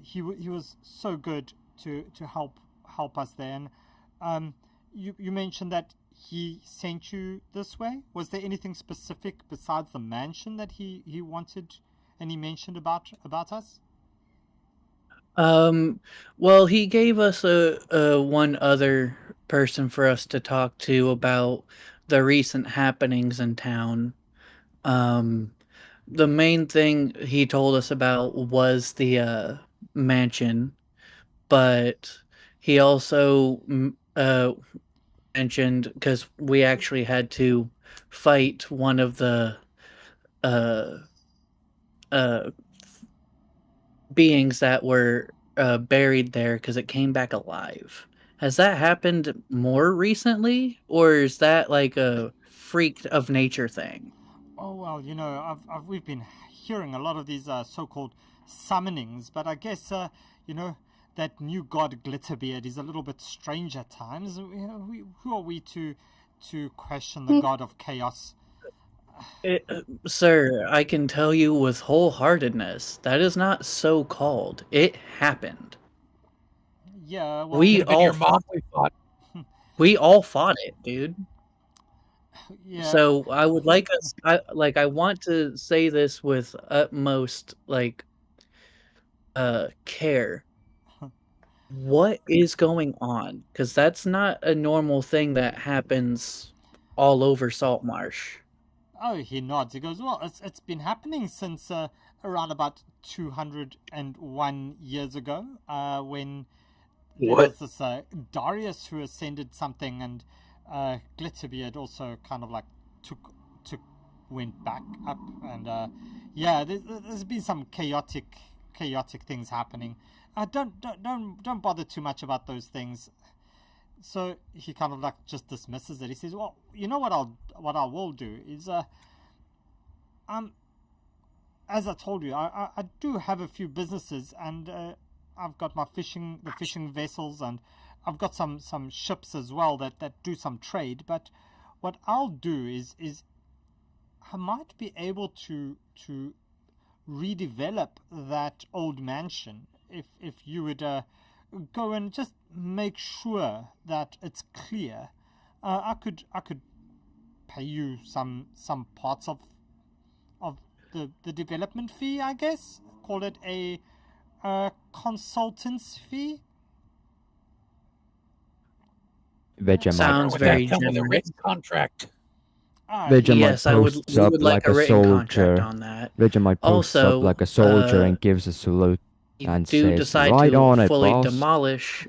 Speaker 3: he was so good to help us there. And you mentioned that he sent you this way. Was there anything specific besides the mansion that he wanted and he mentioned about us?
Speaker 9: Well, he gave us a one other person for us to talk to about the recent happenings in town. The main thing he told us about was the mansion, but he also mentioned, because we actually had to fight one of the beings that were buried there because it came back alive. Has that happened more recently, or is that like a freak of nature thing?
Speaker 3: Oh well, we've been hearing a lot of these so-called summonings, but I guess that new god Glitterbeard is a little bit strange at times. Who are we to question the god of chaos?
Speaker 9: Sir, I can tell you with wholeheartedness, that is not so called. It happened.
Speaker 3: Yeah, well,
Speaker 9: We
Speaker 8: Could have been
Speaker 9: all
Speaker 8: your mom we fought.
Speaker 9: we all fought it, dude.
Speaker 3: yeah.
Speaker 9: So I would like us. I want to say this with utmost care. What is going on? Because that's not a normal thing that happens all over Saltmarsh.
Speaker 3: Oh, he nods. He goes, well, it's been happening since around about 201 years ago, when there
Speaker 6: What?
Speaker 3: was this Darius who ascended something, and Glitterbeard also kind of like went back up, and yeah, there's been some chaotic things happening. Don't bother too much about those things. So he kind of like just dismisses it. He says, well, you know what I will do is as I told you, I do have a few businesses, and I've got the fishing vessels, and I've got some ships as well that do some trade. But what I'll do is I might be able to redevelop that old mansion if you would go and just make sure that it's clear. I could pay you some parts of the development fee, I guess. Call it a consultant's fee.
Speaker 7: Vegemite
Speaker 9: Sounds
Speaker 8: Would that
Speaker 9: very
Speaker 8: come with a
Speaker 9: generous.
Speaker 8: written contract?
Speaker 7: Vegemite
Speaker 9: Yes, we
Speaker 7: posts
Speaker 9: would
Speaker 7: up
Speaker 9: like
Speaker 7: like
Speaker 9: a
Speaker 7: a
Speaker 9: written contract
Speaker 7: soldier.
Speaker 9: on that.
Speaker 7: Vegemite posts up
Speaker 9: Also,
Speaker 7: like a soldier and gives a salute
Speaker 9: you
Speaker 7: and
Speaker 9: do
Speaker 7: says,
Speaker 9: decide
Speaker 7: "Right
Speaker 9: to
Speaker 7: on it,
Speaker 9: fully
Speaker 7: boss."
Speaker 9: demolish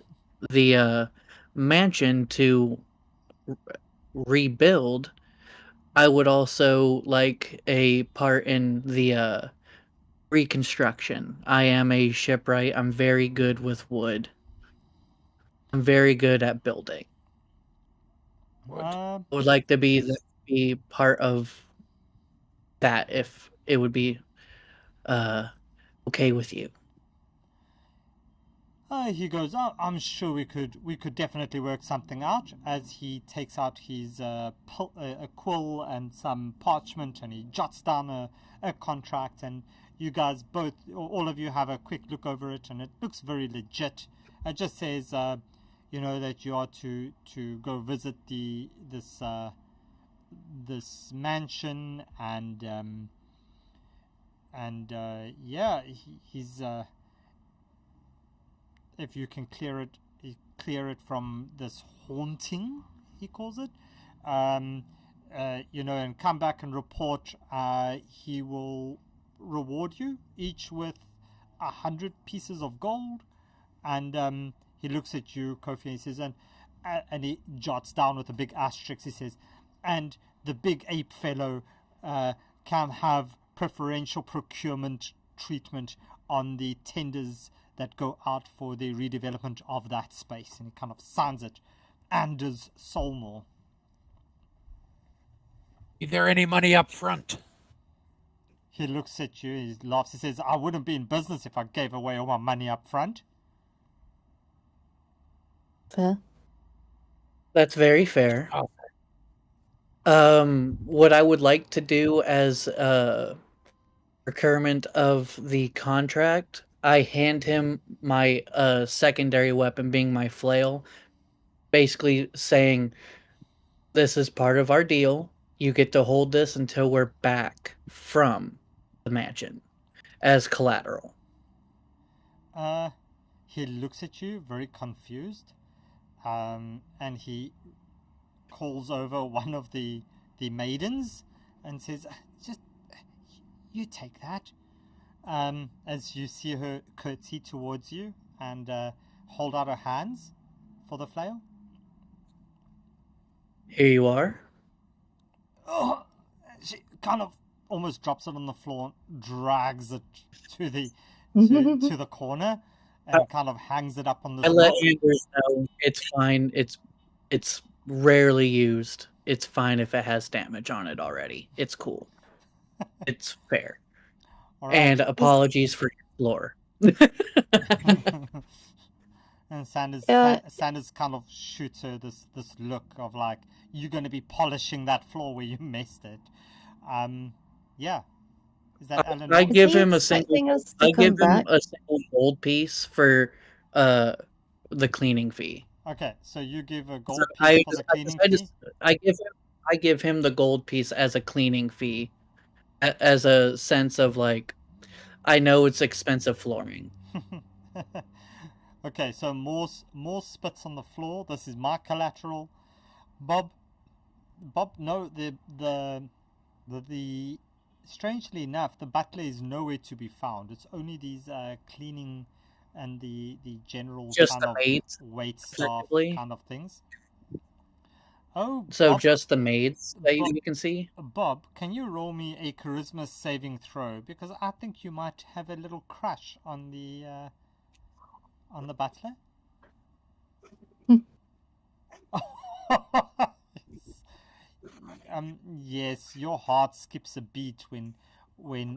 Speaker 9: the mansion to rebuild, I would also like a part in the reconstruction. I am a shipwright. I'm very good with wood. I'm very good at building.
Speaker 8: Would.
Speaker 9: I would like to be part of that if it would be okay with you.
Speaker 3: He goes, oh, I'm sure we could definitely work something out. As he takes out his a quill and some parchment, and he jots down a contract, and you guys both, all of you, have a quick look over it, and it looks very legit. It just says, you know, that you are to go visit this mansion, and yeah, he's if you can clear it from this haunting, he calls it, you know, and come back and report. He will reward you each with 100 pieces of gold, and he looks at you, Kofi, and he says, and he jots down with a big asterisk. He says, and the big ape fellow can have preferential procurement treatment on the tenders that go out for the redevelopment of that space. And he kind of signs it, Anders Solmore.
Speaker 8: Is there any money up front?
Speaker 3: He looks at you, he laughs, he says, I wouldn't be in business if I gave away all my money up front.
Speaker 5: Fair.
Speaker 9: That's very fair.
Speaker 8: Oh.
Speaker 9: What I would like to do as procurement of the contract, I hand him my secondary weapon, being my flail, basically saying, this is part of our deal. You get to hold this until we're back from the mansion as collateral.
Speaker 3: He looks at you very confused, and he calls over one of the maidens and says, just you take that. As you see her curtsy towards you and hold out her hands for the flail.
Speaker 9: Here you are.
Speaker 3: Oh, she kind of almost drops it on the floor, drags it to the corner, and kind of hangs it up on the
Speaker 9: I let
Speaker 3: spot.
Speaker 9: Anders know it's fine. It's rarely used. It's fine if it has damage on it already. It's cool. It's fair.
Speaker 3: All right.
Speaker 9: And apologies for your floor.
Speaker 3: And Sanders
Speaker 5: Yeah.
Speaker 3: Sanders kind of shoots her this look of like, you're going to be polishing that floor where you messed it. Yeah. Is that Eleanor?
Speaker 9: I
Speaker 5: Is
Speaker 9: give
Speaker 5: he
Speaker 9: him a single.
Speaker 5: expecting us to
Speaker 9: I
Speaker 5: come
Speaker 9: give him
Speaker 5: back?
Speaker 9: a single gold piece for the cleaning fee.
Speaker 3: Okay, so you give a
Speaker 9: So
Speaker 3: gold piece for the cleaning fee?
Speaker 9: I give him the gold piece as a cleaning fee, as a sense of like, I know it's expensive flooring.
Speaker 3: Okay, so more spits on the floor. This is my collateral. Bob, no, the strangely enough, the butler is nowhere to be found. It's only these cleaning and the general
Speaker 9: Just
Speaker 3: kind
Speaker 9: the
Speaker 3: of
Speaker 9: maids,
Speaker 3: wait staff
Speaker 9: effectively.
Speaker 3: kind of things. Oh,
Speaker 9: So
Speaker 3: Bob,
Speaker 9: just the maids that
Speaker 3: Bob,
Speaker 9: you can see.
Speaker 3: Bob, can you roll me a charisma saving throw? Because I think you might have a little crush on the butler. Yes, your heart skips a beat when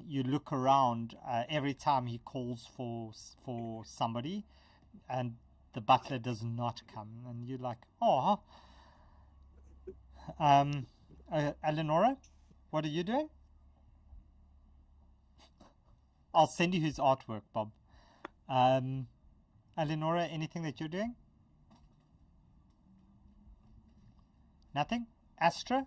Speaker 3: you look around every time he calls for somebody, and the butler does not come, and you're like, oh. Eleonora, what are you doing? I'll send you his artwork, Bob. Eleonora, anything that you're doing? Nothing? Astra?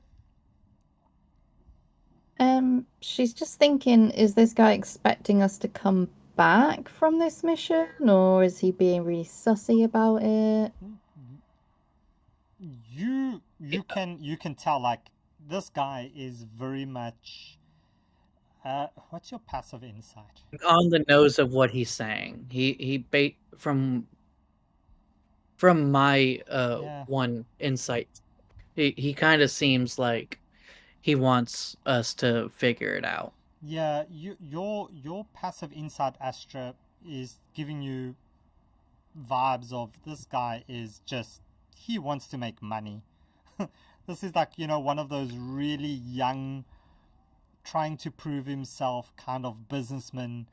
Speaker 5: She's just thinking, is this guy expecting us to come back from this mission, or is he being really sussy about it?
Speaker 3: You can tell, like, this guy is very much what's your passive insight?
Speaker 9: On the nose of what he's saying. From my
Speaker 3: Yeah.
Speaker 9: one insight, he kind of seems like he wants us to figure it out.
Speaker 3: Yeah, your passive insight, Astra, is giving you vibes of this guy is just, he wants to make money. This is like, one of those really young, trying to prove himself kind of businessman,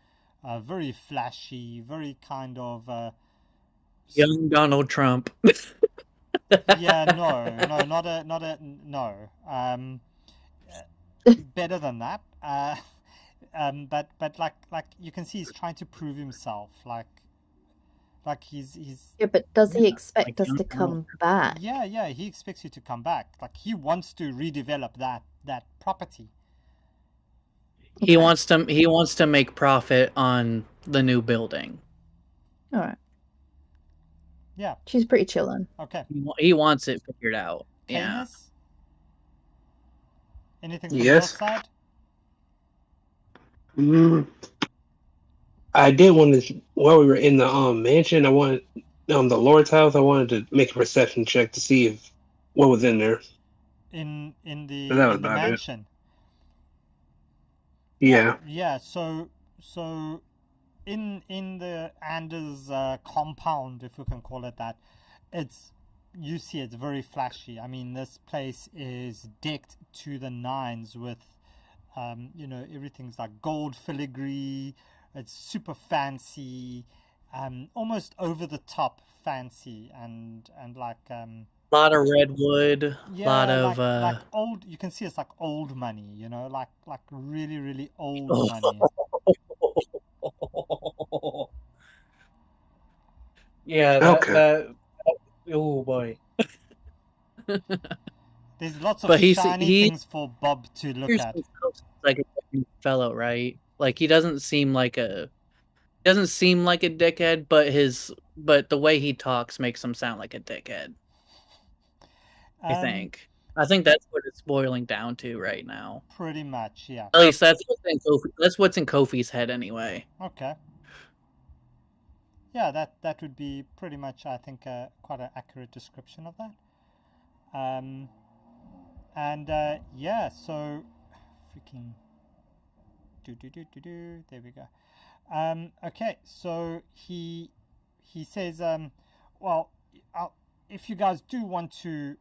Speaker 3: very flashy, very kind of
Speaker 9: Young Donald Trump.
Speaker 3: yeah, no, no. Better than that. But like you can see, he's trying to prove himself. Like he's
Speaker 5: Yeah, but does he
Speaker 9: Yeah,
Speaker 5: expect
Speaker 9: like
Speaker 5: us
Speaker 9: young
Speaker 5: to
Speaker 9: Donald
Speaker 5: come back?
Speaker 3: yeah, he expects you to come back. Like he wants to redevelop that property.
Speaker 9: He
Speaker 5: Okay.
Speaker 9: wants to make profit on the new building.
Speaker 5: All right.
Speaker 3: Yeah.
Speaker 5: She's pretty chillin'.
Speaker 3: Okay.
Speaker 9: He wants it figured out. Yeah.
Speaker 3: Canis? Anything from your
Speaker 6: Yes.
Speaker 3: side?
Speaker 6: Mm, I did want to, while we were in the mansion, I wanted the Lord's house. I wanted to make a perception check to see if what was in there.
Speaker 3: In
Speaker 6: But that was
Speaker 3: the
Speaker 6: about it.
Speaker 3: mansion.
Speaker 6: Yeah.
Speaker 3: Yeah. So in the Anders compound, if we can call it that, you see it's very flashy. I mean, this place is decked to the nines with everything's like gold filigree. It's super fancy, almost over the top fancy, and like
Speaker 9: A lot of redwood.
Speaker 3: yeah,
Speaker 9: Lot of
Speaker 3: like old. You can see it's like old money, like really really old money.
Speaker 9: Yeah,
Speaker 6: Okay.
Speaker 9: oh boy.
Speaker 3: There's lots of
Speaker 9: But
Speaker 3: shiny things for Bob to look at.
Speaker 9: like a good fellow, right? Like he doesn't seem like a dickhead, but the way he talks makes him sound like a dickhead. I think that's what it's boiling down to right now.
Speaker 3: Pretty much, yeah.
Speaker 9: At least that's what's in Kofi's head anyway.
Speaker 3: Okay. Yeah, that would be pretty much, I think, quite an accurate description of that. Yeah, so freaking there we go. Okay, so he says, well, if you guys do want to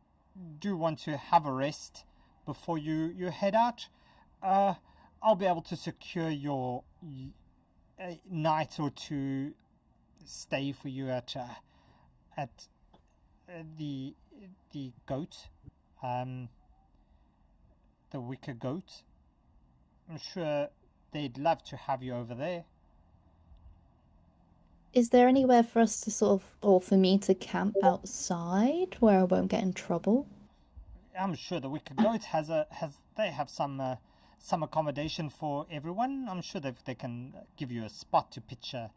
Speaker 3: have a rest before you head out, I'll be able to secure your a night or two stay for you at at the goat, the wicker goat. I'm sure they'd love to have you over there.
Speaker 5: Is there anywhere for us to sort of, or for me to camp outside where I won't get in trouble?
Speaker 3: I'm sure the wicker goat they have some accommodation for everyone. I'm sure they can give you a spot to pitch a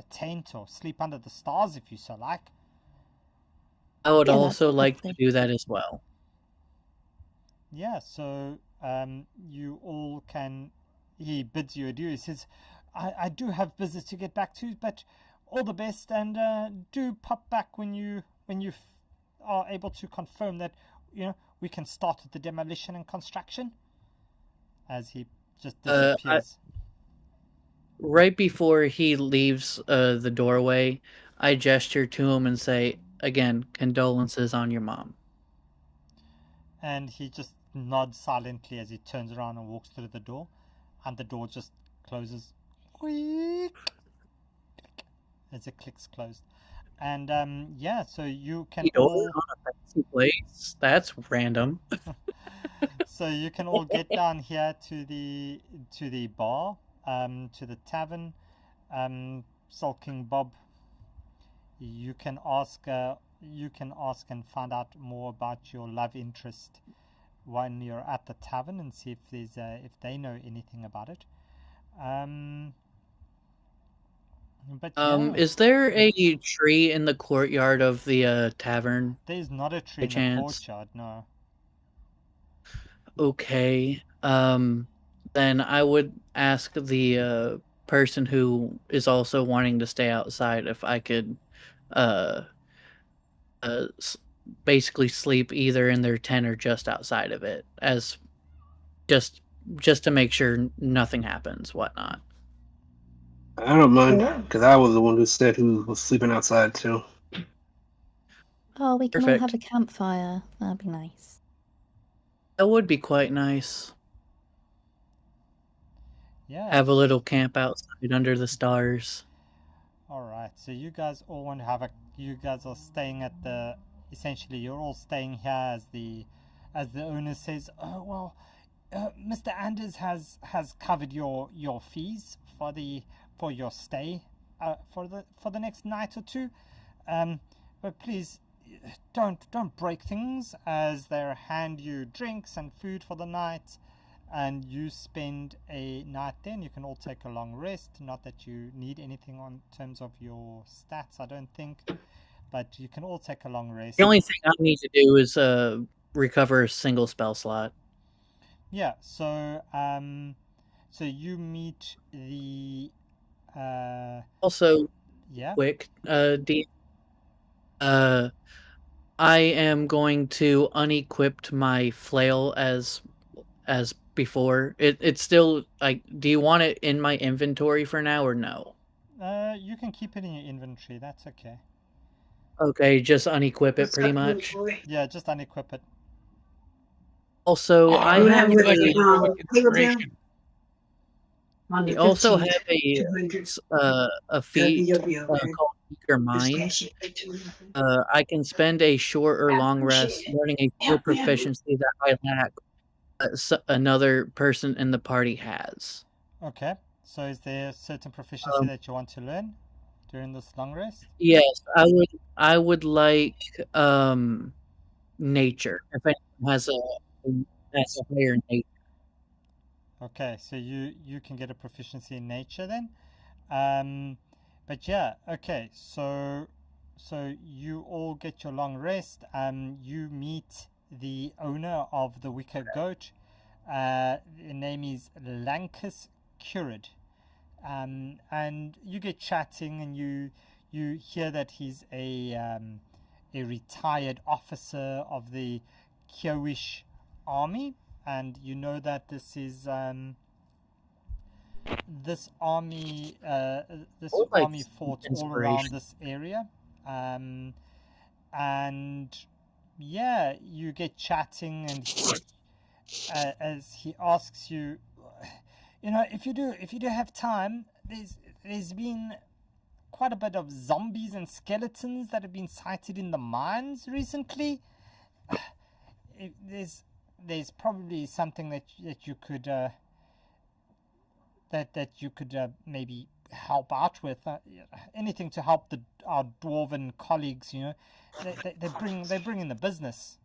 Speaker 3: tent or sleep under the stars if you so like.
Speaker 9: I would
Speaker 5: Yeah, that's
Speaker 9: also like to
Speaker 5: lovely.
Speaker 9: do that as well.
Speaker 3: Yeah, so you all can. He bids you adieu. He says, I do have business to get back to, but all the best, and do pop back when you are able to confirm that we can start the demolition and construction. As he just disappears.
Speaker 9: Right before he leaves the doorway, I gesture to him and say, again, condolences on your mom.
Speaker 3: And he just nods silently as he turns around and walks through the door, and the door just closes. Quick, as it clicks closed. And yeah, so you can all
Speaker 9: on a fancy place. That's random.
Speaker 3: so you can all get down here to the bar, to the tavern. Sulking Bob, you can ask and find out more about your love interest when you're at the tavern, and see if there's if they know anything about it. But yeah,
Speaker 9: Is there a tree in the courtyard of the tavern?
Speaker 3: there's not a tree
Speaker 9: by
Speaker 3: in the
Speaker 9: chance?
Speaker 3: courtyard. No.
Speaker 9: Okay. Then I would ask the person who is also wanting to stay outside if I could uh basically sleep either in their tent or just outside of it, as just to make sure nothing happens, whatnot.
Speaker 6: I don't mind,
Speaker 5: Cool.
Speaker 6: because I was the one who said who was sleeping outside too.
Speaker 5: Oh, we can all have
Speaker 9: Perfect.
Speaker 5: a campfire. That'd be nice.
Speaker 9: That would be quite nice.
Speaker 3: Yeah.
Speaker 9: Have a little camp outside under the stars.
Speaker 3: All right. So you guys all want to have a. You guys are staying at the. Essentially, you're all staying here as the owner says. Oh well, Mr. Anders has covered your fees for your stay for the next night or two. But please don't break things, as they'll hand you drinks and food for the night, and you spend a night there. And you can all take a long rest. Not that you need anything on terms of your stats, I don't think, but you can all take a long rest.
Speaker 9: The only thing I need to do is recover a single spell slot.
Speaker 3: Yeah. So so you meet the
Speaker 9: Also,
Speaker 3: yeah.
Speaker 9: quick, I am going to unequip my flail as before. It's still like, do you want it in my inventory for now or no?
Speaker 3: You can keep it in your inventory. That's okay.
Speaker 9: Okay, just unequip it pretty much.
Speaker 3: Yeah, just unequip it.
Speaker 9: Also, I
Speaker 8: would
Speaker 9: have
Speaker 8: like a heroic inspiration.
Speaker 9: I also have a feat called Seeker Mind. I can spend a short or long rest learning a skill proficiency that I lack, another person in the party has.
Speaker 3: Okay. So is there a certain proficiency that you want to learn during this long rest?
Speaker 9: Yes, I would like nature. If anyone has a higher nature.
Speaker 3: Okay, so you can get a proficiency in nature then. But yeah, okay. So you all get your long rest. You meet the owner of the Wicker Goat. The name is Lankus Currid. And you get chatting, and you hear that he's a retired officer of the Kiowish army, and you know that this is this army fought all around this area, and yeah, you get chatting, and as he asks you, if you do have time, there's been quite a bit of zombies and skeletons that have been sighted in the mines recently. There's probably something that you could maybe help out with. Anything to help our dwarven colleagues. They bring in the business.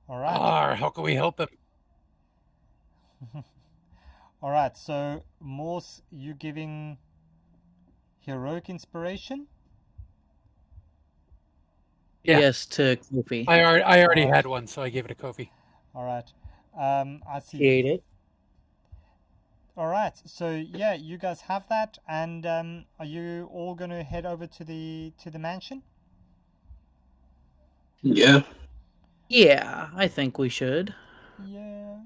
Speaker 3: All right.
Speaker 8: How can we help him?
Speaker 3: All right. So, Morse, you giving heroic inspiration?
Speaker 8: Yeah.
Speaker 9: Yes, to Kofi.
Speaker 8: I already
Speaker 3: Alright.
Speaker 8: had one, so I gave it to Kofi.
Speaker 3: All right. I see.
Speaker 9: Appreciate it.
Speaker 3: All right. So yeah, you guys have that, and are you all going to head over to the mansion?
Speaker 6: Yeah.
Speaker 9: Yeah, I think we should.
Speaker 3: Yeah.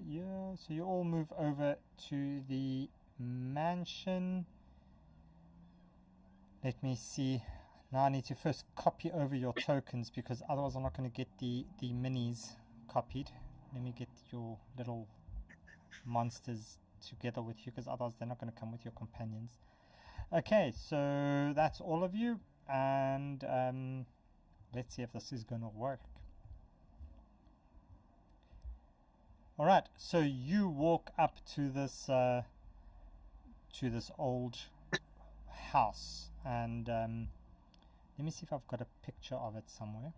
Speaker 3: So you all move over to the mansion. Let me see. Now I need to first copy over your tokens because otherwise I'm not going to get the minis copied. Let me get your little monsters together with you because otherwise they're not going to come with your companions. Okay, so that's all of you, and let's see if this is going to work. All right, so you walk up to this old house, and let me see if I've got a picture of it somewhere.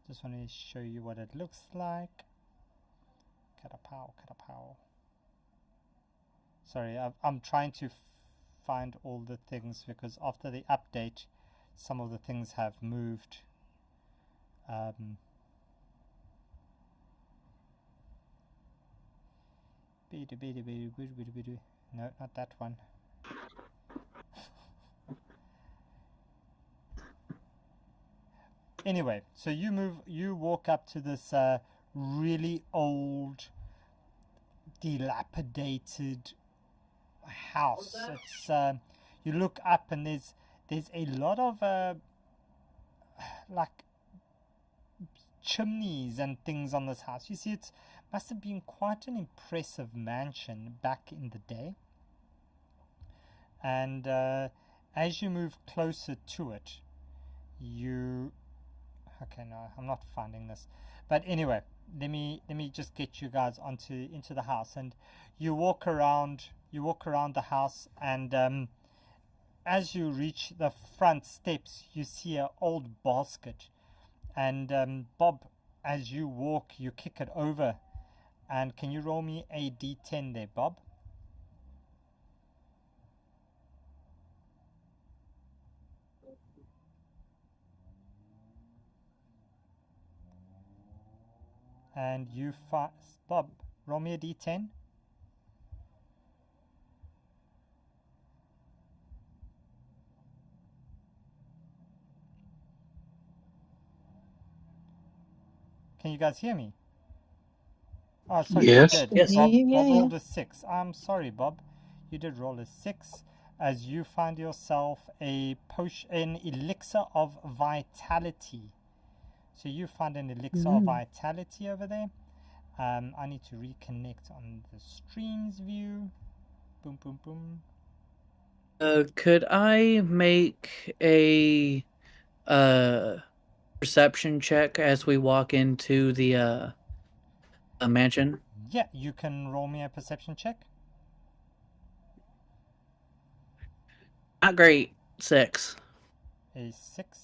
Speaker 3: Just want to show you what it looks like. Katapow. Sorry, I'm trying to find all the things because after the update, some of the things have moved. No, not that one. Anyway, so you walk up to this really old, dilapidated house. It's you look up and there's a lot of like chimneys and things on this house. You see, it must have been quite an impressive mansion back in the day. And as you move closer to it, okay, no, I'm not finding this. But anyway, let me just get you guys into the house, and you walk around the house, and as you reach the front steps, you see an old basket, and Bob, as you walk, you kick it over, and can you roll me a d10 there, Bob? And Bob, roll me a d10. Can you guys hear me? Oh, sorry,
Speaker 6: Yes.
Speaker 3: you did.
Speaker 9: Yes.
Speaker 3: Bob
Speaker 5: Yeah.
Speaker 3: rolled a 6. I'm sorry, Bob. You did roll a 6 as you find yourself an elixir of vitality. So you find an elixir of vitality over there. I need to reconnect on the streams view. Boom, boom, boom.
Speaker 9: Could I make a perception check as we walk into the mansion?
Speaker 3: Yeah, you can roll me a perception check.
Speaker 9: Not great. 6.
Speaker 3: A 6.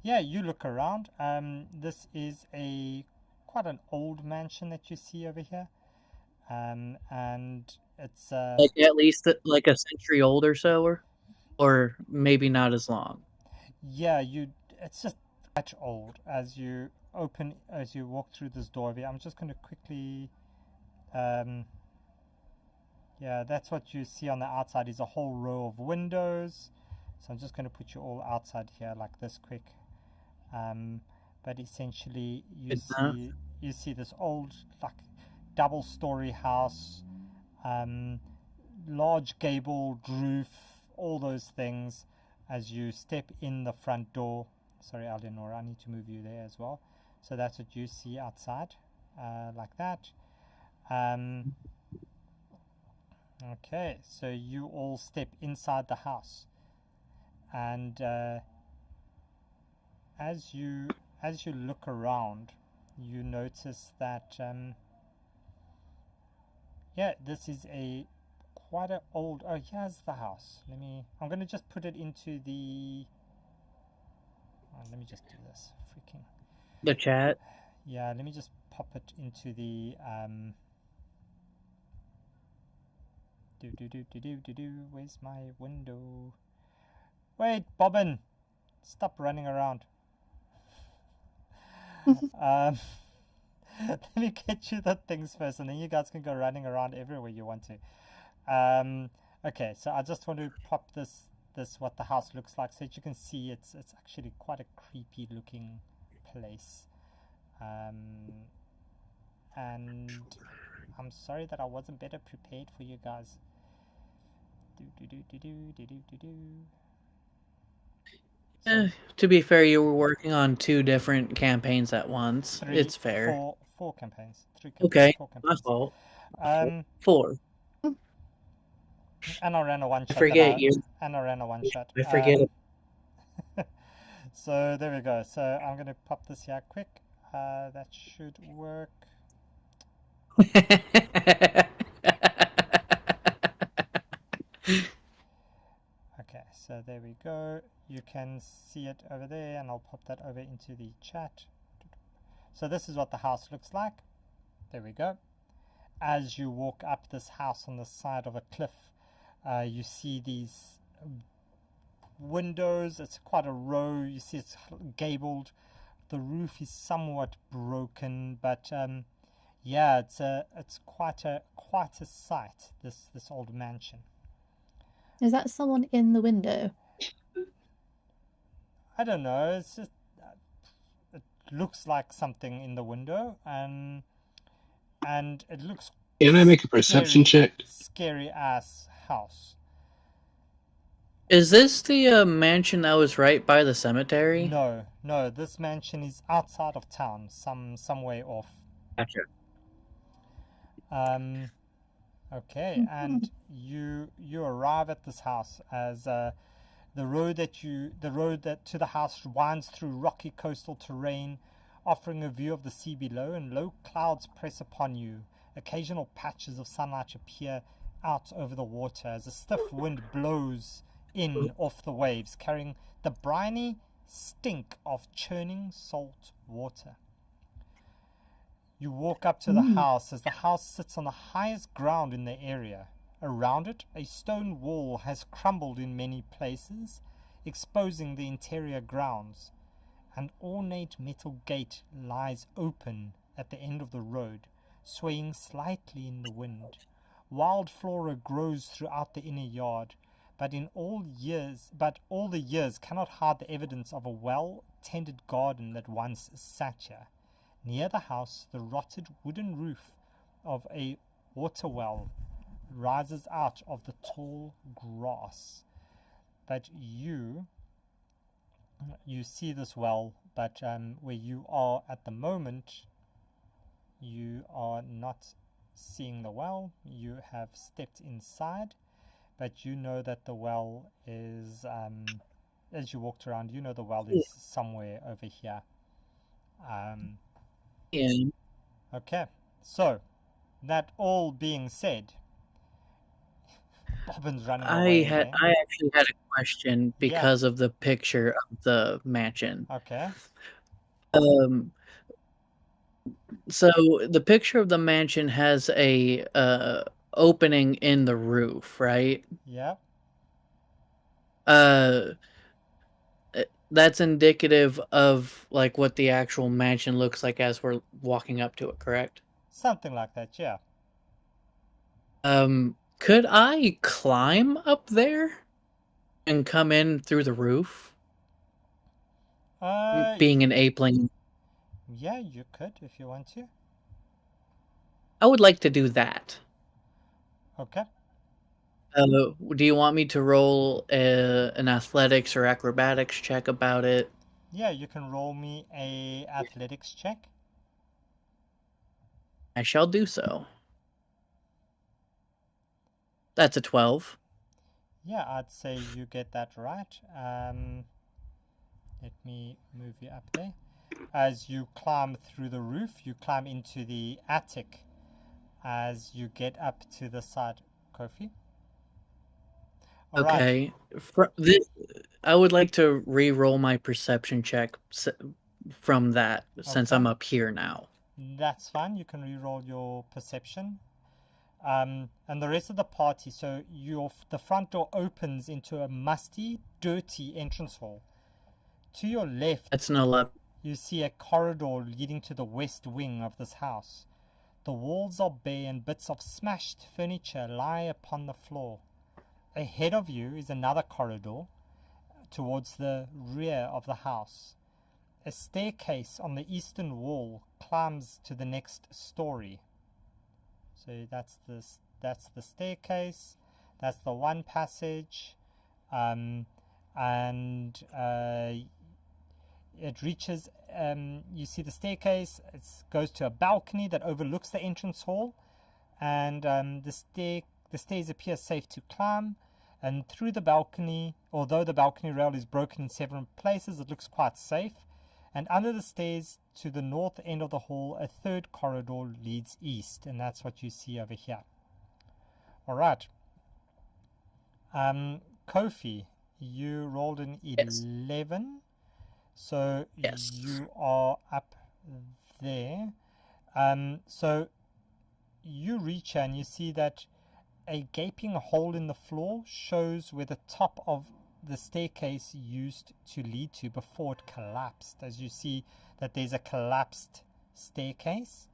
Speaker 3: Yeah, you look around. This is quite an old mansion that you see over here. And it's
Speaker 9: Like at least like a century old or so, or maybe not as long.
Speaker 3: yeah, it's just quite old as you walk through this doorway. I'm just going to quickly yeah, that's what you see on the outside is a whole row of windows. So I'm just going to put you all outside here like this quick. But essentially you see this old like double-story house, large gabled roof, all those things as you step in the front door. Sorry, Eleanor, I need to move you there as well. So that's what you see outside. like that. Okay, so you all step inside the house, and as you look around, you notice that yeah, this is a quite a old. Oh, here's the house. I'm gonna just put it into the. Oh, let me just do this. Freaking.
Speaker 9: The chat.
Speaker 3: Yeah, let me just pop it into the Where's my window? Wait, Bobbin, stop running around. Let me get you the things first, and then you guys can go running around everywhere you want to. Okay, so I just want to pop this what the house looks like, so that you can see it's actually quite a creepy looking place. And I'm sorry that I wasn't better prepared for you guys.
Speaker 9: To be fair, you were working on 2 different campaigns at once. It's fair.
Speaker 3: Four campaigns. 3 campaigns.
Speaker 9: Okay,
Speaker 3: 4
Speaker 9: my
Speaker 3: campaigns.
Speaker 9: fault.
Speaker 3: 4.
Speaker 9: 4.
Speaker 3: And I ran a one shot.
Speaker 9: I forget you.
Speaker 3: And I ran a one shot.
Speaker 9: I forget it.
Speaker 3: So there we go. So I'm gonna pop this here quick. That should work. Okay, so there we go. You can see it over there, and I'll pop that over into the chat. So this is what the house looks like. There we go. As you walk up this house on the side of a cliff, you see these windows. It's quite a row. You see it's gabled. The roof is somewhat broken, but yeah, it's quite a sight. This old mansion.
Speaker 5: Is that someone in the window?
Speaker 3: I don't know. It's just it looks like something in the window, and it looks.
Speaker 6: Can I make a perception check?
Speaker 3: Scary ass house.
Speaker 9: Is this the mansion that was right by the cemetery?
Speaker 3: No. This mansion is outside of town, some way off.
Speaker 9: Gotcha.
Speaker 3: Okay, and you arrive at this house as the road that to the house winds through rocky coastal terrain, offering a view of the sea below, and low clouds press upon you. Occasional patches of sunlight appear out over the water as a stiff wind blows in off the waves, carrying the briny stink of churning salt water. You walk up to the house as the house sits on the highest ground in the area. Around it, a stone wall has crumbled in many places, exposing the interior grounds. An ornate metal gate lies open at the end of the road, swaying slightly in the wind. Wild flora grows throughout the inner yard, but all the years cannot hide the evidence of a well-tended garden that once sat here. Near the house, the rotted wooden roof of a water well rises out of the tall grass. But you see this well, but where you are at the moment, you are not seeing the well. You have stepped inside, but you know that the well is, as you walked around, you know the well is somewhere over here.
Speaker 9: Yeah.
Speaker 3: Okay, so that all being said, Bobbin's running away.
Speaker 9: I actually had a question because of the picture of the mansion.
Speaker 3: Okay.
Speaker 9: So the picture of the mansion has a opening in the roof, right?
Speaker 3: Yeah.
Speaker 9: That's indicative of like what the actual mansion looks like as we're walking up to it, correct?
Speaker 3: Something like that, yeah.
Speaker 9: Could I climb up there and come in through the roof? Being an apeling.
Speaker 3: Yeah, you could if you want to.
Speaker 9: I would like to do that.
Speaker 3: Okay.
Speaker 9: Do you want me to roll an athletics or acrobatics check about it?
Speaker 3: Yeah, you can roll me a athletics check.
Speaker 9: I shall do so. That's a 12.
Speaker 3: Yeah, I'd say you get that right. Let me move you up there. As you climb through the roof, you climb into the attic as you get up to the side, Kofi. All right.
Speaker 9: Okay. I would like to re-roll my perception check from that, since
Speaker 3: Okay.
Speaker 9: I'm up here now.
Speaker 3: That's fine. You can re-roll your perception. And the rest of the party, so the front door opens into a musty, dirty entrance hall. To your left,
Speaker 9: That's an 11.
Speaker 3: you see a corridor leading to the west wing of this house. The walls are bare and bits of smashed furniture lie upon the floor. Ahead of you is another corridor towards the rear of the house. A staircase on the eastern wall climbs to the next story. So that's the staircase. That's the one passage, and it reaches. You see the staircase. It goes to a balcony that overlooks the entrance hall, and the stairs appear safe to climb. And through the balcony, although the balcony rail is broken in several places, it looks quite safe. And under the stairs to the north end of the hall, a third corridor leads east, and that's what you see over here. All right. Kofi, you rolled an 11, so
Speaker 9: Yes.
Speaker 3: you are up there. So you reach and you see that a gaping hole in the floor shows where the top of the staircase used to lead to before it collapsed. As you see that there's a collapsed staircase.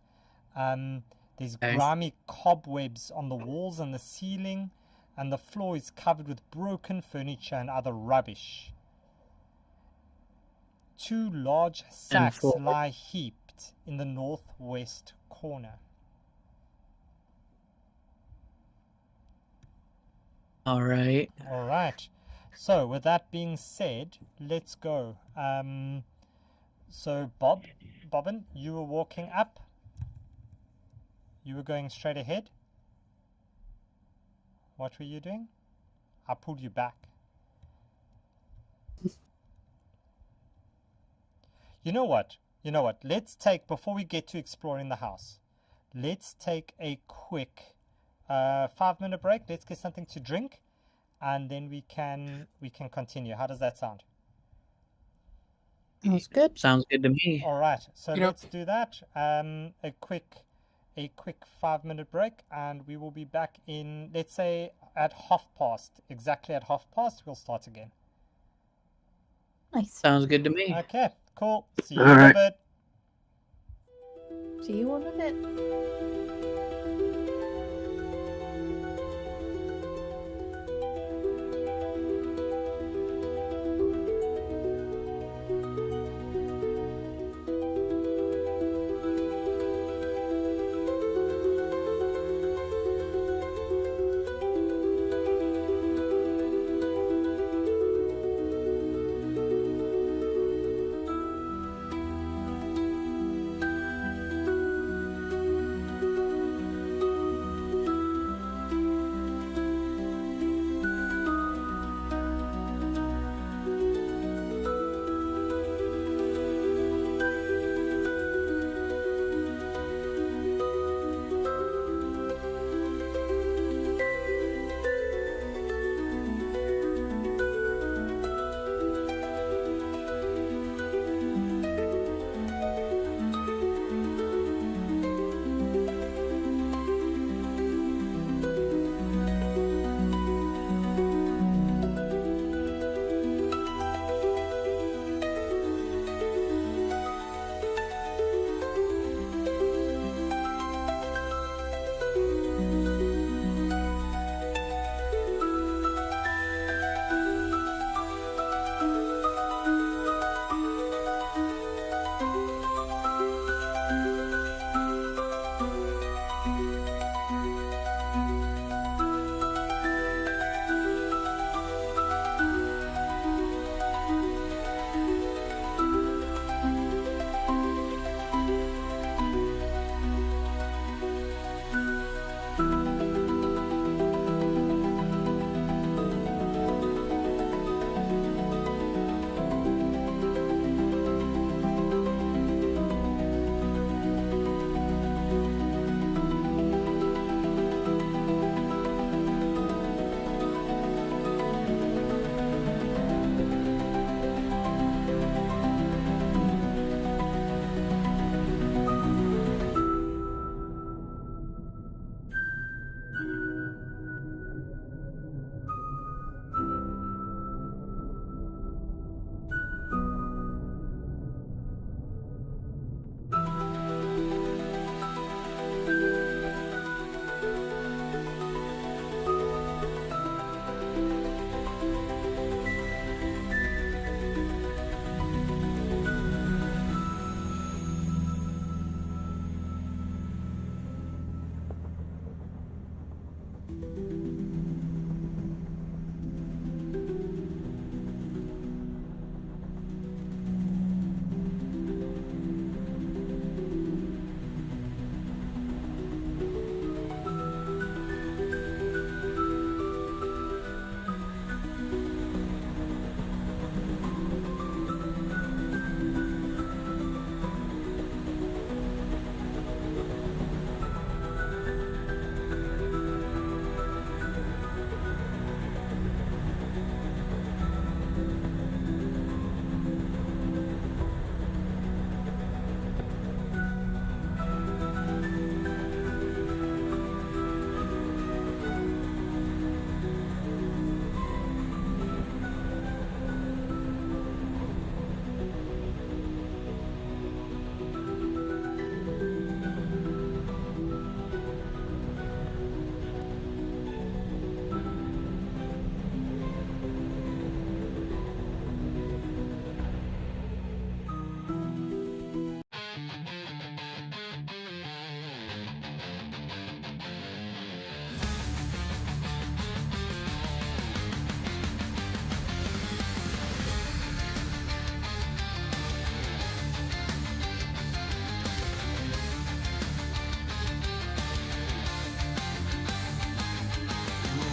Speaker 3: There's grimy cobwebs on the walls and the ceiling, and the floor is covered with broken furniture and other rubbish. 2 large sacks lie heaped in the northwest corner.
Speaker 9: All right.
Speaker 3: All right. So with that being said, let's go. So Bobbin, you were walking up. You were going straight ahead. What were you doing? I pulled you back. You know what? Let's take, before we get to exploring the house, let's take a quick 5-minute break. Let's get something to drink, and then we can continue. How does that sound?
Speaker 5: Sounds good.
Speaker 9: Sounds good to me.
Speaker 3: All right. So
Speaker 8: You know-
Speaker 3: let's do that. A quick 5-minute break, and we will be back in, let's say, at 1:30. Exactly at 1:30, we'll start again.
Speaker 5: Nice.
Speaker 9: Sounds good to me.
Speaker 3: Okay. Cool. See you
Speaker 6: All
Speaker 3: in a
Speaker 6: right.
Speaker 3: bit.
Speaker 5: See you in a bit.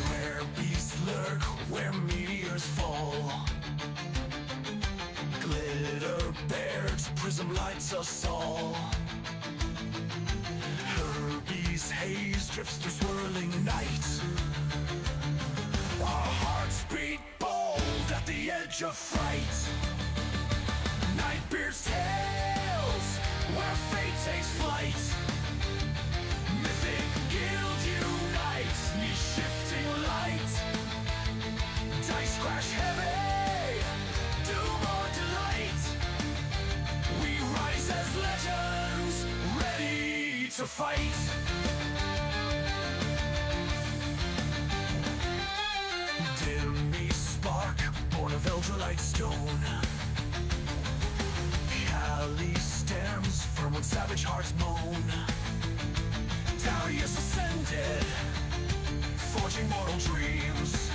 Speaker 1: Where beasts lurk, where meteors fall. Glitterbeards, prism lights us all. Herbies haze drifts through swirling night. Our hearts beat bold at the edge of fright. Nightbeard's tales, where fate takes flight. Mythic guild unites, niche shifting light. Dice crash heavy, doom or delight. We rise as legends, ready to fight. Dimmy spark, born of Eldrolite stone. Cali stems from when savage hearts moan. Darius ascended, forging mortal dreams.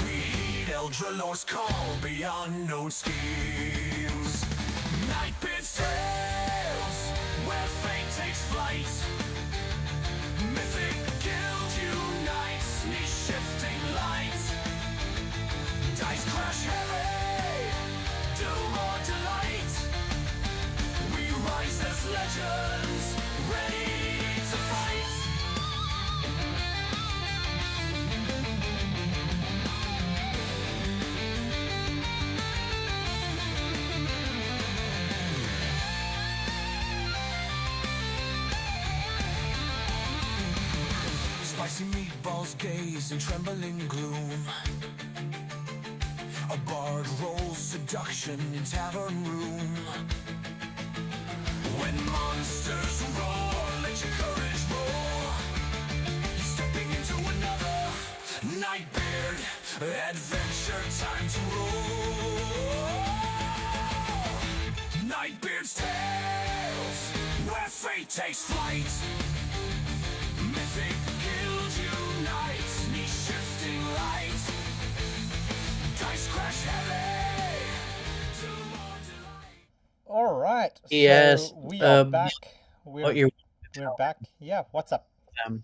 Speaker 1: We heed Eldralor's call beyond known schemes. Nightbeard's tales, where fate takes flight. Mythic guild unites, niche shifting light. Dice crash heavy, doom or delight. We rise as legends, ready to fight. Spicy meatballs gaze in trembling gloom. A bard rolls seduction in tavern room. When monsters roar, let your courage roar. You're stepping into another Nightbeard adventure, time to roll. Nightbeard's tales, where fate takes flight. Mythic guild unites, niche shifting light. Dice crash heavy, doom or delight.
Speaker 3: All right.
Speaker 9: Yes,
Speaker 3: So we are back.
Speaker 9: what you're
Speaker 3: We're back. Yeah. What's up?
Speaker 9: um,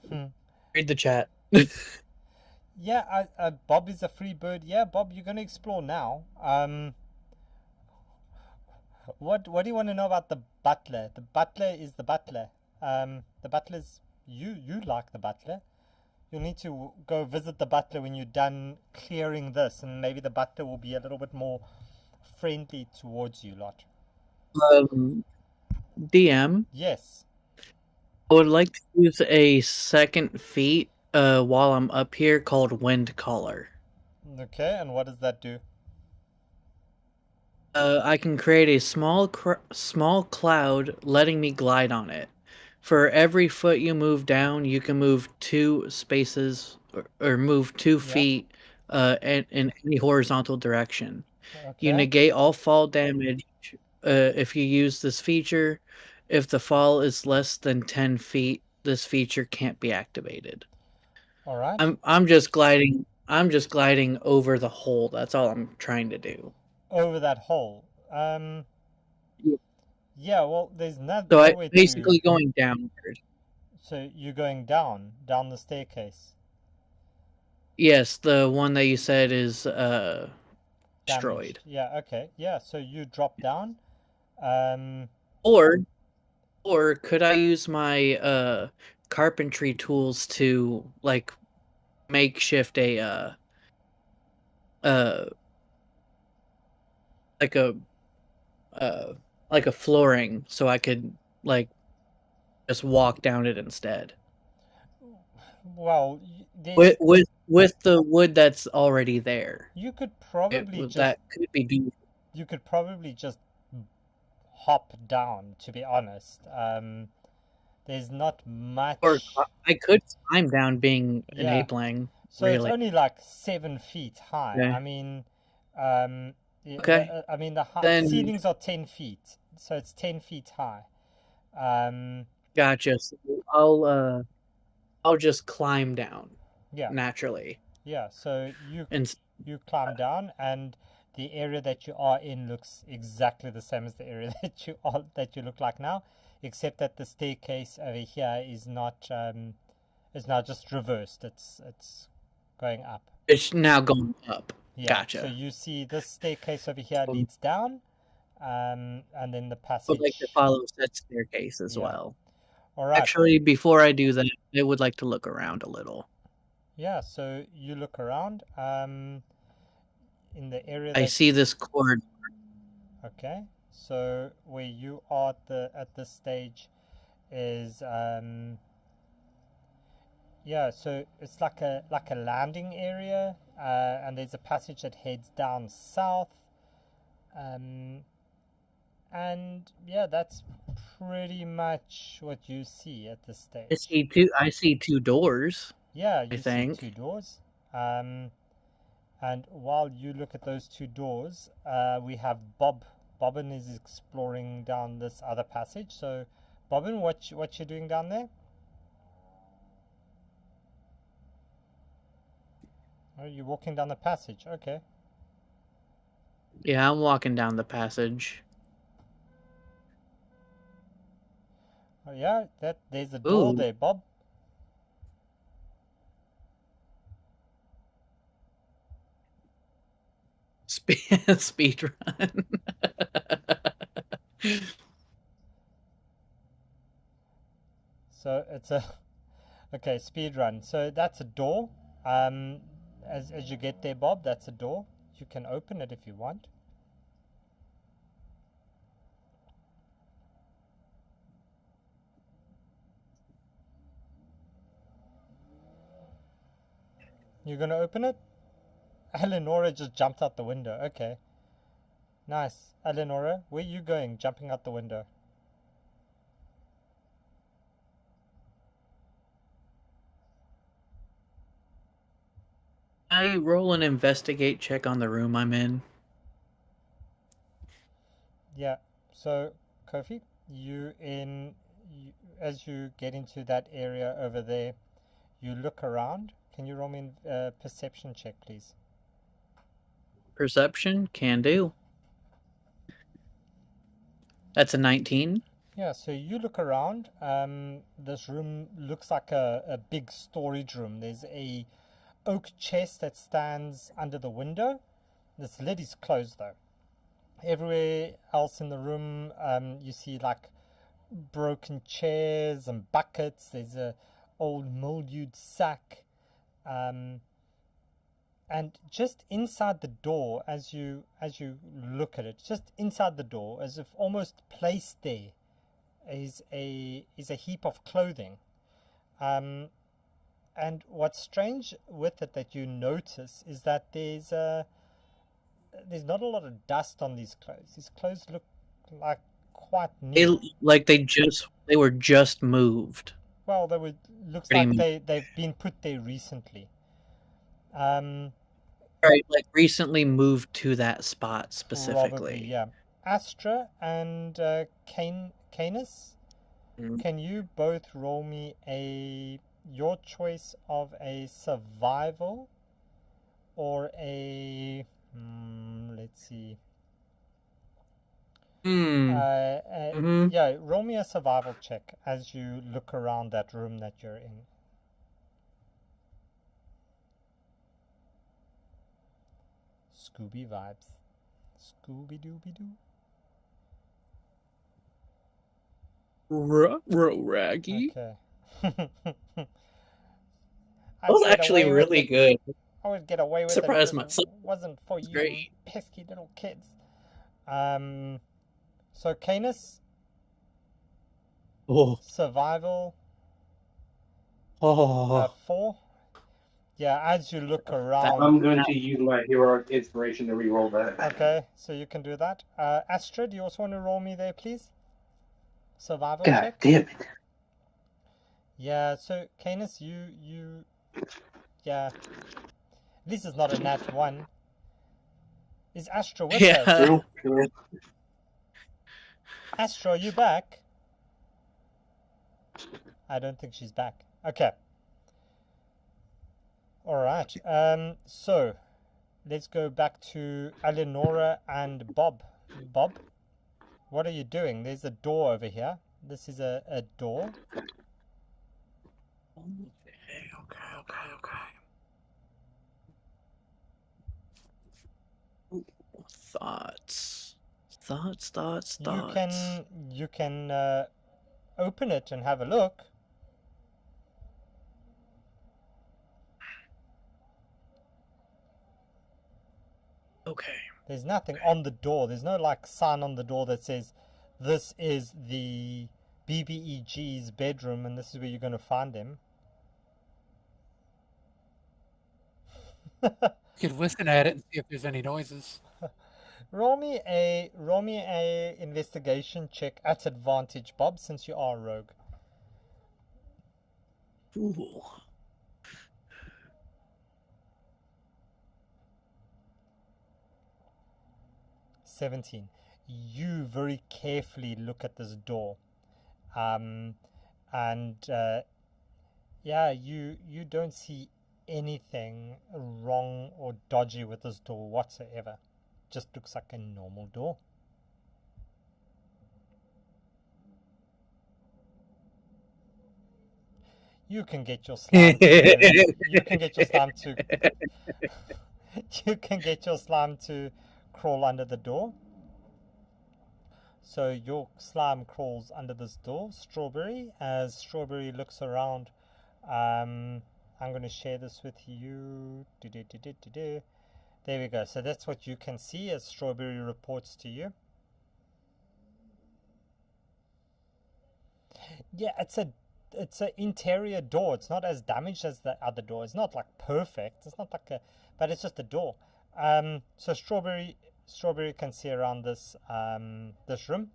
Speaker 3: Hmm.
Speaker 9: read the chat.
Speaker 3: Yeah. Bob is a free bird. Yeah, Bob, you're gonna explore now. What do you want to know about the butler? The butler is the butler. The butler's you like the butler. You'll need to go visit the butler when you're done clearing this, and maybe the butler will be a little bit more friendly towards you lot.
Speaker 9: DM,
Speaker 3: Yes.
Speaker 9: I would like to use a second feat while I'm up here called Wind Caller.
Speaker 3: Okay, and what does that do?
Speaker 9: I can create a small cloud, letting me glide on it. For every foot you move down, you can move 2 spaces or move 2 feet in any horizontal direction. You
Speaker 3: Okay.
Speaker 9: negate all fall damage if you use this feature. if the fall is less than 10 feet, this feature can't be activated.
Speaker 3: All right.
Speaker 9: I'm just gliding over the hole. That's all I'm trying to do.
Speaker 3: Over that hole.
Speaker 9: Yeah.
Speaker 3: Yeah, well, there's
Speaker 9: So
Speaker 3: nowhere
Speaker 9: basically
Speaker 3: to...
Speaker 9: going downward.
Speaker 3: So you're going down the staircase.
Speaker 9: Yes, the one that you said is
Speaker 3: Damaged.
Speaker 9: destroyed.
Speaker 3: Yeah, okay. Yeah, so you drop down. Um,
Speaker 9: Or could I use my carpentry tools to like makeshift a like a like a flooring so I could like just walk down it instead.
Speaker 3: well, there's...
Speaker 9: With the wood that's already there.
Speaker 3: You could probably just...
Speaker 9: That could be doable.
Speaker 3: You could probably just hop down, to be honest. There's not much...
Speaker 9: Or I could climb down being an
Speaker 3: Yeah.
Speaker 9: apeling.
Speaker 3: So
Speaker 9: really.
Speaker 3: it's only like 7 feet high.
Speaker 9: Okay.
Speaker 3: I mean,
Speaker 9: Okay.
Speaker 3: the ceilings are 10 feet, so it's 10 feet high.
Speaker 9: Gotcha. So I'll just climb down.
Speaker 3: Yeah.
Speaker 9: Naturally.
Speaker 3: Yeah. So you
Speaker 9: And
Speaker 3: climb down, and the area that you are in looks exactly the same as the area that you look like now, except that the staircase over here is not is now just reversed. It's going up.
Speaker 9: It's now going up.
Speaker 3: Yeah.
Speaker 9: Gotcha.
Speaker 3: So you see this staircase over here leads down, and then the passage.
Speaker 9: I would like to follow that staircase as well.
Speaker 3: All right.
Speaker 9: Actually, before I do that, I would like to look around a little.
Speaker 3: Yeah. So you look around. In the area.
Speaker 9: I see this corridor.
Speaker 3: Okay. So where you are at this stage is yeah, so it's like a landing area, and there's a passage that heads down south, and yeah, that's pretty much what you see at this stage.
Speaker 9: I see two doors.
Speaker 3: Yeah, you see two doors. And while you look at those two doors, we have Bobbin is exploring down this other passage. So, Bobbin, what you doing down there? Oh, you're walking down the passage. Okay.
Speaker 9: Yeah, I'm walking down the passage.
Speaker 3: Oh yeah, there's a door there, Bob.
Speaker 9: Speed run.
Speaker 3: So it's a okay speed run. So that's a door. As you get there, Bob, that's a door. You can open it if you want. You're gonna open it? Eleonora just jumped out the window. Okay. Nice. Eleonora, where are you going jumping out the window?
Speaker 9: I roll an investigate check on the room I'm in.
Speaker 3: Yeah. So, Kofi, as you get into that area over there, you look around. Can you roll me a perception check, please?
Speaker 9: Perception? Can do. That's a 19.
Speaker 3: Yeah, so you look around. This room looks like a big storage room. There's a oak chest that stands under the window. This lid is closed though. Everywhere else in the room, you see like broken chairs and buckets. There's a old mildewed sack. And just inside the door, as you look at it, just inside the door, as if almost placed there, is a heap of clothing. And what's strange with it that you notice is that there's not a lot of dust on these clothes. These clothes look like quite new.
Speaker 9: They were just moved.
Speaker 3: Well, looks like they've been put there recently.
Speaker 9: Right, like recently moved to that spot specifically.
Speaker 3: Probably, yeah. Astra and Canis, can you both roll me your choice of a survival or a let's see. Yeah, roll me a survival check as you look around that room that you're in. Scooby vibes. Scooby Dooby Doo.
Speaker 9: Raggy.
Speaker 3: Okay.
Speaker 9: That was actually really good.
Speaker 3: I would get away with
Speaker 9: Surprised
Speaker 3: it if
Speaker 9: myself.
Speaker 3: it wasn't for you
Speaker 9: Great.
Speaker 3: pesky little kids. So Canis,
Speaker 9: Oh.
Speaker 3: survival,
Speaker 9: Oh.
Speaker 3: 4. Yeah, as you look around.
Speaker 6: I'm going to use my heroic inspiration to re-roll that.
Speaker 3: Okay, so you can do that. Astrid, you also want to roll me there, please? Survival
Speaker 6: God
Speaker 3: check.
Speaker 6: damn it.
Speaker 3: Yeah, so Canis, yeah. At least it's not a nat 1. Is Astra with us?
Speaker 6: True.
Speaker 3: Astra, are you back? I don't think she's back. Okay. Alright. So let's go back to Eleonora and Bob. Bob, what are you doing? There's a door over here. This is a door.
Speaker 9: Okay. Thoughts.
Speaker 3: You can open it and have a look.
Speaker 9: Okay.
Speaker 3: There's nothing on the door. There's no like sign on the door that says this is the BBEG's bedroom and this is where you're going to find him.
Speaker 8: You could listen at it and see if there's any noises.
Speaker 3: Roll me a investigation check at advantage, Bob, since you are a rogue.
Speaker 9: Ooh.
Speaker 3: 17. You very carefully look at this door, and yeah, you don't see anything wrong or dodgy with this door whatsoever. Just looks like a normal door. You can get your slime to, you can get your slime to you can get your slime to crawl under the door. So your slime crawls under this door, Strawberry. As Strawberry looks around, I'm going to share this with you. There we go. So that's what you can see as Strawberry reports to you. Yeah, it's an interior door. It's not as damaged as the other door. It's not like perfect. It's not like a, but it's just a door. So Strawberry can see around this this room,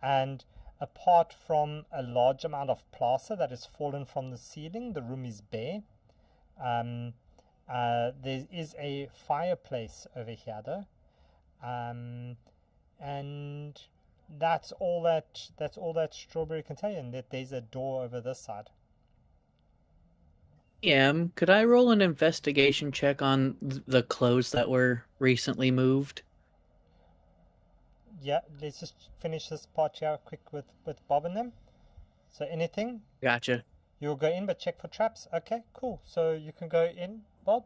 Speaker 3: and apart from a large amount of plaster that has fallen from the ceiling, the room is bare. There is a fireplace over here though, and that's all that Strawberry can tell you, and that there's a door over this side.
Speaker 9: Could I roll an investigation check on the clothes that were recently moved?
Speaker 3: Yeah, let's just finish this part here quick with Bob and them. So anything?
Speaker 9: Gotcha.
Speaker 3: You'll go in, but check for traps. Okay, cool. So you can go in, Bob.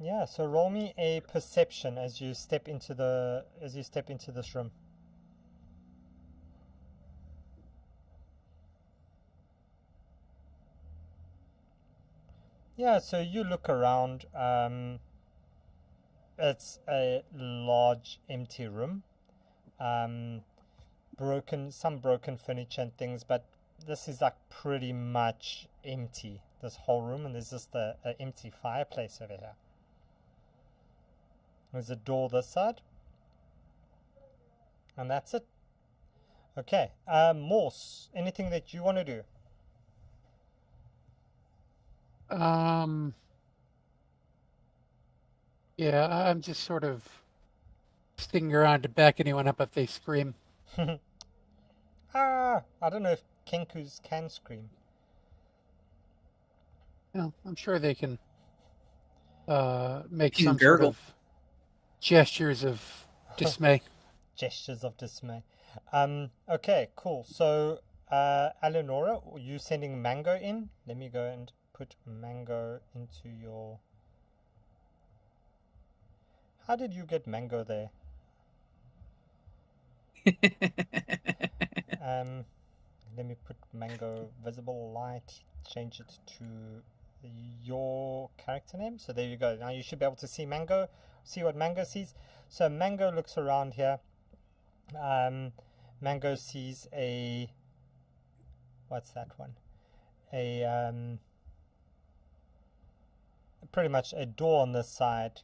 Speaker 3: Yeah. So roll me a perception as you step into this room. Yeah. So you look around. It's a large empty room. Some broken furniture and things, but this is like pretty much empty, this whole room, and there's just an empty fireplace over here. There's a door this side, and that's it. Okay, Morse, anything that you want to do?
Speaker 8: Yeah, I'm just sort of sticking around to back anyone up if they scream.
Speaker 3: Ah, I don't know if Kenkus can scream.
Speaker 8: Well, I'm sure they can make
Speaker 9: Can
Speaker 8: some sort
Speaker 9: gurgle.
Speaker 8: of gestures of dismay.
Speaker 3: Gestures of dismay. Okay, cool. So, Eleonora, you sending Mango in? Let me go and put Mango into your... How did you get Mango there? Let me put Mango visible light, change it to your character name. So there you go. Now you should be able to see Mango, see what Mango sees. So Mango looks around here. Mango sees a... What's that one? Pretty much a door on this side.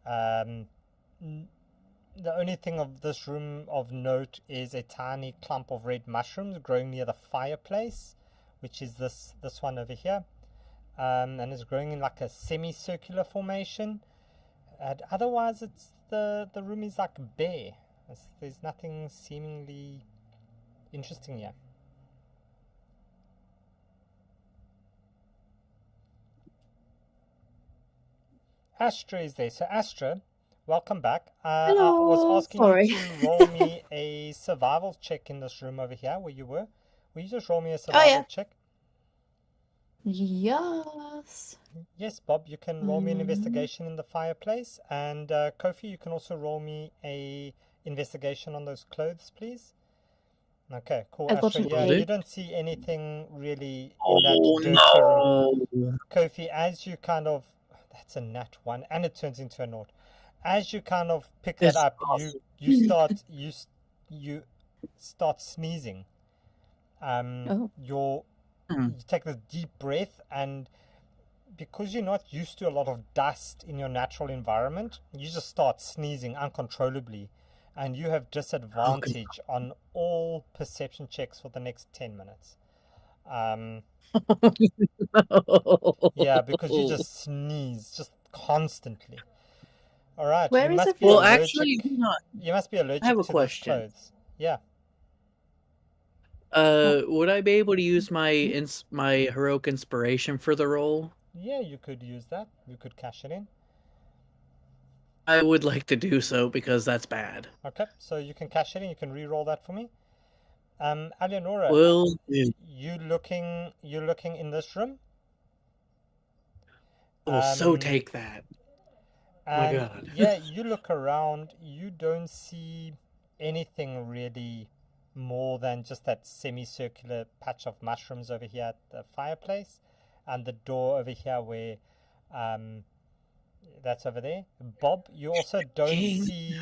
Speaker 3: The only thing of this room of note is a tiny clump of red mushrooms growing near the fireplace, which is this one over here, and it's growing in like a semicircular formation. And otherwise, it's the room is like bare. There's nothing seemingly interesting here. Astra is there. So Astra, welcome back. I was asking
Speaker 4: Sorry.
Speaker 3: you to roll me a survival check in this room over here where you were. Will you just roll me a survival check?
Speaker 5: Yes.
Speaker 3: Yes, Bob, you can roll me an investigation in the fireplace. And Kofi, you can also roll me a investigation on those clothes, please. Okay, cool.
Speaker 4: I got
Speaker 3: Astra,
Speaker 4: an
Speaker 3: yeah,
Speaker 4: 8.
Speaker 3: you don't see anything really in that dirty room. Kofi, as you kind of... That's a nat 1, and it turns into a naught. As you kind of pick that up, you start sneezing. You take this deep breath, and because you're not used to a lot of dust in your natural environment, you just start sneezing uncontrollably, and you have disadvantage on all perception checks for the next 10 minutes. Yeah, because you just sneeze just constly. All right.
Speaker 5: Where
Speaker 3: you
Speaker 5: is
Speaker 3: must
Speaker 5: it?
Speaker 3: be
Speaker 9: Well,
Speaker 3: allergic.
Speaker 9: actually, hang on.
Speaker 3: You must be allergic
Speaker 9: I have a
Speaker 3: to
Speaker 9: question.
Speaker 3: those clothes. Yeah.
Speaker 9: Would I be able to use my my heroic inspiration for the role?
Speaker 3: Yeah, you could use that. You could cash it in.
Speaker 9: I would like to do so because that's bad.
Speaker 3: Okay, so you can cash it in. You can re-roll that for me. Eleonora,
Speaker 9: Well,
Speaker 3: you looking in this room?
Speaker 9: will so take that.
Speaker 3: And
Speaker 9: my God.
Speaker 3: yeah, you look around. You don't see anything really more than just that semicircular patch of mushrooms over here at the fireplace, and the door over here where that's over there. Bob, you also don't see...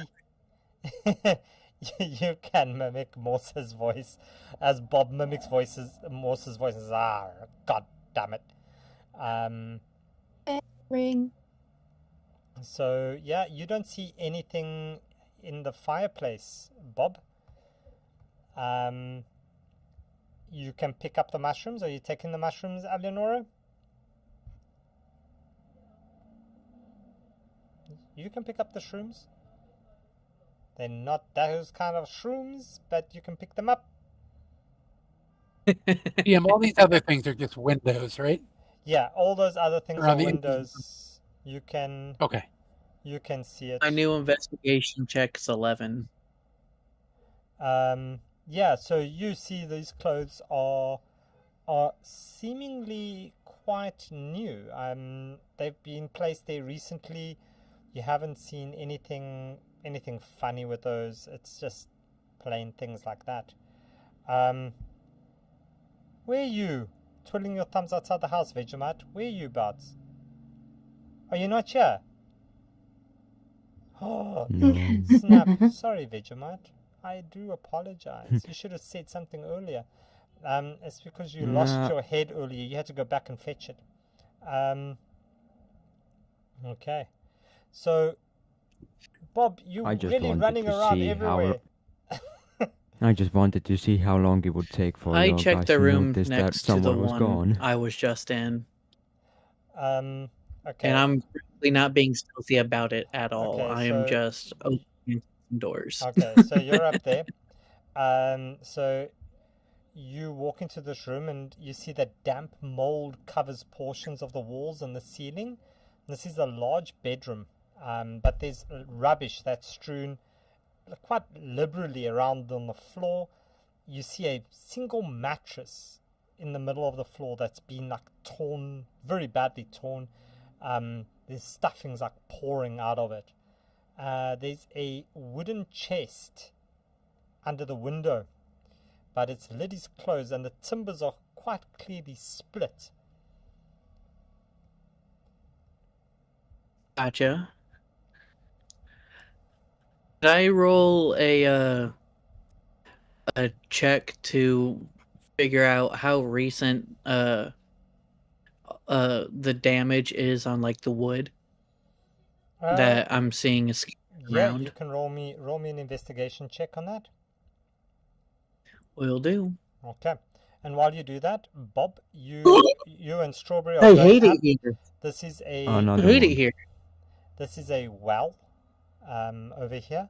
Speaker 3: You can mimic Morse's voice as Bob mimics Morse's voices. Ah, god damn it.
Speaker 5: Ring.
Speaker 3: So yeah, you don't see anything in the fireplace, Bob. You can pick up the mushrooms. Are you taking the mushrooms, Eleonora? You can pick up the shrooms. They're not those kind of shrooms, but you can pick them up.
Speaker 8: Yeah, all these other things are just windows, right?
Speaker 3: Yeah, all those other things
Speaker 8: Around
Speaker 3: are
Speaker 8: the
Speaker 3: windows. You can
Speaker 8: Okay.
Speaker 3: you can see it.
Speaker 9: My new investigation check's 11.
Speaker 3: Yeah, so you see these clothes are seemingly quite new. They've been placed there recently. You haven't seen anything funny with those. It's just plain things like that. Where are you? Twiddling your thumbs outside the house, Vegemite. Where are you, Buds? Are you not here? Oh,
Speaker 7: No.
Speaker 3: snap. Sorry, Vegemite. I do apologize. You should have said something earlier. It's because you lost your head earlier. You had to go back and fetch it. Okay. So, Bob, you're really running around everywhere.
Speaker 7: I just wanted to see how long it would take for
Speaker 9: I
Speaker 7: you
Speaker 9: checked
Speaker 7: guys
Speaker 9: the
Speaker 7: to
Speaker 9: room
Speaker 7: notice that
Speaker 9: next to the
Speaker 7: someone was
Speaker 9: one
Speaker 7: gone.
Speaker 9: I was just in.
Speaker 3: Okay.
Speaker 9: And I'm really not being stealthy about it at all.
Speaker 3: Okay,
Speaker 9: I am
Speaker 3: so-
Speaker 9: just opening doors.
Speaker 3: Okay, so you're up there. So you walk into this room and you see that damp mold covers portions of the walls and the ceiling. This is a large bedroom, but there's rubbish that's strewn quite liberally around on the floor. You see a single mattress in the middle of the floor that's been like torn, very badly torn. There's stuffings like pouring out of it. There's a wooden chest under the window, but its lid is closed and the timbers are quite clearly split.
Speaker 9: Gotcha. Did I roll a check to figure out how recent the damage is on like the wood that I'm seeing is
Speaker 3: Yeah,
Speaker 9: around?
Speaker 3: you can roll me an investigation check on that.
Speaker 9: Will do.
Speaker 3: Okay. And while you do that, Bob, you and Strawberry are
Speaker 9: I
Speaker 3: going
Speaker 9: hate
Speaker 3: up.
Speaker 9: it here.
Speaker 3: This is
Speaker 7: Oh,
Speaker 3: a
Speaker 7: not
Speaker 9: I hate it here.
Speaker 3: this is a well over here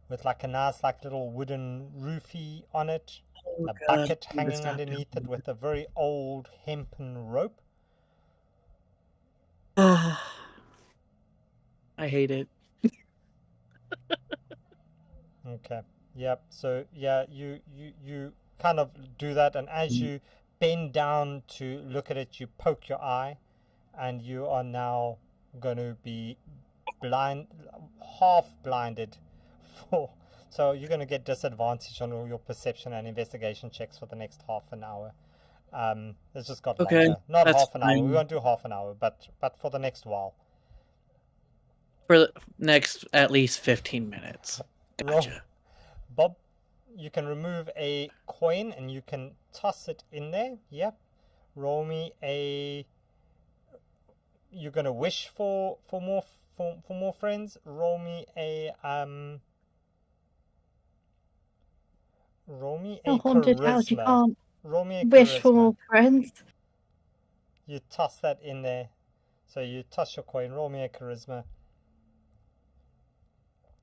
Speaker 3: with like a nice like little wooden roofie on it, a bucket hanging underneath it with a very old hempen rope.
Speaker 9: I hate it.
Speaker 3: Okay. Yep. So yeah, you kind of do that, and as you bend down to look at it, you poke your eye, and you are now going to be half blinded for. So you're going to get disadvantage on all your perception and investigation checks for the next half an hour. It's just got
Speaker 9: Okay,
Speaker 3: longer. Not
Speaker 9: that's
Speaker 3: half an hour. We
Speaker 9: fine.
Speaker 3: won't do half an hour, but for the next while.
Speaker 9: For the next at least 15 minutes. Gotcha.
Speaker 3: Bob, you can remove a coin and you can toss it in there. Yep. Roll me a. You're gonna wish for more friends. Roll me a Roll me a
Speaker 5: A haunted house, you
Speaker 3: charisma.
Speaker 5: can't
Speaker 3: Roll me a
Speaker 5: wish for
Speaker 3: charisma.
Speaker 5: more friends.
Speaker 3: You toss that in there. So you toss your coin. Roll me a charisma.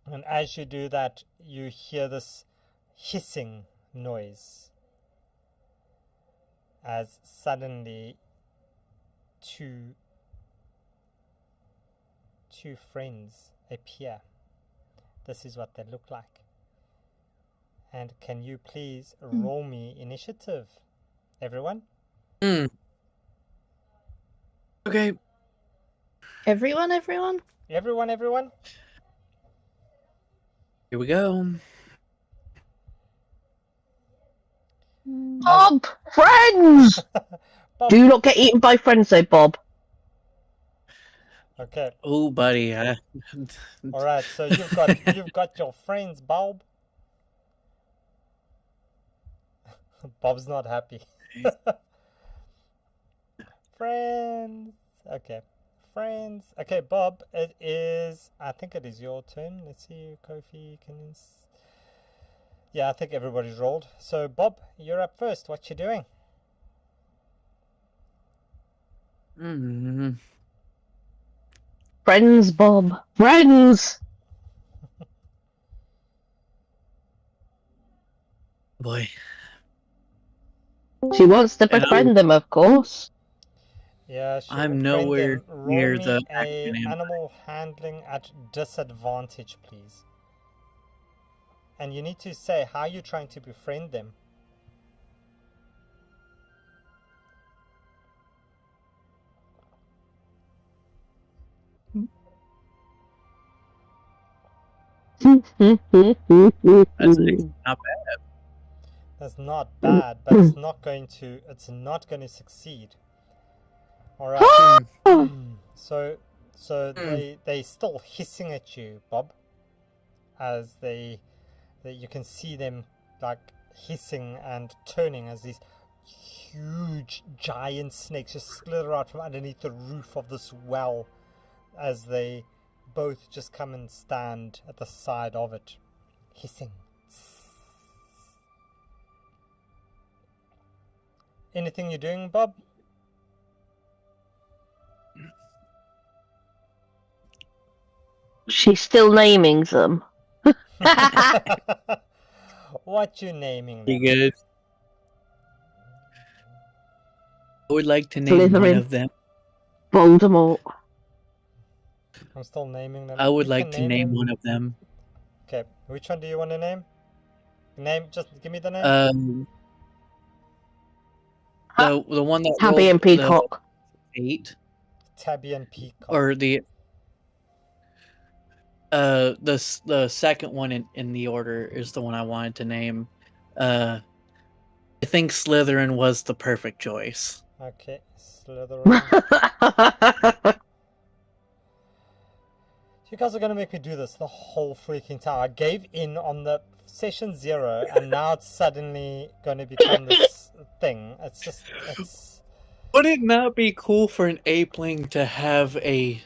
Speaker 3: And as you do that, you hear this hissing noise as suddenly two friends appear. This is what they look like. And can you please roll me initiative, everyone?
Speaker 9: Okay.
Speaker 5: Everyone?
Speaker 3: Everyone?
Speaker 9: Here we go.
Speaker 4: Bob! Friends!
Speaker 3: Bob.
Speaker 4: Do not get eaten by friends, though, Bob.
Speaker 3: Okay.
Speaker 9: Oh, buddy.
Speaker 3: All right. So you've got your friends, Bob. Bob's not happy. Friends. Okay. Friends. Okay, Bob. I think it is your turn. Let's see, Kofi can. Yeah, I think everybody's rolled. So, Bob, you're up first. What you doing?
Speaker 4: Friends, Bob. Friends!
Speaker 9: Boy.
Speaker 4: She wants to befriend them, of course.
Speaker 3: Yeah,
Speaker 9: I'm nowhere near the
Speaker 3: a animal handling at disadvantage, please. And you need to say how you're trying to befriend them.
Speaker 9: That's not bad.
Speaker 3: That's not bad, but it's not going to succeed. All right. So they still hissing at you, Bob, as you can see them like hissing and turning as these huge giant snakes just slither out from underneath the roof of this well, as they both just come and stand at the side of it, hissing. Anything you're doing, Bob?
Speaker 4: She's still naming them.
Speaker 3: What you naming them?
Speaker 9: Pretty good. I would like to name one
Speaker 4: Slytherin.
Speaker 9: of them.
Speaker 4: Voldemort.
Speaker 3: I'm still naming them.
Speaker 9: I would
Speaker 3: You
Speaker 9: like
Speaker 3: can
Speaker 9: to name
Speaker 3: them.
Speaker 9: one of them.
Speaker 3: Okay, which one do you want to name? Just give me the name.
Speaker 9: The one that
Speaker 4: Tabby
Speaker 9: rolled
Speaker 4: and Peacock.
Speaker 9: the 8,
Speaker 3: Tabby and Peacock.
Speaker 9: or the second one in the order is the one I wanted to name. I think Slytherin was the perfect choice.
Speaker 3: Okay, Slytherin. You guys are gonna make me do this the whole freaking time. I gave in on the session 0, and now it's suddenly gonna become this thing. It's just, it's.
Speaker 9: Would it not be cool for an apeling to have a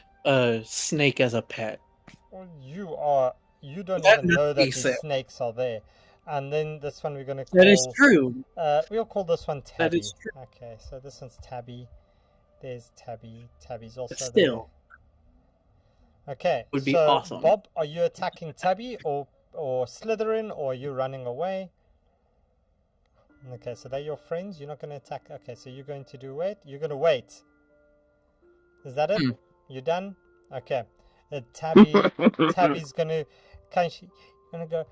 Speaker 9: snake as a pet?
Speaker 3: Well, you don't
Speaker 9: That
Speaker 3: even know that
Speaker 9: makes
Speaker 3: these
Speaker 9: sense.
Speaker 3: snakes are there. And then this one we're gonna call.
Speaker 9: That is true.
Speaker 3: We'll call this one Tabby.
Speaker 9: That is true.
Speaker 3: Okay, so this one's Tabby. There's Tabby. Tabby's also
Speaker 9: But still,
Speaker 3: there. Okay,
Speaker 9: would be
Speaker 3: so
Speaker 9: awesome.
Speaker 3: Bob, are you attacking Tabby or Slytherin, or are you running away? Okay, so they're your friends. You're not going to attack. Okay, so you're going to do wait. You're going to wait. Is that it? You done? Okay. Tabby's going to go.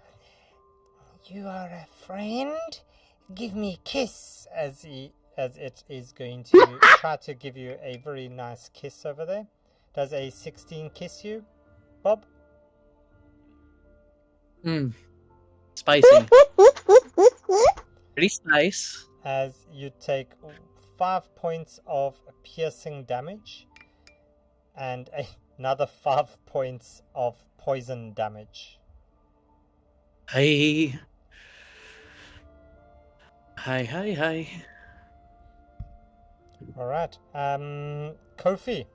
Speaker 3: You are a friend. Give me a kiss, as it is going to try to give you a very nice kiss over there. Does a 16 kiss you, Bob?
Speaker 9: Spicy. Pretty nice.
Speaker 3: As you take 5 points of piercing damage and another 5 points of poison damage.
Speaker 9: Hi.
Speaker 3: Alright. Kofi.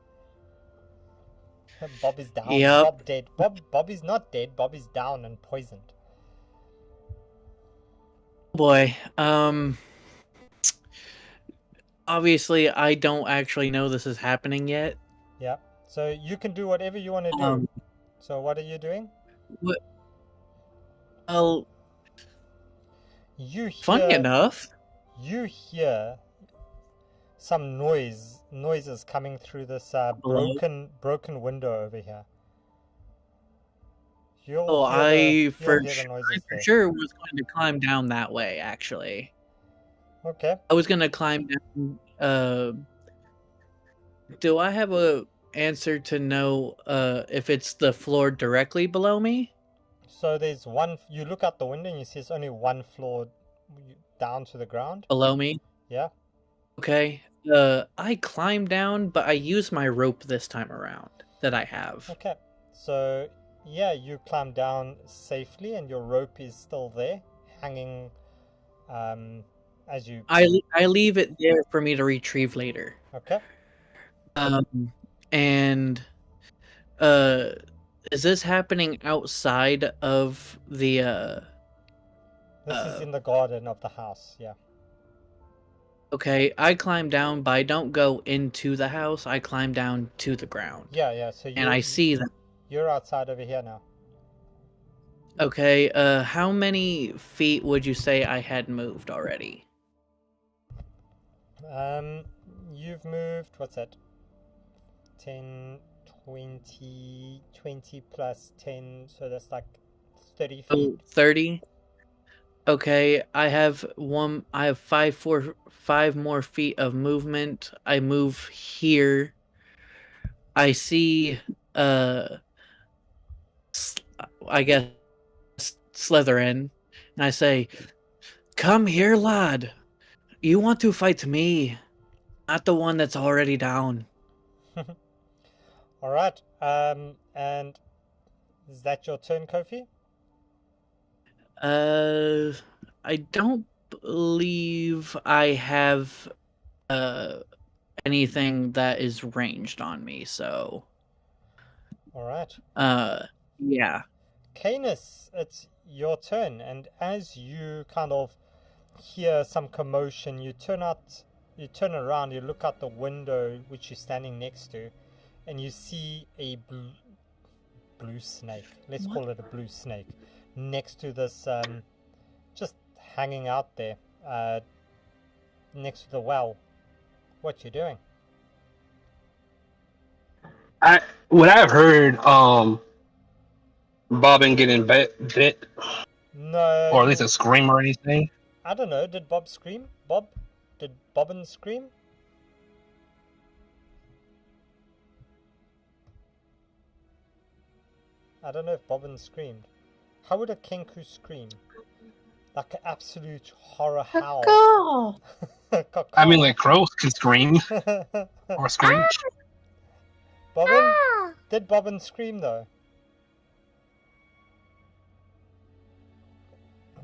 Speaker 3: Bob is down.
Speaker 9: Yep.
Speaker 3: Bob dead. Bob is not dead. Bob is down and poisoned.
Speaker 9: Boy, obviously I don't actually know this is happening yet.
Speaker 3: Yeah. So you can do whatever you want to do. So what are you doing?
Speaker 9: What? Well, funny enough,
Speaker 3: you hear some noises coming through this broken window over here.
Speaker 9: I for sure was going to climb down that way, actually.
Speaker 3: Okay.
Speaker 9: I was going to climb down. Do I have a answer to know if it's the floor directly below me?
Speaker 3: So there's one. You look out the window and you see there's only one floor down to the ground.
Speaker 9: Below me?
Speaker 3: Yeah.
Speaker 9: Okay. I climbed down, but I used my rope this time around that I have.
Speaker 3: Okay. So yeah, you climb down safely, and your rope is still there, hanging. As you.
Speaker 9: I leave it there for me to retrieve later.
Speaker 3: Okay.
Speaker 9: And is this happening outside of the
Speaker 3: This is in the garden of the house, yeah.
Speaker 9: Okay, I climb down, but I don't go into the house. I climb down to the ground.
Speaker 3: Yeah, so
Speaker 9: and I see that.
Speaker 3: You're outside over here now.
Speaker 9: Okay, how many feet would you say I had moved already?
Speaker 3: You've moved, what's that? 10, 20 plus 10, so that's like 30 feet.
Speaker 9: Oh, 30? Okay, I have 5 more feet of movement. I move here. I see, I guess, Slytherin, and I say, "Come here, lad. You want to fight me, not the one that's already down."
Speaker 3: All right. And is that your turn, Kofi?
Speaker 9: I don't believe I have anything that is ranged on me, so.
Speaker 3: All right.
Speaker 9: Yeah.
Speaker 3: Canis, it's your turn, and as you kind of hear some commotion, you turn around, you look out the window which you're standing next to, and you see a blue snake. Let's call it a blue snake next to this, just hanging out there, next to the well. What you doing?
Speaker 6: What I've heard, Bobbin getting bit,
Speaker 3: No,
Speaker 6: or at least a scream or anything.
Speaker 3: I don't know. Did Bob scream? Bob? Did Bobbin scream? I don't know if Bobbin screamed. How would a Kenku scream? Like an absolute horror howl.
Speaker 5: Caw.
Speaker 6: I mean, like crows can scream or screech.
Speaker 3: Bobbin? Did Bobbin scream though?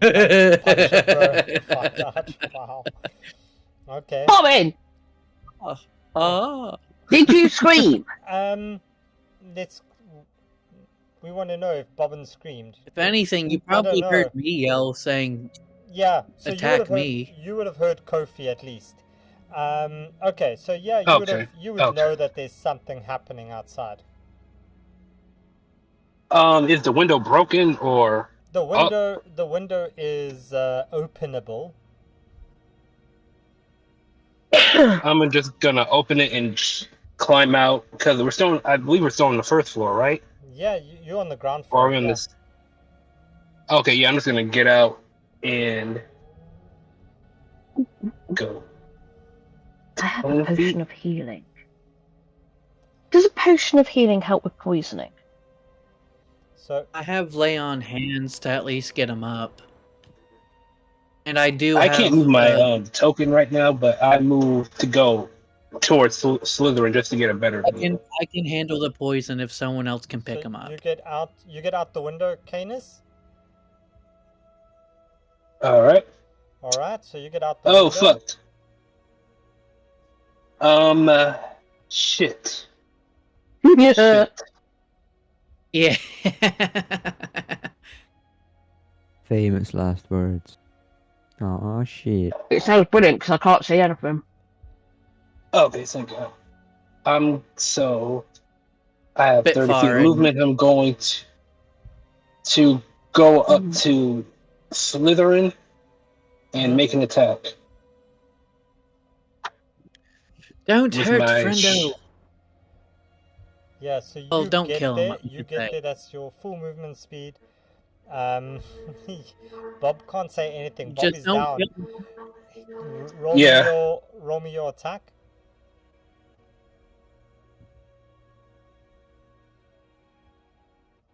Speaker 3: Punch it, bro. Fuck that. Wow. Okay.
Speaker 4: Bobbin,
Speaker 9: Ah.
Speaker 4: did you scream?
Speaker 3: Let's. We want to know if Bobbin screamed.
Speaker 9: If anything, you
Speaker 3: I don't
Speaker 9: probably
Speaker 3: know.
Speaker 9: heard me yell saying,
Speaker 3: Yeah. So
Speaker 9: Attack me.
Speaker 3: You would have heard Kofi at least. Okay. So yeah, you would
Speaker 6: Okay.
Speaker 3: know that there's something happening outside.
Speaker 6: Is the window broken or?
Speaker 3: The window is openable.
Speaker 6: I'm just gonna open it and climb out because I believe we're still on the first floor, right?
Speaker 3: Yeah, you're on the ground
Speaker 6: Or
Speaker 3: floor.
Speaker 6: are we on
Speaker 3: yeah.
Speaker 6: this? Okay, yeah, I'm just gonna get out and go.
Speaker 4: I have a potion of healing. Does a potion of healing help with poisoning?
Speaker 3: So
Speaker 9: I have lay on hands to at least get him up. And I do
Speaker 6: I
Speaker 9: have,
Speaker 6: can't move my token right now, but I move to go towards Slytherin just to get a better view.
Speaker 9: I can handle the poison if someone else can pick him up.
Speaker 3: You get out the window, Canis.
Speaker 6: All right.
Speaker 3: All right, so you get out the window.
Speaker 6: Oh, fuck. Shit. Shit.
Speaker 9: Yeah.
Speaker 7: Famous last words. Oh shit.
Speaker 4: It sounds brilliant because I can't see anything.
Speaker 6: Okay, thank God. So I have
Speaker 9: Bit
Speaker 6: 30 feet
Speaker 9: far,
Speaker 6: movement. I'm going to go up to Slytherin and make an attack.
Speaker 9: Don't
Speaker 6: With
Speaker 9: hurt,
Speaker 6: my
Speaker 9: friendo.
Speaker 3: Yeah, so you
Speaker 9: Oh, don't
Speaker 3: get
Speaker 9: kill
Speaker 3: there.
Speaker 9: him.
Speaker 3: You get there. That's your full movement speed. Bob can't say anything. Bob
Speaker 9: Just
Speaker 3: is
Speaker 9: don't
Speaker 3: down.
Speaker 9: kill him.
Speaker 3: Roll me your attack.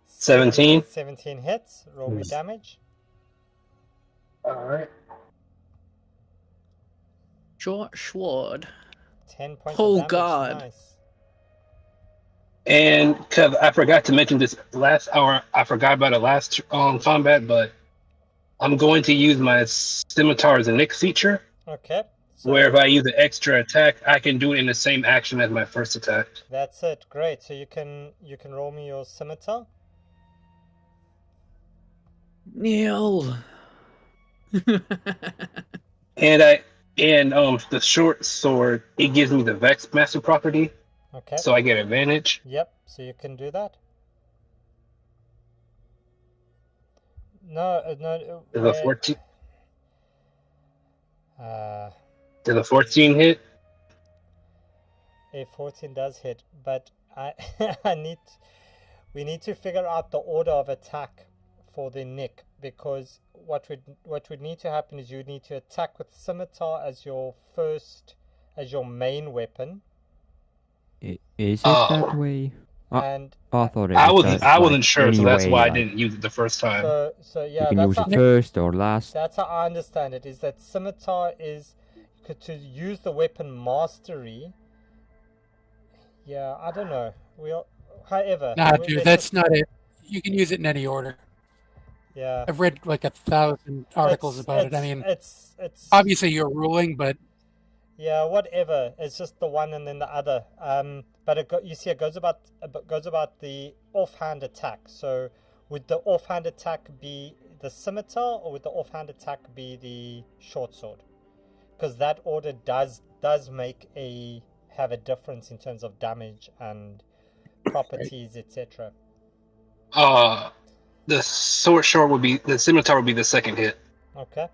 Speaker 6: $17.
Speaker 3: 17 hits. Roll me damage.
Speaker 6: All right.
Speaker 9: Short sword.
Speaker 3: 10 points
Speaker 9: Oh,
Speaker 3: of damage.
Speaker 9: God.
Speaker 3: Nice.
Speaker 6: And because I forgot to mention this last hour, I forgot about the last combat, but I'm going to use my scimitar as a Nick feature,
Speaker 3: Okay. So
Speaker 6: where if I use an extra attack, I can do it in the same action as my first attack.
Speaker 3: that's it. Great. So you can roll me your scimitar.
Speaker 9: Neil.
Speaker 6: And the short sword, it gives me the Vex Master property,
Speaker 3: Okay.
Speaker 6: so I get advantage.
Speaker 3: Yep. So you can do that. No.
Speaker 6: Does a 14?
Speaker 3: Uh,
Speaker 6: Does a 14 hit?
Speaker 3: a 14 does hit, but we need to figure out the order of attack for the Nick, because what would need to happen is you need to attack with scimitar as your main weapon.
Speaker 7: Is it that way?
Speaker 3: And
Speaker 7: I thought it
Speaker 6: I
Speaker 7: was
Speaker 6: wasn't sure, so that's why I
Speaker 7: like,
Speaker 6: didn't use it the first time.
Speaker 3: so yeah,
Speaker 7: You can use
Speaker 3: that's
Speaker 7: it first or last.
Speaker 3: That's how I understand it. Is that scimitar is to use the weapon mastery. Yeah, I don't know. However,
Speaker 8: Nah, dude, that's not it. You can use it in any order.
Speaker 3: Yeah,
Speaker 8: I've read like 1,000 articles about it. I mean,
Speaker 3: it's
Speaker 8: obviously you're ruling, but
Speaker 3: yeah, whatever. It's just the one and then the other. But it goes about the offhand attack. So would the offhand attack be the scimitar, or would the offhand attack be the short sword? Because that order does have a difference in terms of damage and properties, etc.
Speaker 6: The the scimitar would be the second hit.
Speaker 3: Okay.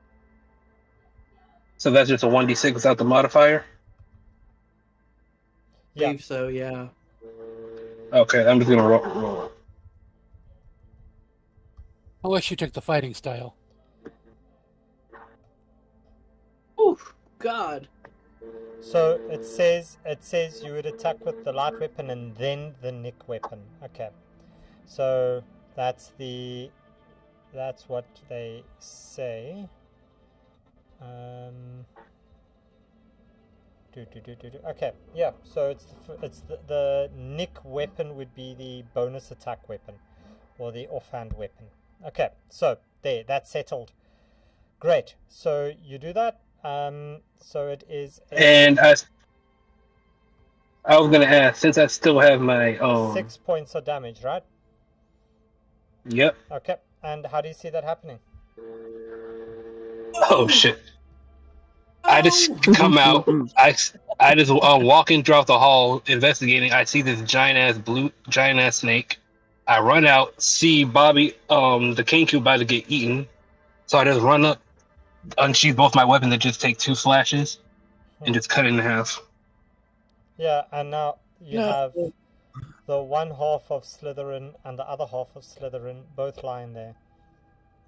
Speaker 6: So that's just a 1d6 without the modifier?
Speaker 3: Yeah.
Speaker 9: believe so, yeah.
Speaker 6: Okay, I'm just gonna roll.
Speaker 8: Unless you took the fighting style.
Speaker 9: Oh, God.
Speaker 3: So it says you would attack with the light weapon and then the nick weapon. Okay. So that's what they say. Okay, yeah. So it's the nick weapon would be the bonus attack weapon, or the offhand weapon. Okay, so there, that's settled. Great. So you do that. So it is
Speaker 6: And I was gonna ask, since I still have my
Speaker 3: 6 points of damage, right?
Speaker 6: Yep.
Speaker 3: Okay. And how do you see that happening?
Speaker 6: Oh shit! I just come out. I just walking throughout the hall investigating. I see this giant ass snake. I run out, see Bobby, the Kenku about to get eaten. So I just run up, unsheath both my weapons, and just take 2 flashes and just cut it in half.
Speaker 3: Yeah, and now you
Speaker 9: No.
Speaker 3: have the one half of Slytherin and the other half of Slytherin both lying there.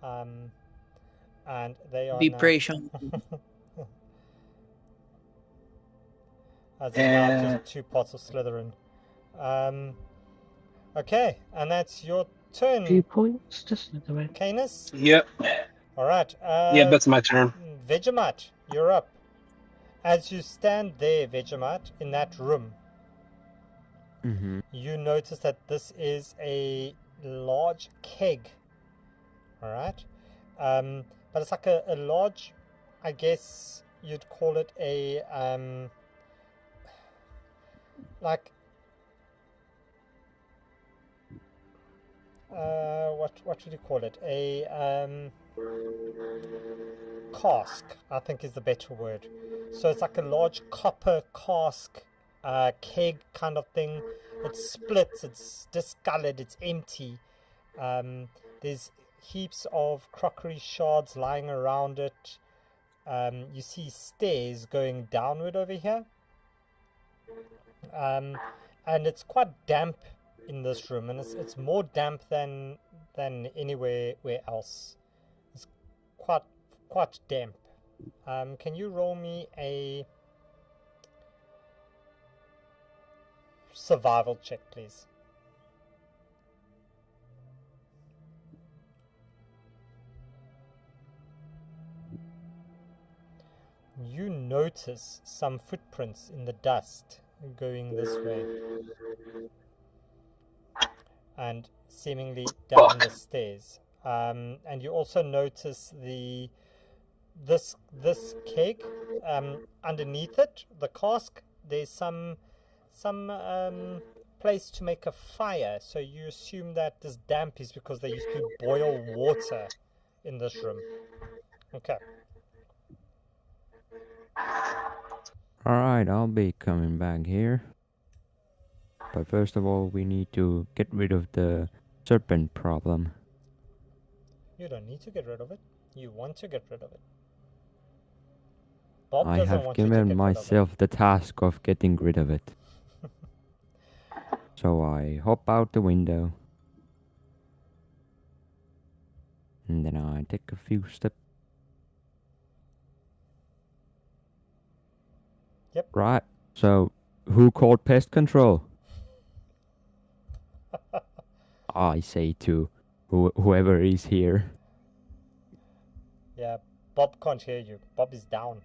Speaker 3: And they are
Speaker 9: Depression.
Speaker 3: as is now
Speaker 6: And
Speaker 3: just 2 parts of Slytherin. Okay, and that's your turn.
Speaker 4: 2 points to Slytherin.
Speaker 3: Canis?
Speaker 6: yep,
Speaker 3: Alright.
Speaker 6: yep, that's my turn.
Speaker 3: Vegemite, you're up. As you stand there, Vegemite, in that room, you notice that this is a large keg. Alright? But it's like a large, I guess you'd call it a, like, what would you call it? A, cask, I think is the better word. So it's like a large copper cask, keg kind of thing. It splits, it's discolored, it's empty. There's heaps of crockery shards lying around it. You see stairs going downward over here. And it's quite damp in this room, and it's more damp than anywhere else. It's quite damp. Can you roll me a survival check, please? You notice some footprints in the dust going this way and seemingly down the stairs. And you also notice this keg, underneath it, the cask, there's some place to make a fire. So you assume that this damp is because they used to boil water in this room. Okay.
Speaker 7: Alright, I'll be coming back here. But first of all, we need to get rid of the serpent problem.
Speaker 3: You don't need to get rid of it. You want to get rid of it. Bob
Speaker 7: I
Speaker 3: doesn't
Speaker 7: have
Speaker 3: want you to get
Speaker 7: given
Speaker 3: rid
Speaker 7: myself the task of getting rid of it. So I hop out the window. And then I take a few steps.
Speaker 3: Yep.
Speaker 7: Right. So, who called pest control? I say to whoever is here.
Speaker 3: Yeah, Bob can't hear you. Bob is down.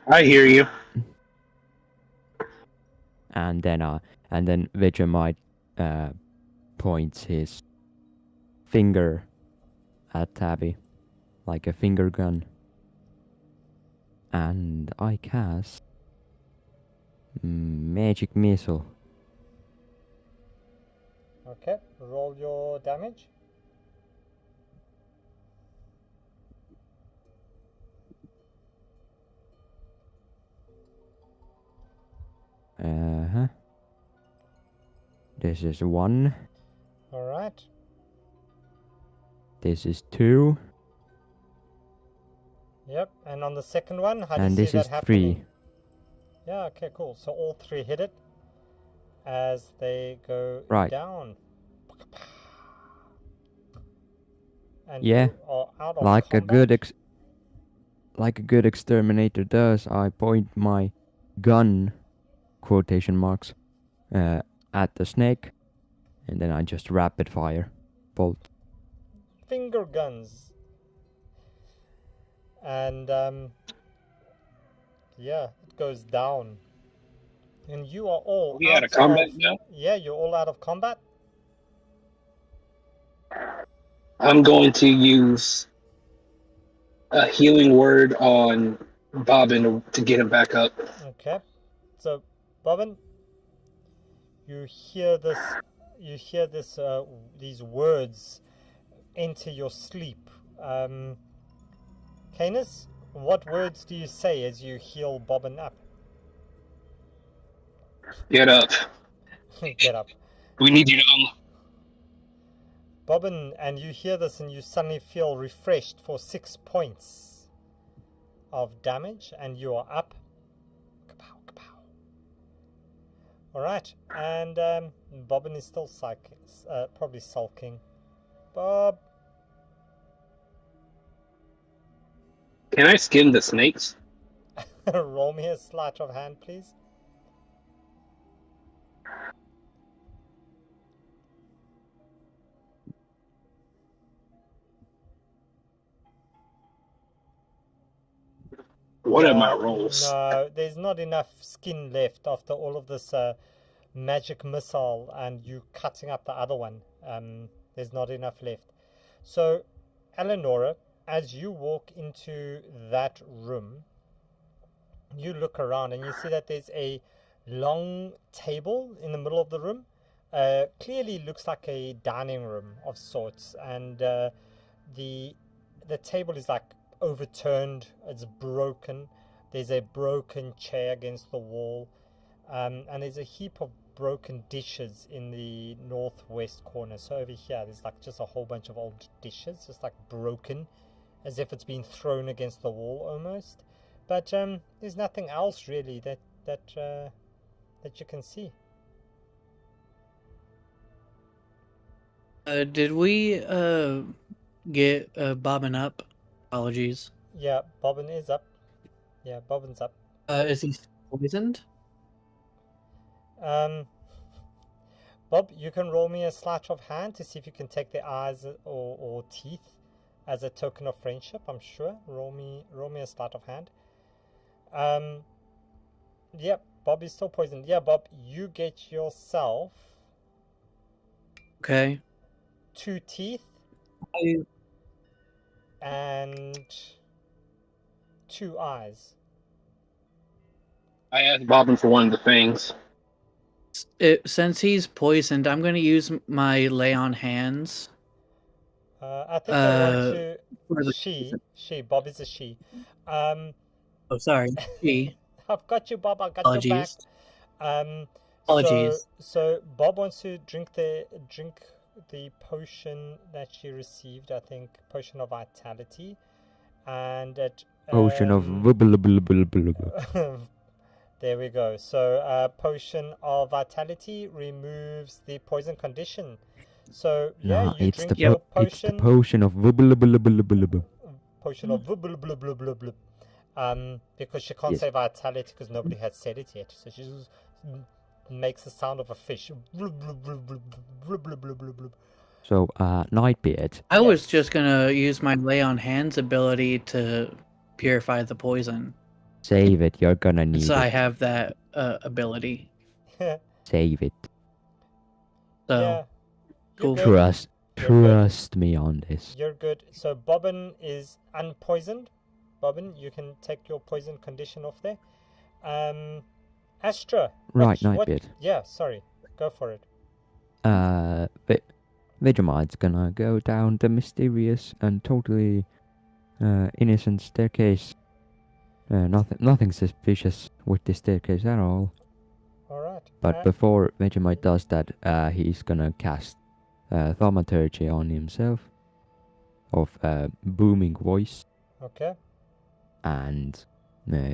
Speaker 6: I hear you.
Speaker 7: And then Vegemite points his finger at Tabby, like a finger gun. And I cast magic missile.
Speaker 3: Okay, roll your damage.
Speaker 7: This is 1.
Speaker 3: Alright.
Speaker 7: This is 2.
Speaker 3: Yep, and on the second one, how do
Speaker 7: And
Speaker 3: you
Speaker 7: this
Speaker 3: see
Speaker 7: is
Speaker 3: that happening?
Speaker 7: 3.
Speaker 3: Yeah, okay, cool. So all three hit it as they go
Speaker 7: Right.
Speaker 3: down. And
Speaker 7: Yeah,
Speaker 3: you are out of
Speaker 7: like a
Speaker 3: combat.
Speaker 7: good exterminator does, I point my gun, quotation marks, at the snake, and then I just rapid fire bolt.
Speaker 3: Finger guns. And yeah, it goes down. And you are all
Speaker 6: We
Speaker 3: out
Speaker 6: out of combat
Speaker 3: of
Speaker 6: now.
Speaker 3: yeah, you're all out of combat.
Speaker 6: I'm going to use a healing word on Bobbin to get him back up.
Speaker 3: Okay. So Bobbin, you hear this these words enter your sleep. Canis, what words do you say as you heal Bobbin up?
Speaker 6: Get up.
Speaker 3: Get up.
Speaker 6: We need you to
Speaker 3: Bobbin, and you hear this and you suddenly feel refreshed for 6 points of damage, and you are up. Kapow, kapow. Alright, and Bobbin is still probably sulking. Bob.
Speaker 6: Can I skin the snakes?
Speaker 3: Roll me a sleight of hand, please.
Speaker 6: What are my rolls?
Speaker 3: No, there's not enough skin left after all of this magic missile and you cutting up the other one. There's not enough left. So, Eleonora, as you walk into that room, you look around and you see that there's a long table in the middle of the room. Clearly looks like a dining room of sorts, and the table is like overturned, it's broken. There's a broken chair against the wall, and there's a heap of broken dishes in the northwest corner. So over here there's like just a whole bunch of old dishes, just like broken, as if it's been thrown against the wall almost. But there's nothing else really that you can see.
Speaker 9: Did we get Bobbin up? Apologies.
Speaker 3: Yeah, Bobbin is up. Yeah, Bobbin's up.
Speaker 9: Is he poisoned?
Speaker 3: Bob, you can roll me a sleight of hand to see if you can take the eyes or teeth as a token of friendship. I'm sure. Roll me a sleight of hand. Yep, Bob is still poisoned. Yeah, Bob, you get yourself
Speaker 9: Okay.
Speaker 3: 2 teeth
Speaker 9: I-
Speaker 3: and 2 eyes.
Speaker 6: I asked Bobbin for one of the things.
Speaker 9: Since he's poisoned, I'm going to use my lay on hands.
Speaker 3: I think I want
Speaker 9: for the
Speaker 3: to. She. Bob is a she.
Speaker 9: Oh, sorry. She.
Speaker 3: I've got you, Bob. I got your back.
Speaker 9: Apologies. Apologies.
Speaker 3: So Bob wants to drink the potion that she received. I think potion of vitality, and it.
Speaker 7: Potion of
Speaker 3: There we go. So potion of vitality removes the poison condition. So yeah,
Speaker 7: Nah,
Speaker 3: you
Speaker 7: it's
Speaker 3: drink
Speaker 7: the
Speaker 3: your
Speaker 7: it's the
Speaker 3: potion.
Speaker 7: potion of
Speaker 3: Potion of because she can't
Speaker 7: Yes.
Speaker 3: say vitality because nobody has said it yet. So she just makes the sound of a fish.
Speaker 7: So, Nightbeard.
Speaker 9: I was
Speaker 3: Yes.
Speaker 9: just going to use my lay on hands ability to purify the poison.
Speaker 7: Save it, you're gonna need
Speaker 9: So I
Speaker 7: it.
Speaker 9: have that ability.
Speaker 7: Save it.
Speaker 9: So,
Speaker 3: Yeah.
Speaker 9: cool.
Speaker 3: You're good.
Speaker 7: Trust me on this.
Speaker 3: You're good. So Bobbin is unpoisoned. Bobbin, you can take your poison condition off there. Astra.
Speaker 7: Right,
Speaker 3: what-
Speaker 7: Nightbeard.
Speaker 3: Yeah, sorry. Go for it.
Speaker 7: Vegemite's gonna go down the mysterious and totally innocent staircase. Nothing suspicious with this staircase at all.
Speaker 3: Alright.
Speaker 7: But before Vegemite does that, he's gonna cast thaumaturgy on himself of booming voice
Speaker 3: Okay.
Speaker 7: and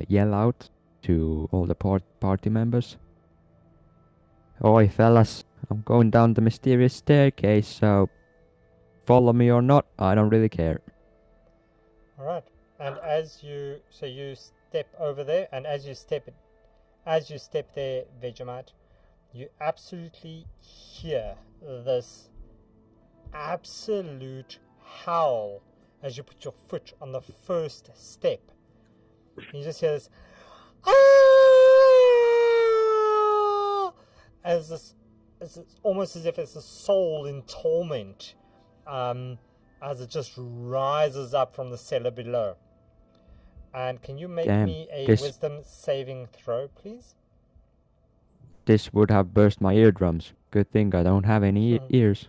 Speaker 7: yell out to all the party members. Oi, fellas, I'm going down the mysterious staircase, so follow me or not, I don't really care.
Speaker 3: All right. And as you step over there, and as you step there, Vegemite, you absolutely hear this absolute howl as you put your foot on the first step. You just hear this, "Ah!" It's almost as if it's a soul in torment, as it just rises up from the cellar below. And can you make me a wisdom saving throw, please?
Speaker 7: This would have burst my eardrums. Good thing I don't have any ears.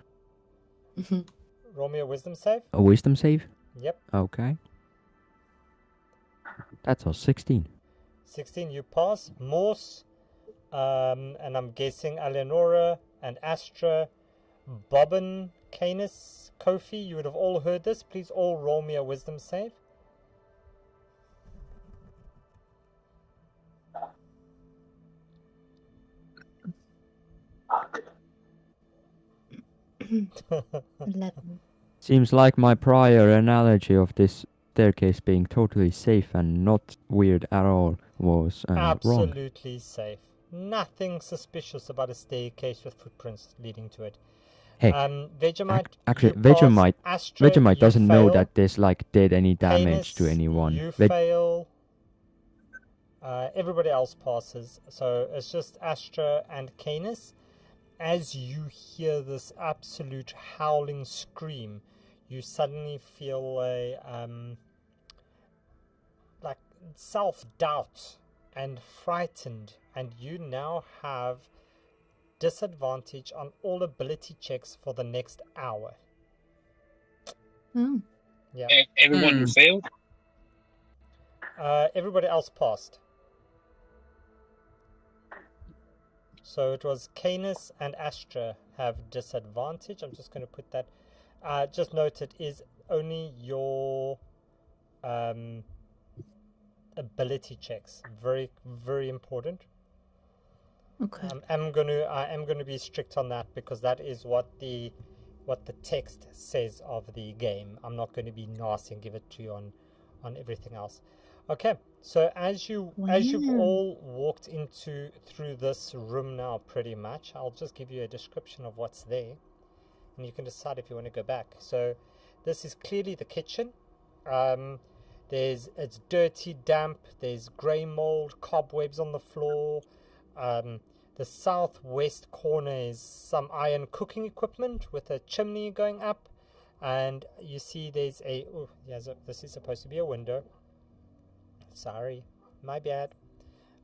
Speaker 3: Roll me a wisdom save.
Speaker 7: A wisdom save?
Speaker 3: Yep.
Speaker 7: Okay. That's a 16.
Speaker 3: 16, you pass. Morse, and I'm guessing Eleonora and Astra, Bobbin, Canis, Kofi, you would have all heard this. Please all roll me a wisdom save.
Speaker 7: Seems like my prior analogy of this staircase being totally safe and not weird at all was wrong.
Speaker 3: Absolutely safe. Nothing suspicious about a staircase with footprints leading to it.
Speaker 7: Hey,
Speaker 3: Vegemite,
Speaker 7: actually,
Speaker 3: you pass.
Speaker 7: Vegemite,
Speaker 3: Astra,
Speaker 7: Vegemite doesn't
Speaker 3: fail.
Speaker 7: know that there's like did any damage to
Speaker 3: Canis,
Speaker 7: anyone.
Speaker 3: You fail. Everybody else passes. So it's just Astra and Canis. As you hear this absolute howling scream, you suddenly feel a like self-doubt and frightened, and you now have disadvantage on all ability checks for the next hour. Yeah.
Speaker 6: Everyone who failed?
Speaker 3: Everybody else passed. So it was Canis and Astra have disadvantage. I'm just going to put that. Just note it is only your ability checks. Very, very important.
Speaker 5: Okay.
Speaker 3: I am going to be strict on that because that is what the text says of the game. I'm not going to be nasty and give it to you on everything else. Okay, so as you've all walked through this room now, pretty much, I'll just give you a description of what's there, and you can decide if you want to go back. So this is clearly the kitchen. It's dirty, damp. There's grey mold, cobwebs on the floor. The southwest corner is some iron cooking equipment with a chimney going up, and you see there's this is supposed to be a window. Sorry, my bad.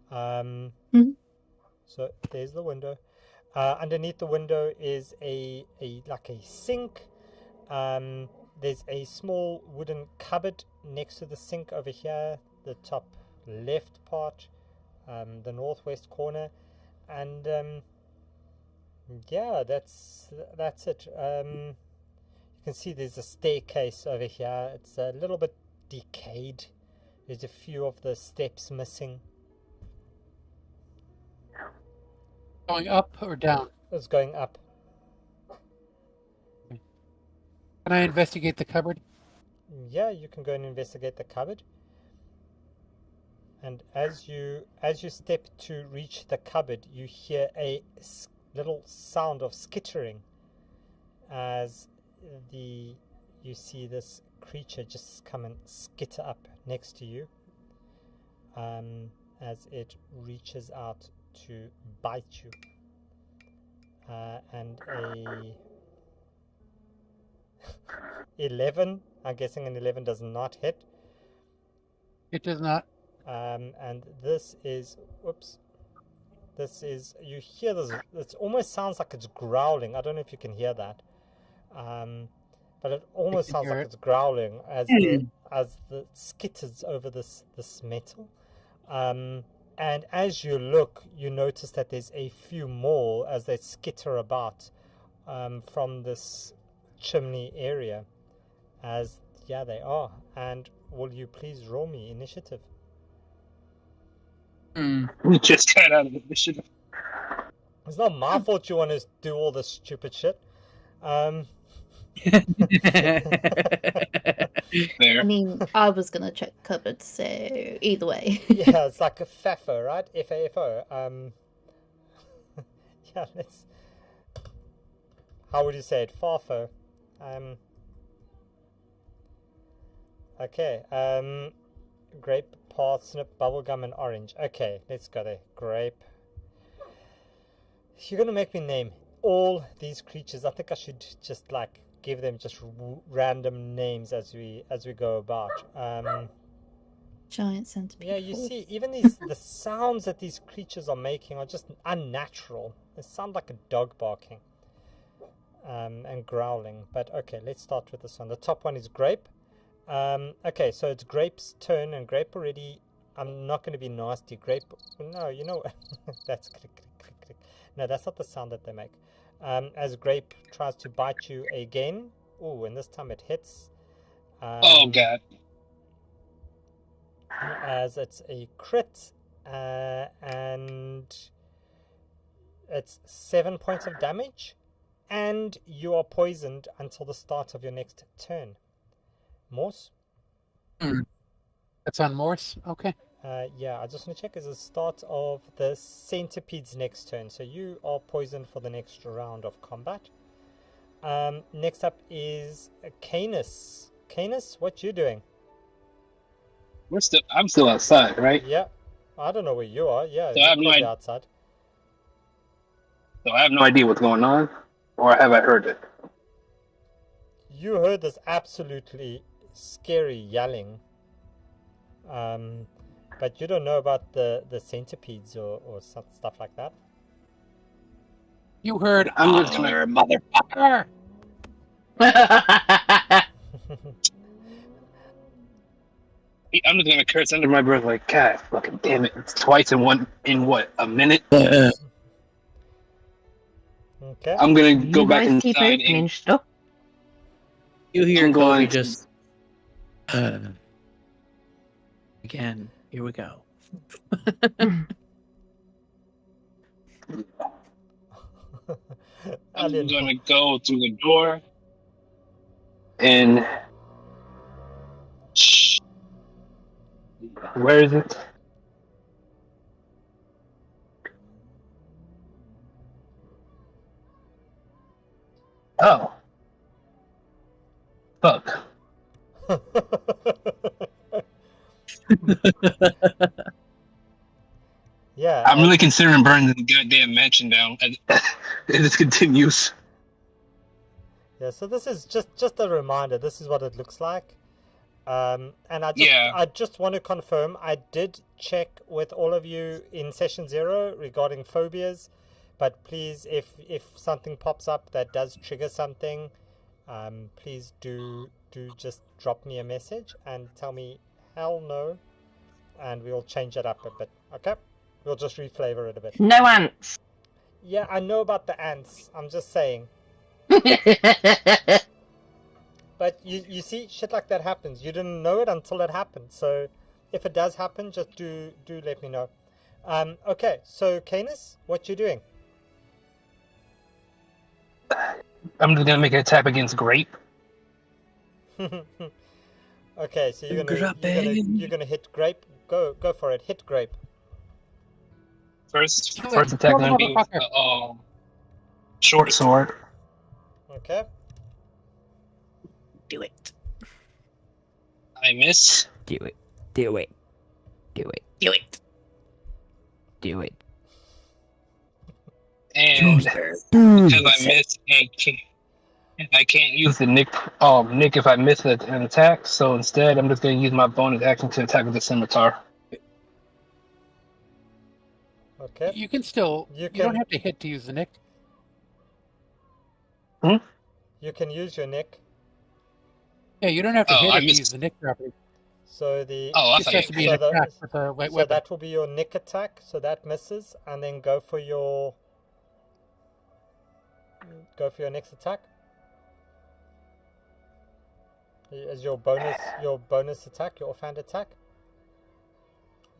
Speaker 3: So there's the window. Underneath the window is a sink. There's a small wooden cupboard next to the sink over here, the top left part, the northwest corner, and that's it. You can see there's a staircase over here. It's a little bit decayed. There's a few of the steps missing.
Speaker 8: Going up or down?
Speaker 3: It's going up.
Speaker 8: Can I investigate the cupboard?
Speaker 3: Yeah, you can go and investigate the cupboard. And as you step to reach the cupboard, you hear a little sound of skittering as you see this creature just come and skitter up next to you, as it reaches out to bite you. And a 11, I'm guessing an 11 does not hit.
Speaker 8: It does not.
Speaker 3: And this is, you hear this, it almost sounds like it's growling. I don't know if you can hear that. But it almost sounds like it's growling as the skitters over this metal. And as you look, you notice that there's a few more as they skitter about from this chimney area. They are. And will you please roll me initiative?
Speaker 6: We just got out of the mission.
Speaker 3: It's not my fault you want to do all this stupid shit.
Speaker 6: There.
Speaker 5: I mean, I was gonna check cupboards, so either way.
Speaker 3: Yeah, it's like a FAFO, right? FAFO. Yeah, let's. How would you say it? FAFO. Okay. Grape, parsnip, bubblegum, and orange. Okay, let's go there. Grape. You're gonna make me name all these creatures. I think I should just like give them just random names as we go about.
Speaker 5: Giant centipede.
Speaker 3: Yeah, you
Speaker 5: force.
Speaker 3: see, even the sounds that these creatures are making are just unnatural. They sound like a dog barking, and growling. But okay, let's start with this one. The top one is grape. Okay, so it's Grape's turn, and Grape already. I'm not going to be nasty. Grape. No, you know that's click click click click. No, that's not the sound that they make. As Grape tries to bite you again. Oh, and this time it hits.
Speaker 6: Oh god.
Speaker 3: As it's a crit, and it's 7 points of damage, and you are poisoned until the start of your next turn. Morse?
Speaker 8: That's on Morse. Okay.
Speaker 3: Yeah, I just want to check. Is the start of the centipede's next turn, so you are poisoned for the next round of combat. Next up is Canis. Canis, what you doing?
Speaker 6: I'm still outside, right?
Speaker 3: Yeah, I don't know where you are. Yeah,
Speaker 6: So
Speaker 3: you're
Speaker 6: I have no
Speaker 3: probably
Speaker 6: idea.
Speaker 3: outside.
Speaker 6: So I have no idea what's going on, or have I heard it?
Speaker 3: You heard this absolutely scary yelling, but you don't know about the centipedes or stuff like that.
Speaker 8: You heard
Speaker 6: I'm just gonna-
Speaker 8: "Holler, motherfucker."
Speaker 6: I'm just gonna curse under my breath like, God, fucking damn it! It's twice in what, a minute?
Speaker 3: Okay.
Speaker 6: I'm gonna go
Speaker 4: You
Speaker 6: back
Speaker 4: guys keep
Speaker 6: inside
Speaker 4: opening
Speaker 6: and
Speaker 4: stuff.
Speaker 9: You hear
Speaker 6: I'm
Speaker 9: Kobe
Speaker 6: going to-
Speaker 9: just again. Here we go.
Speaker 6: I'm
Speaker 3: Alien.
Speaker 6: gonna go through the door and where is it? Oh, fuck!
Speaker 3: Yeah,
Speaker 6: I'm really considering burning the goddamn mansion down as this continues.
Speaker 3: yeah. So this is just a reminder. This is what it looks like. And
Speaker 6: Yeah.
Speaker 3: I just want to confirm. I did check with all of you in session 0 regarding phobias, but please, if something pops up that does trigger something, please do just drop me a message and tell me hell no, and we'll change it up a bit. Okay, we'll just reflavor it a bit.
Speaker 4: No ants.
Speaker 3: Yeah, I know about the ants. I'm just saying. But you see, shit like that happens. You didn't know it until it happened. So if it does happen, just do let me know. Okay, so Canis, what you doing?
Speaker 6: I'm just gonna make an attack against Grape.
Speaker 3: Okay, so you're gonna hit Grape. Go for it. Hit Grape.
Speaker 6: First
Speaker 8: Kill it.
Speaker 6: attack
Speaker 8: Kill the
Speaker 6: gonna be
Speaker 8: motherfucker.
Speaker 6: short sword.
Speaker 3: Okay.
Speaker 9: Do it.
Speaker 6: I miss.
Speaker 7: Do it. Do it. Do it.
Speaker 9: Do it.
Speaker 7: Do it.
Speaker 6: And because I miss, I can't use the Nick if I miss an attack. So instead, I'm just gonna use my bonus action to attack with the scimitar.
Speaker 3: Okay.
Speaker 8: You can still.
Speaker 3: You
Speaker 8: You
Speaker 3: can-
Speaker 8: don't have to hit to use the nick.
Speaker 3: You can use your nick.
Speaker 8: Yeah, you don't have to
Speaker 6: Oh,
Speaker 8: hit
Speaker 6: I
Speaker 8: it to
Speaker 6: missed-
Speaker 8: use the nick property.
Speaker 3: So the
Speaker 6: Oh, I
Speaker 8: It
Speaker 6: thought
Speaker 8: just has to be
Speaker 3: so
Speaker 8: an
Speaker 3: the-
Speaker 8: attack with a white
Speaker 3: so
Speaker 8: weapon.
Speaker 3: that will be your nick attack. So that misses, and then go for your next attack. As your bonus attack, your offhand attack.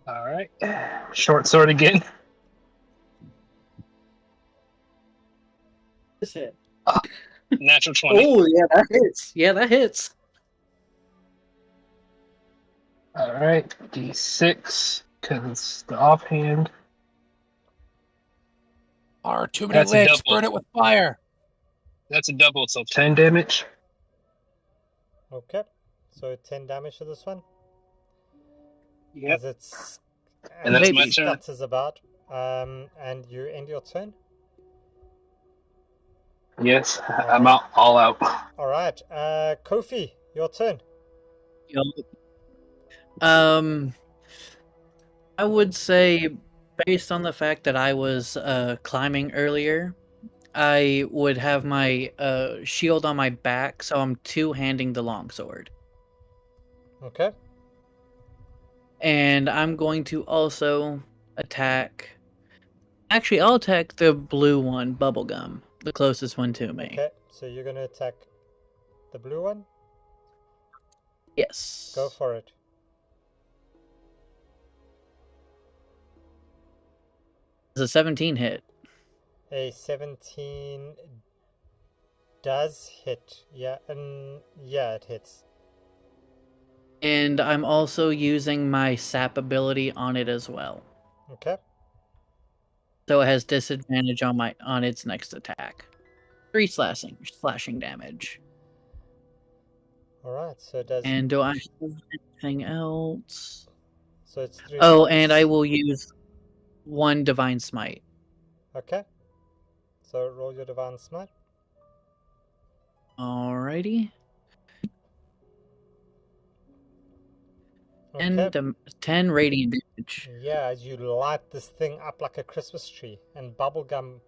Speaker 6: All right. Short sword again.
Speaker 9: This hit.
Speaker 6: Natural 20.
Speaker 9: Oh yeah, that hits. Yeah, that hits.
Speaker 6: All right. D6, because the offhand.
Speaker 8: Too many
Speaker 6: That's a
Speaker 8: legs.
Speaker 6: double.
Speaker 8: Burn it with fire.
Speaker 6: That's a double, so 10 damage.
Speaker 3: Okay, so 10 damage to this one.
Speaker 6: Yep.
Speaker 3: As it's
Speaker 6: And that's my
Speaker 9: Maybe.
Speaker 6: turn.
Speaker 3: stutters about. And you end your turn.
Speaker 6: Yes, I'm out, all out.
Speaker 3: All right, Kofi, your turn.
Speaker 9: Yup. I would say, based on the fact that I was climbing earlier, I would have my shield on my back, so I'm two-handing the longsword.
Speaker 3: Okay.
Speaker 9: And I'm going to also attack. Actually, I'll attack the blue one, Bubblegum, the closest one to me.
Speaker 3: Okay, so you're gonna attack the blue one.
Speaker 9: Yes.
Speaker 3: Go for it.
Speaker 9: It's a 17 hit.
Speaker 3: A 17 does hit. Yeah, and yeah, it hits.
Speaker 9: And I'm also using my sap ability on it as well.
Speaker 3: Okay.
Speaker 9: So it has disadvantage on its next attack. 3 slashing damage.
Speaker 3: All right. So it does.
Speaker 9: And do I have anything else?
Speaker 3: So it's 3.
Speaker 9: Oh, and I will use 1 divine smite.
Speaker 3: Okay. So roll your divine smite.
Speaker 9: Alrighty.
Speaker 3: Okay.
Speaker 9: And 10 radiant damage.
Speaker 3: Yeah, as you light this thing up like a Christmas tree, and bubblegum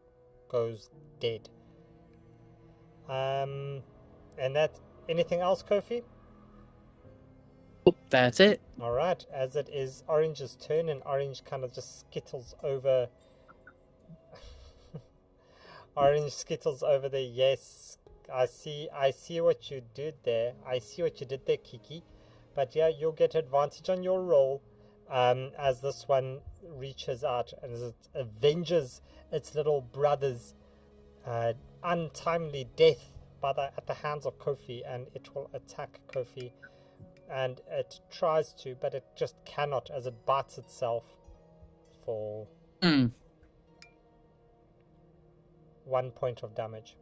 Speaker 3: goes dead. And that. Anything else, Kofi?
Speaker 9: Oh, that's it.
Speaker 3: All right. As it is Orange's turn, and Orange kind of just skittles over. Orange skittles over there. Yes, I see what you did there. I see what you did there, Kiki. But yeah, you'll get advantage on your roll as this one reaches out and as it avenges its little brother's untimely death at the hands of Kofi, and it will attack Kofi. And it tries to, but it just cannot, as it bites itself for 1 point of damage.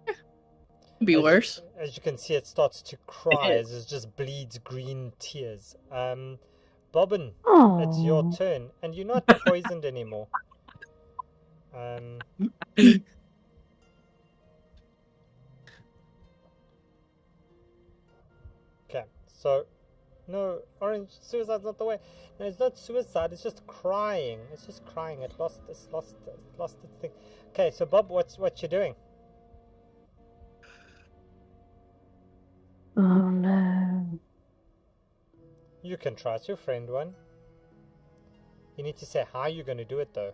Speaker 9: Could be worse.
Speaker 3: As you can see, it starts to cry as it just bleeds green tears. Bobbin, it's your turn, and you're not poisoned anymore. Okay, so no, Orange, suicide's not the way. No, it's not suicide. It's just crying. It's just crying. It lost its thing. Okay, so Bob, what you doing?
Speaker 4: Oh no.
Speaker 3: You can try. It's your friend one. You need to say how you're going to do it, though.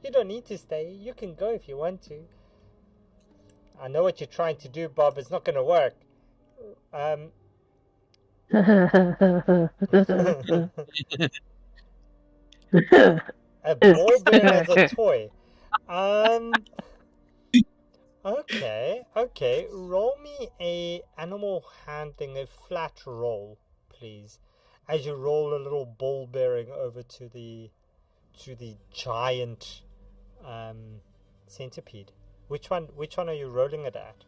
Speaker 3: You don't need to stay. You can go if you want to. I know what you're trying to do, Bob. It's not going to work. A ball bear as a toy. Okay. Roll me a animal handling, a flat roll, please. As you roll a little ball bearing over to the giant centipede. Which one are you rolling it at?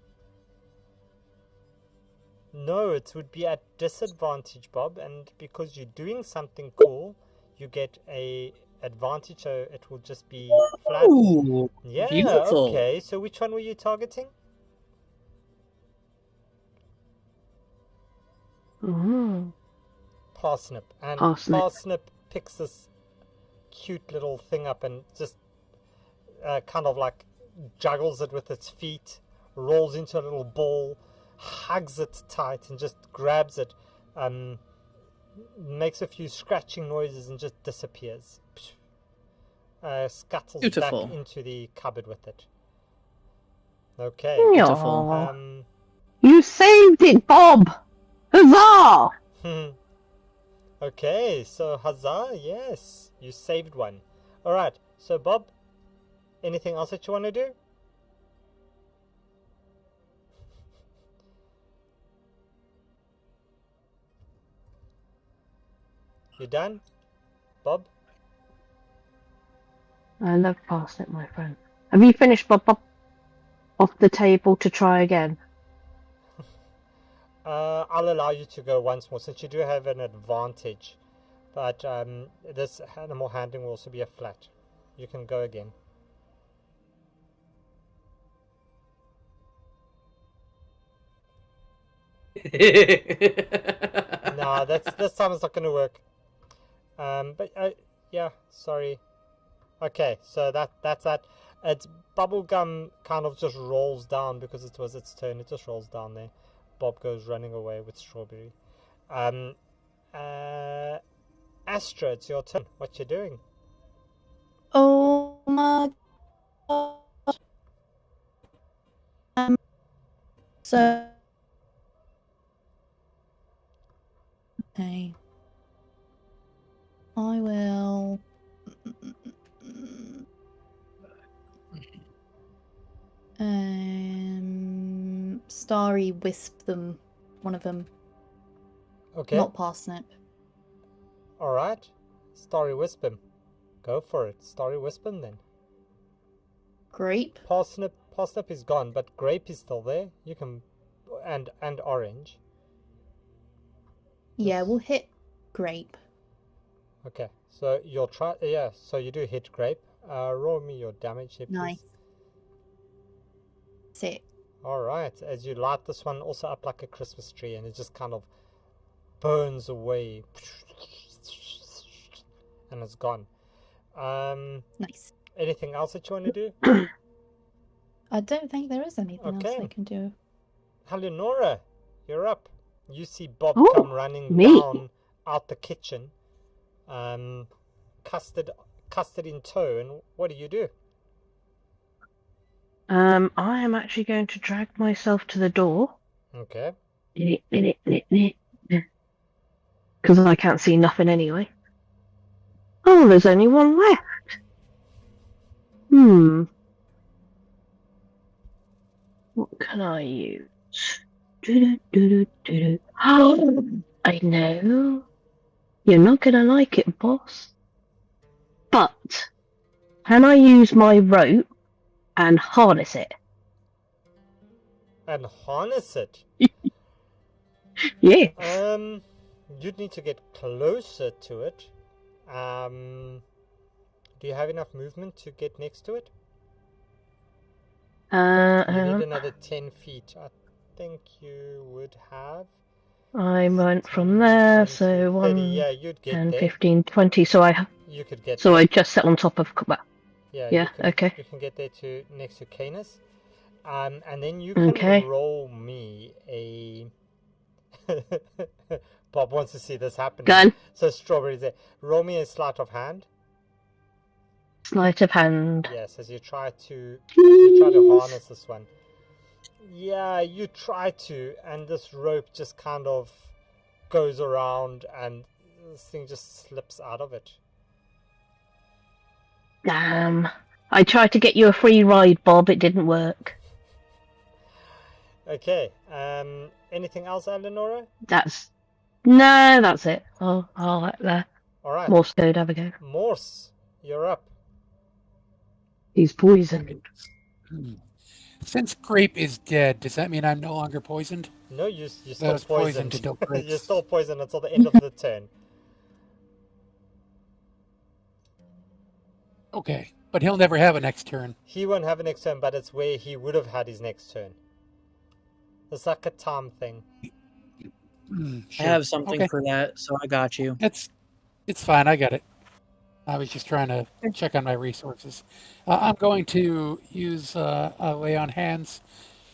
Speaker 3: No, it would be at disadvantage, Bob, and because you're doing something cool, you get a advantage, so it will just be flat.
Speaker 9: Ooh,
Speaker 3: yeah,
Speaker 9: beautiful.
Speaker 3: Okay, so which one were you targeting? Parsnip. And Parsnip picks this cute little thing up and just kind of like juggles it with its feet, rolls into a little ball, hugs it tight and just grabs it, makes a few scratching noises and just disappears. Scuttles
Speaker 9: Beautiful.
Speaker 3: back into the cupboard with it. Okay.
Speaker 9: Beautiful.
Speaker 3: Um.
Speaker 4: You saved it, Bob! Huzzah!
Speaker 3: Okay, so huzzah, yes, you saved one. Alright, so Bob, anything else that you want to do? You done, Bob?
Speaker 4: I love parsnip, my friend. Have you finished Bob off the table to try again?
Speaker 3: I'll allow you to go once more since you do have an advantage. But this animal handling will also be a flat. You can go again. Nah, this time it's not going to work. But yeah, sorry. Okay, so that's that. It's bubblegum kind of just rolls down because it was its turn. It just rolls down there. Bob goes running away with strawberry. Astra, it's your turn. What you doing?
Speaker 5: Oh my god. So. Okay. I will. Starry wisp them. One of them.
Speaker 3: Okay.
Speaker 5: Not parsnip.
Speaker 3: Alright. Starry wisp him. Go for it. Starry wisp him then.
Speaker 5: Grape.
Speaker 3: Parsnip is gone, but grape is still there. You can and orange.
Speaker 5: Yeah, we'll hit grape.
Speaker 3: Okay. So you'll try so you do hit grape. Roll me your damage here, please.
Speaker 5: Nice. 6.
Speaker 3: Alright. As you light this one also up like a Christmas tree and it just kind of burns away. And it's gone.
Speaker 5: Nice.
Speaker 3: Anything else that you want to do?
Speaker 5: I don't think there is anything else I can do.
Speaker 3: Eleonora, you're up. You see Bob
Speaker 4: Ooh,
Speaker 3: come running
Speaker 4: me.
Speaker 3: down out the kitchen. Custard in tow, and what do you do?
Speaker 4: I am actually going to drag myself to the door.
Speaker 3: Okay.
Speaker 4: Because I can't see nothing anyway. Oh, there's only one left. What can I use? Oh, I know. You're not gonna like it, boss. But can I use my rope and harness it?
Speaker 3: And harness it.
Speaker 4: Yes.
Speaker 3: You'd need to get closer to it. Do you have enough movement to get next to it? You need another 10 feet. I think you would have.
Speaker 4: I went from there,
Speaker 3: 20,
Speaker 4: so
Speaker 3: 30, yeah, you'd get
Speaker 4: 10,
Speaker 3: there.
Speaker 4: 15, 20, so
Speaker 3: You could get
Speaker 4: so
Speaker 3: there.
Speaker 4: I just sit on top of... Yeah, okay.
Speaker 3: You can get there to next to Canis. And then you can roll me a... Bob wants to see this happening.
Speaker 4: Done.
Speaker 3: So Strawberry's there. Roll me a sleight of hand.
Speaker 4: Sleight of hand.
Speaker 3: Yes, as you try to harness this one. Yeah, you try to, and this rope just kind of goes around, and this thing just slips out of it.
Speaker 4: Damn. I tried to get you a free ride, Bob. It didn't work.
Speaker 3: Okay. Anything else, Eleonora?
Speaker 4: That's it. I'll let the
Speaker 3: All right.
Speaker 4: Morse code have a go.
Speaker 3: Morse, you're up.
Speaker 4: He's poisoned.
Speaker 8: Since grape is dead, does that mean I'm no longer poisoned?
Speaker 3: No, you're still
Speaker 8: poisoned
Speaker 3: poisoned.
Speaker 8: until grape.
Speaker 3: You're still poisoned until the end of the turn.
Speaker 8: Okay, but he'll never have a next turn.
Speaker 3: He won't have a next turn, but it's where he would have had his next turn. It's like a time thing.
Speaker 9: I have something for that, so I got you.
Speaker 8: It's fine. I got it. I was just trying to check on my resources. I'm going to use a lay on hands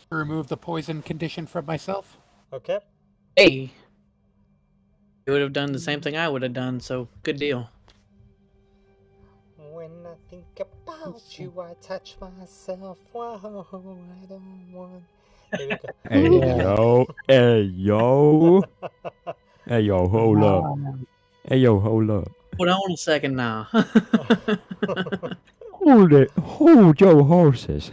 Speaker 8: to remove the poison condition from myself.
Speaker 3: Okay.
Speaker 9: Hey, you would have done the same thing I would have done, so good deal.
Speaker 3: When I think about you, I touch myself. Wow, I don't want. Here we go.
Speaker 7: Hey yo, hey yo, hey yo, hold up, hey yo, hold up.
Speaker 9: Hold on a second now.
Speaker 7: Hold your horses.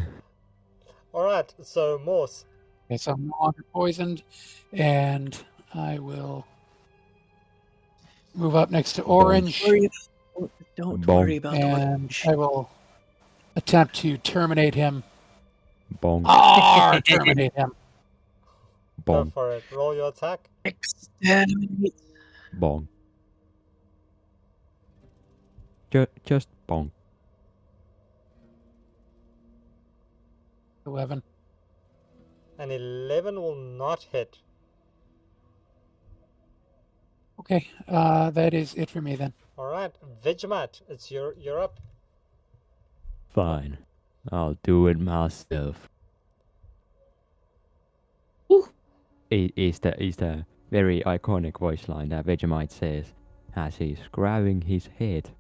Speaker 3: All right, so Morse.
Speaker 8: Okay, so I'm no longer poisoned, and I will move up next to Orange,
Speaker 9: Don't
Speaker 7: Bonk.
Speaker 9: worry about the
Speaker 8: and
Speaker 9: orange.
Speaker 8: I will attempt to terminate him.
Speaker 7: Bonk,
Speaker 8: Terminate him.
Speaker 3: Go
Speaker 7: bonk,
Speaker 3: for it. Roll your attack.
Speaker 9: Exterminate.
Speaker 7: bonk. Just bonk.
Speaker 8: 11.
Speaker 3: An 11 will not hit.
Speaker 8: Okay, that is it for me then.
Speaker 3: All right, Vegemite, you're up.
Speaker 7: Fine, I'll do it myself.
Speaker 9: Ooh.
Speaker 7: Is the very iconic voice line that Vegemite says as he's grabbing his head,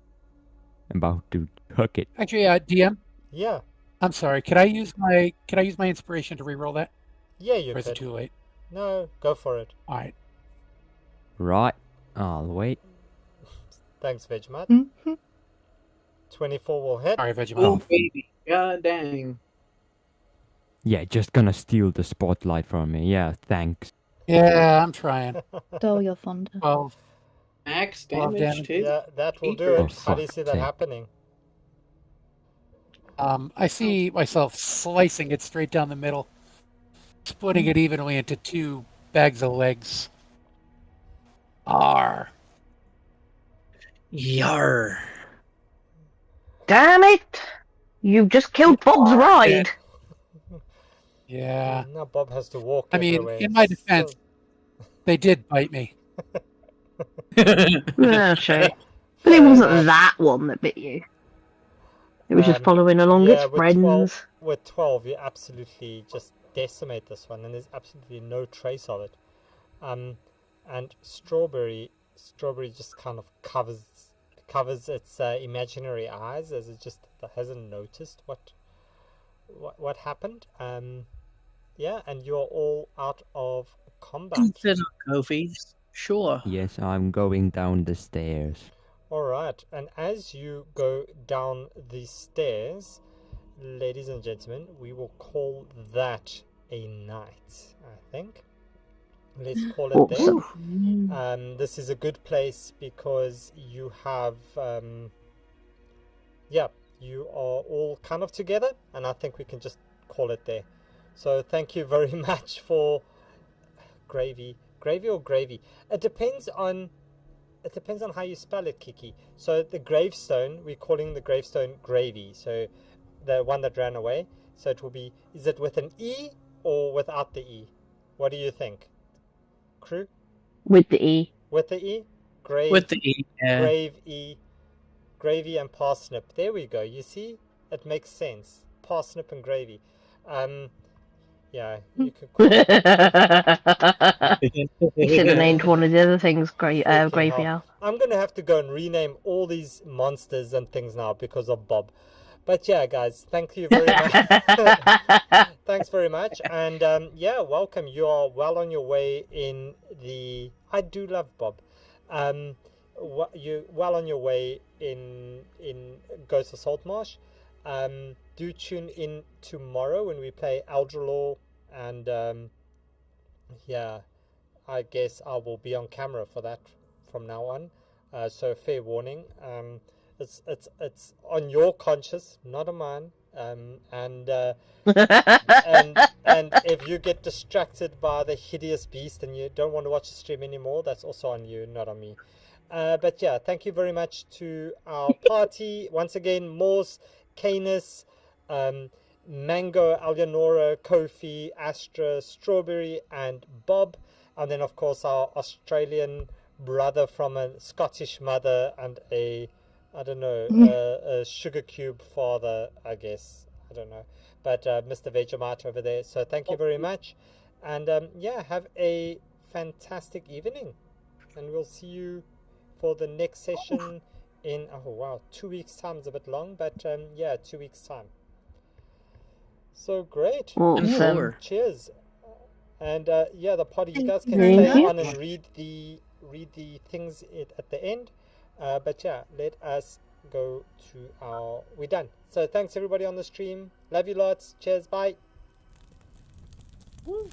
Speaker 7: about to hook it.
Speaker 8: Actually, DM,
Speaker 3: Yeah,
Speaker 8: I'm sorry. Could I use my inspiration to reroll that?
Speaker 3: yeah, you
Speaker 8: Or is it
Speaker 3: could.
Speaker 8: too late?
Speaker 3: No, go for it.
Speaker 8: All right.
Speaker 7: Right, I'll wait.
Speaker 3: Thanks, Vegemite.
Speaker 5: Mm-hmm.
Speaker 3: 24 will hit.
Speaker 8: Sorry, Vegemite.
Speaker 9: Oh, baby. God dang.
Speaker 7: Yeah, just gonna steal the spotlight from me. Yeah, thanks.
Speaker 8: Yeah, I'm trying.
Speaker 5: Stole your thunder.
Speaker 8: 12.
Speaker 9: Max
Speaker 8: 12
Speaker 9: damage,
Speaker 8: damage.
Speaker 9: too.
Speaker 3: Yeah, that will do
Speaker 9: Oh,
Speaker 3: it. How do you
Speaker 7: fuck's
Speaker 3: see that
Speaker 7: sake.
Speaker 3: happening?
Speaker 8: I see myself slicing it straight down the middle, splitting it evenly into 2 bags of legs. R.
Speaker 9: Yar.
Speaker 4: Damn it! You've just killed Bob's ride.
Speaker 8: Yeah.
Speaker 3: Now Bob has to walk
Speaker 8: I mean,
Speaker 3: everywhere.
Speaker 8: in my defense, they did bite me.
Speaker 4: Oh, shame. But
Speaker 3: Fair
Speaker 4: it wasn't
Speaker 3: enough.
Speaker 4: that one that bit you. It was just following along
Speaker 3: Yeah,
Speaker 4: its friends.
Speaker 3: with 12, you absolutely just decimate this one, and there's absolutely no trace of it. And Strawberry just kind of covers its imaginary eyes, as it just hasn't noticed what happened. Yeah, and you're all out of combat.
Speaker 9: Consider Kofi. Sure.
Speaker 7: Yes, I'm going down the stairs.
Speaker 3: All right, and as you go down the stairs, ladies and gentlemen, we will call that a night, I think. Let's call it
Speaker 4: Awesome.
Speaker 3: there. This is a good place because you have, you are all kind of together, and I think we can just call it there. So thank you very much for gravy or gravy. It depends on how you spell it, Kiki. So the gravestone, we're calling the gravestone gravy. So the one that ran away. So it will be, is it with an E or without the E? What do you think? Crew?
Speaker 4: With the E.
Speaker 3: With the E? Grave,
Speaker 9: With the E. Yeah.
Speaker 3: grave E. Gravy and parsnip. There we go. You see? It makes sense. Parsnip and gravy. Yeah, you could call it.
Speaker 4: You should have named one of the other things
Speaker 3: Freaking
Speaker 4: Gravy
Speaker 3: hell.
Speaker 4: Owl.
Speaker 3: I'm going to have to go and rename all these monsters and things now because of Bob. But yeah, guys, thank you very much. Thanks very much. And yeah, welcome. You are well on your way in the... I do love Bob. You're well on your way in Ghost of Saltmarsh. Do tune in tomorrow when we play Eldralore, and yeah, I guess I will be on camera for that from now on. So fair warning. It's on your conscience, not on mine. And if you get distracted by the hideous beast and you don't want to watch the stream anymore, that's also on you, not on me. But yeah, thank you very much to our party once again. Morse, Canis, Mango, Eleonora, Kofi, Astra, Strawberry, and Bob. And then, of course, our Australian brother from a Scottish mother and a sugar cube father, I guess. I don't know. But Mr. Vegemite over there. So thank you very much. And yeah, have a fantastic evening. And we'll see you for the next session in, oh wow, 2 weeks time is a bit long, but yeah, 2 weeks time. So great.
Speaker 4: Awesome.
Speaker 3: Cheers. And yeah, the party, you
Speaker 5: Thank
Speaker 3: guys
Speaker 5: you
Speaker 3: can
Speaker 5: very
Speaker 3: stay
Speaker 5: much.
Speaker 3: on and read the things at the end. But yeah, let us go to our, we're done. So thanks everybody on the stream. Love you lots. Cheers. Bye.
Speaker 5: Woo.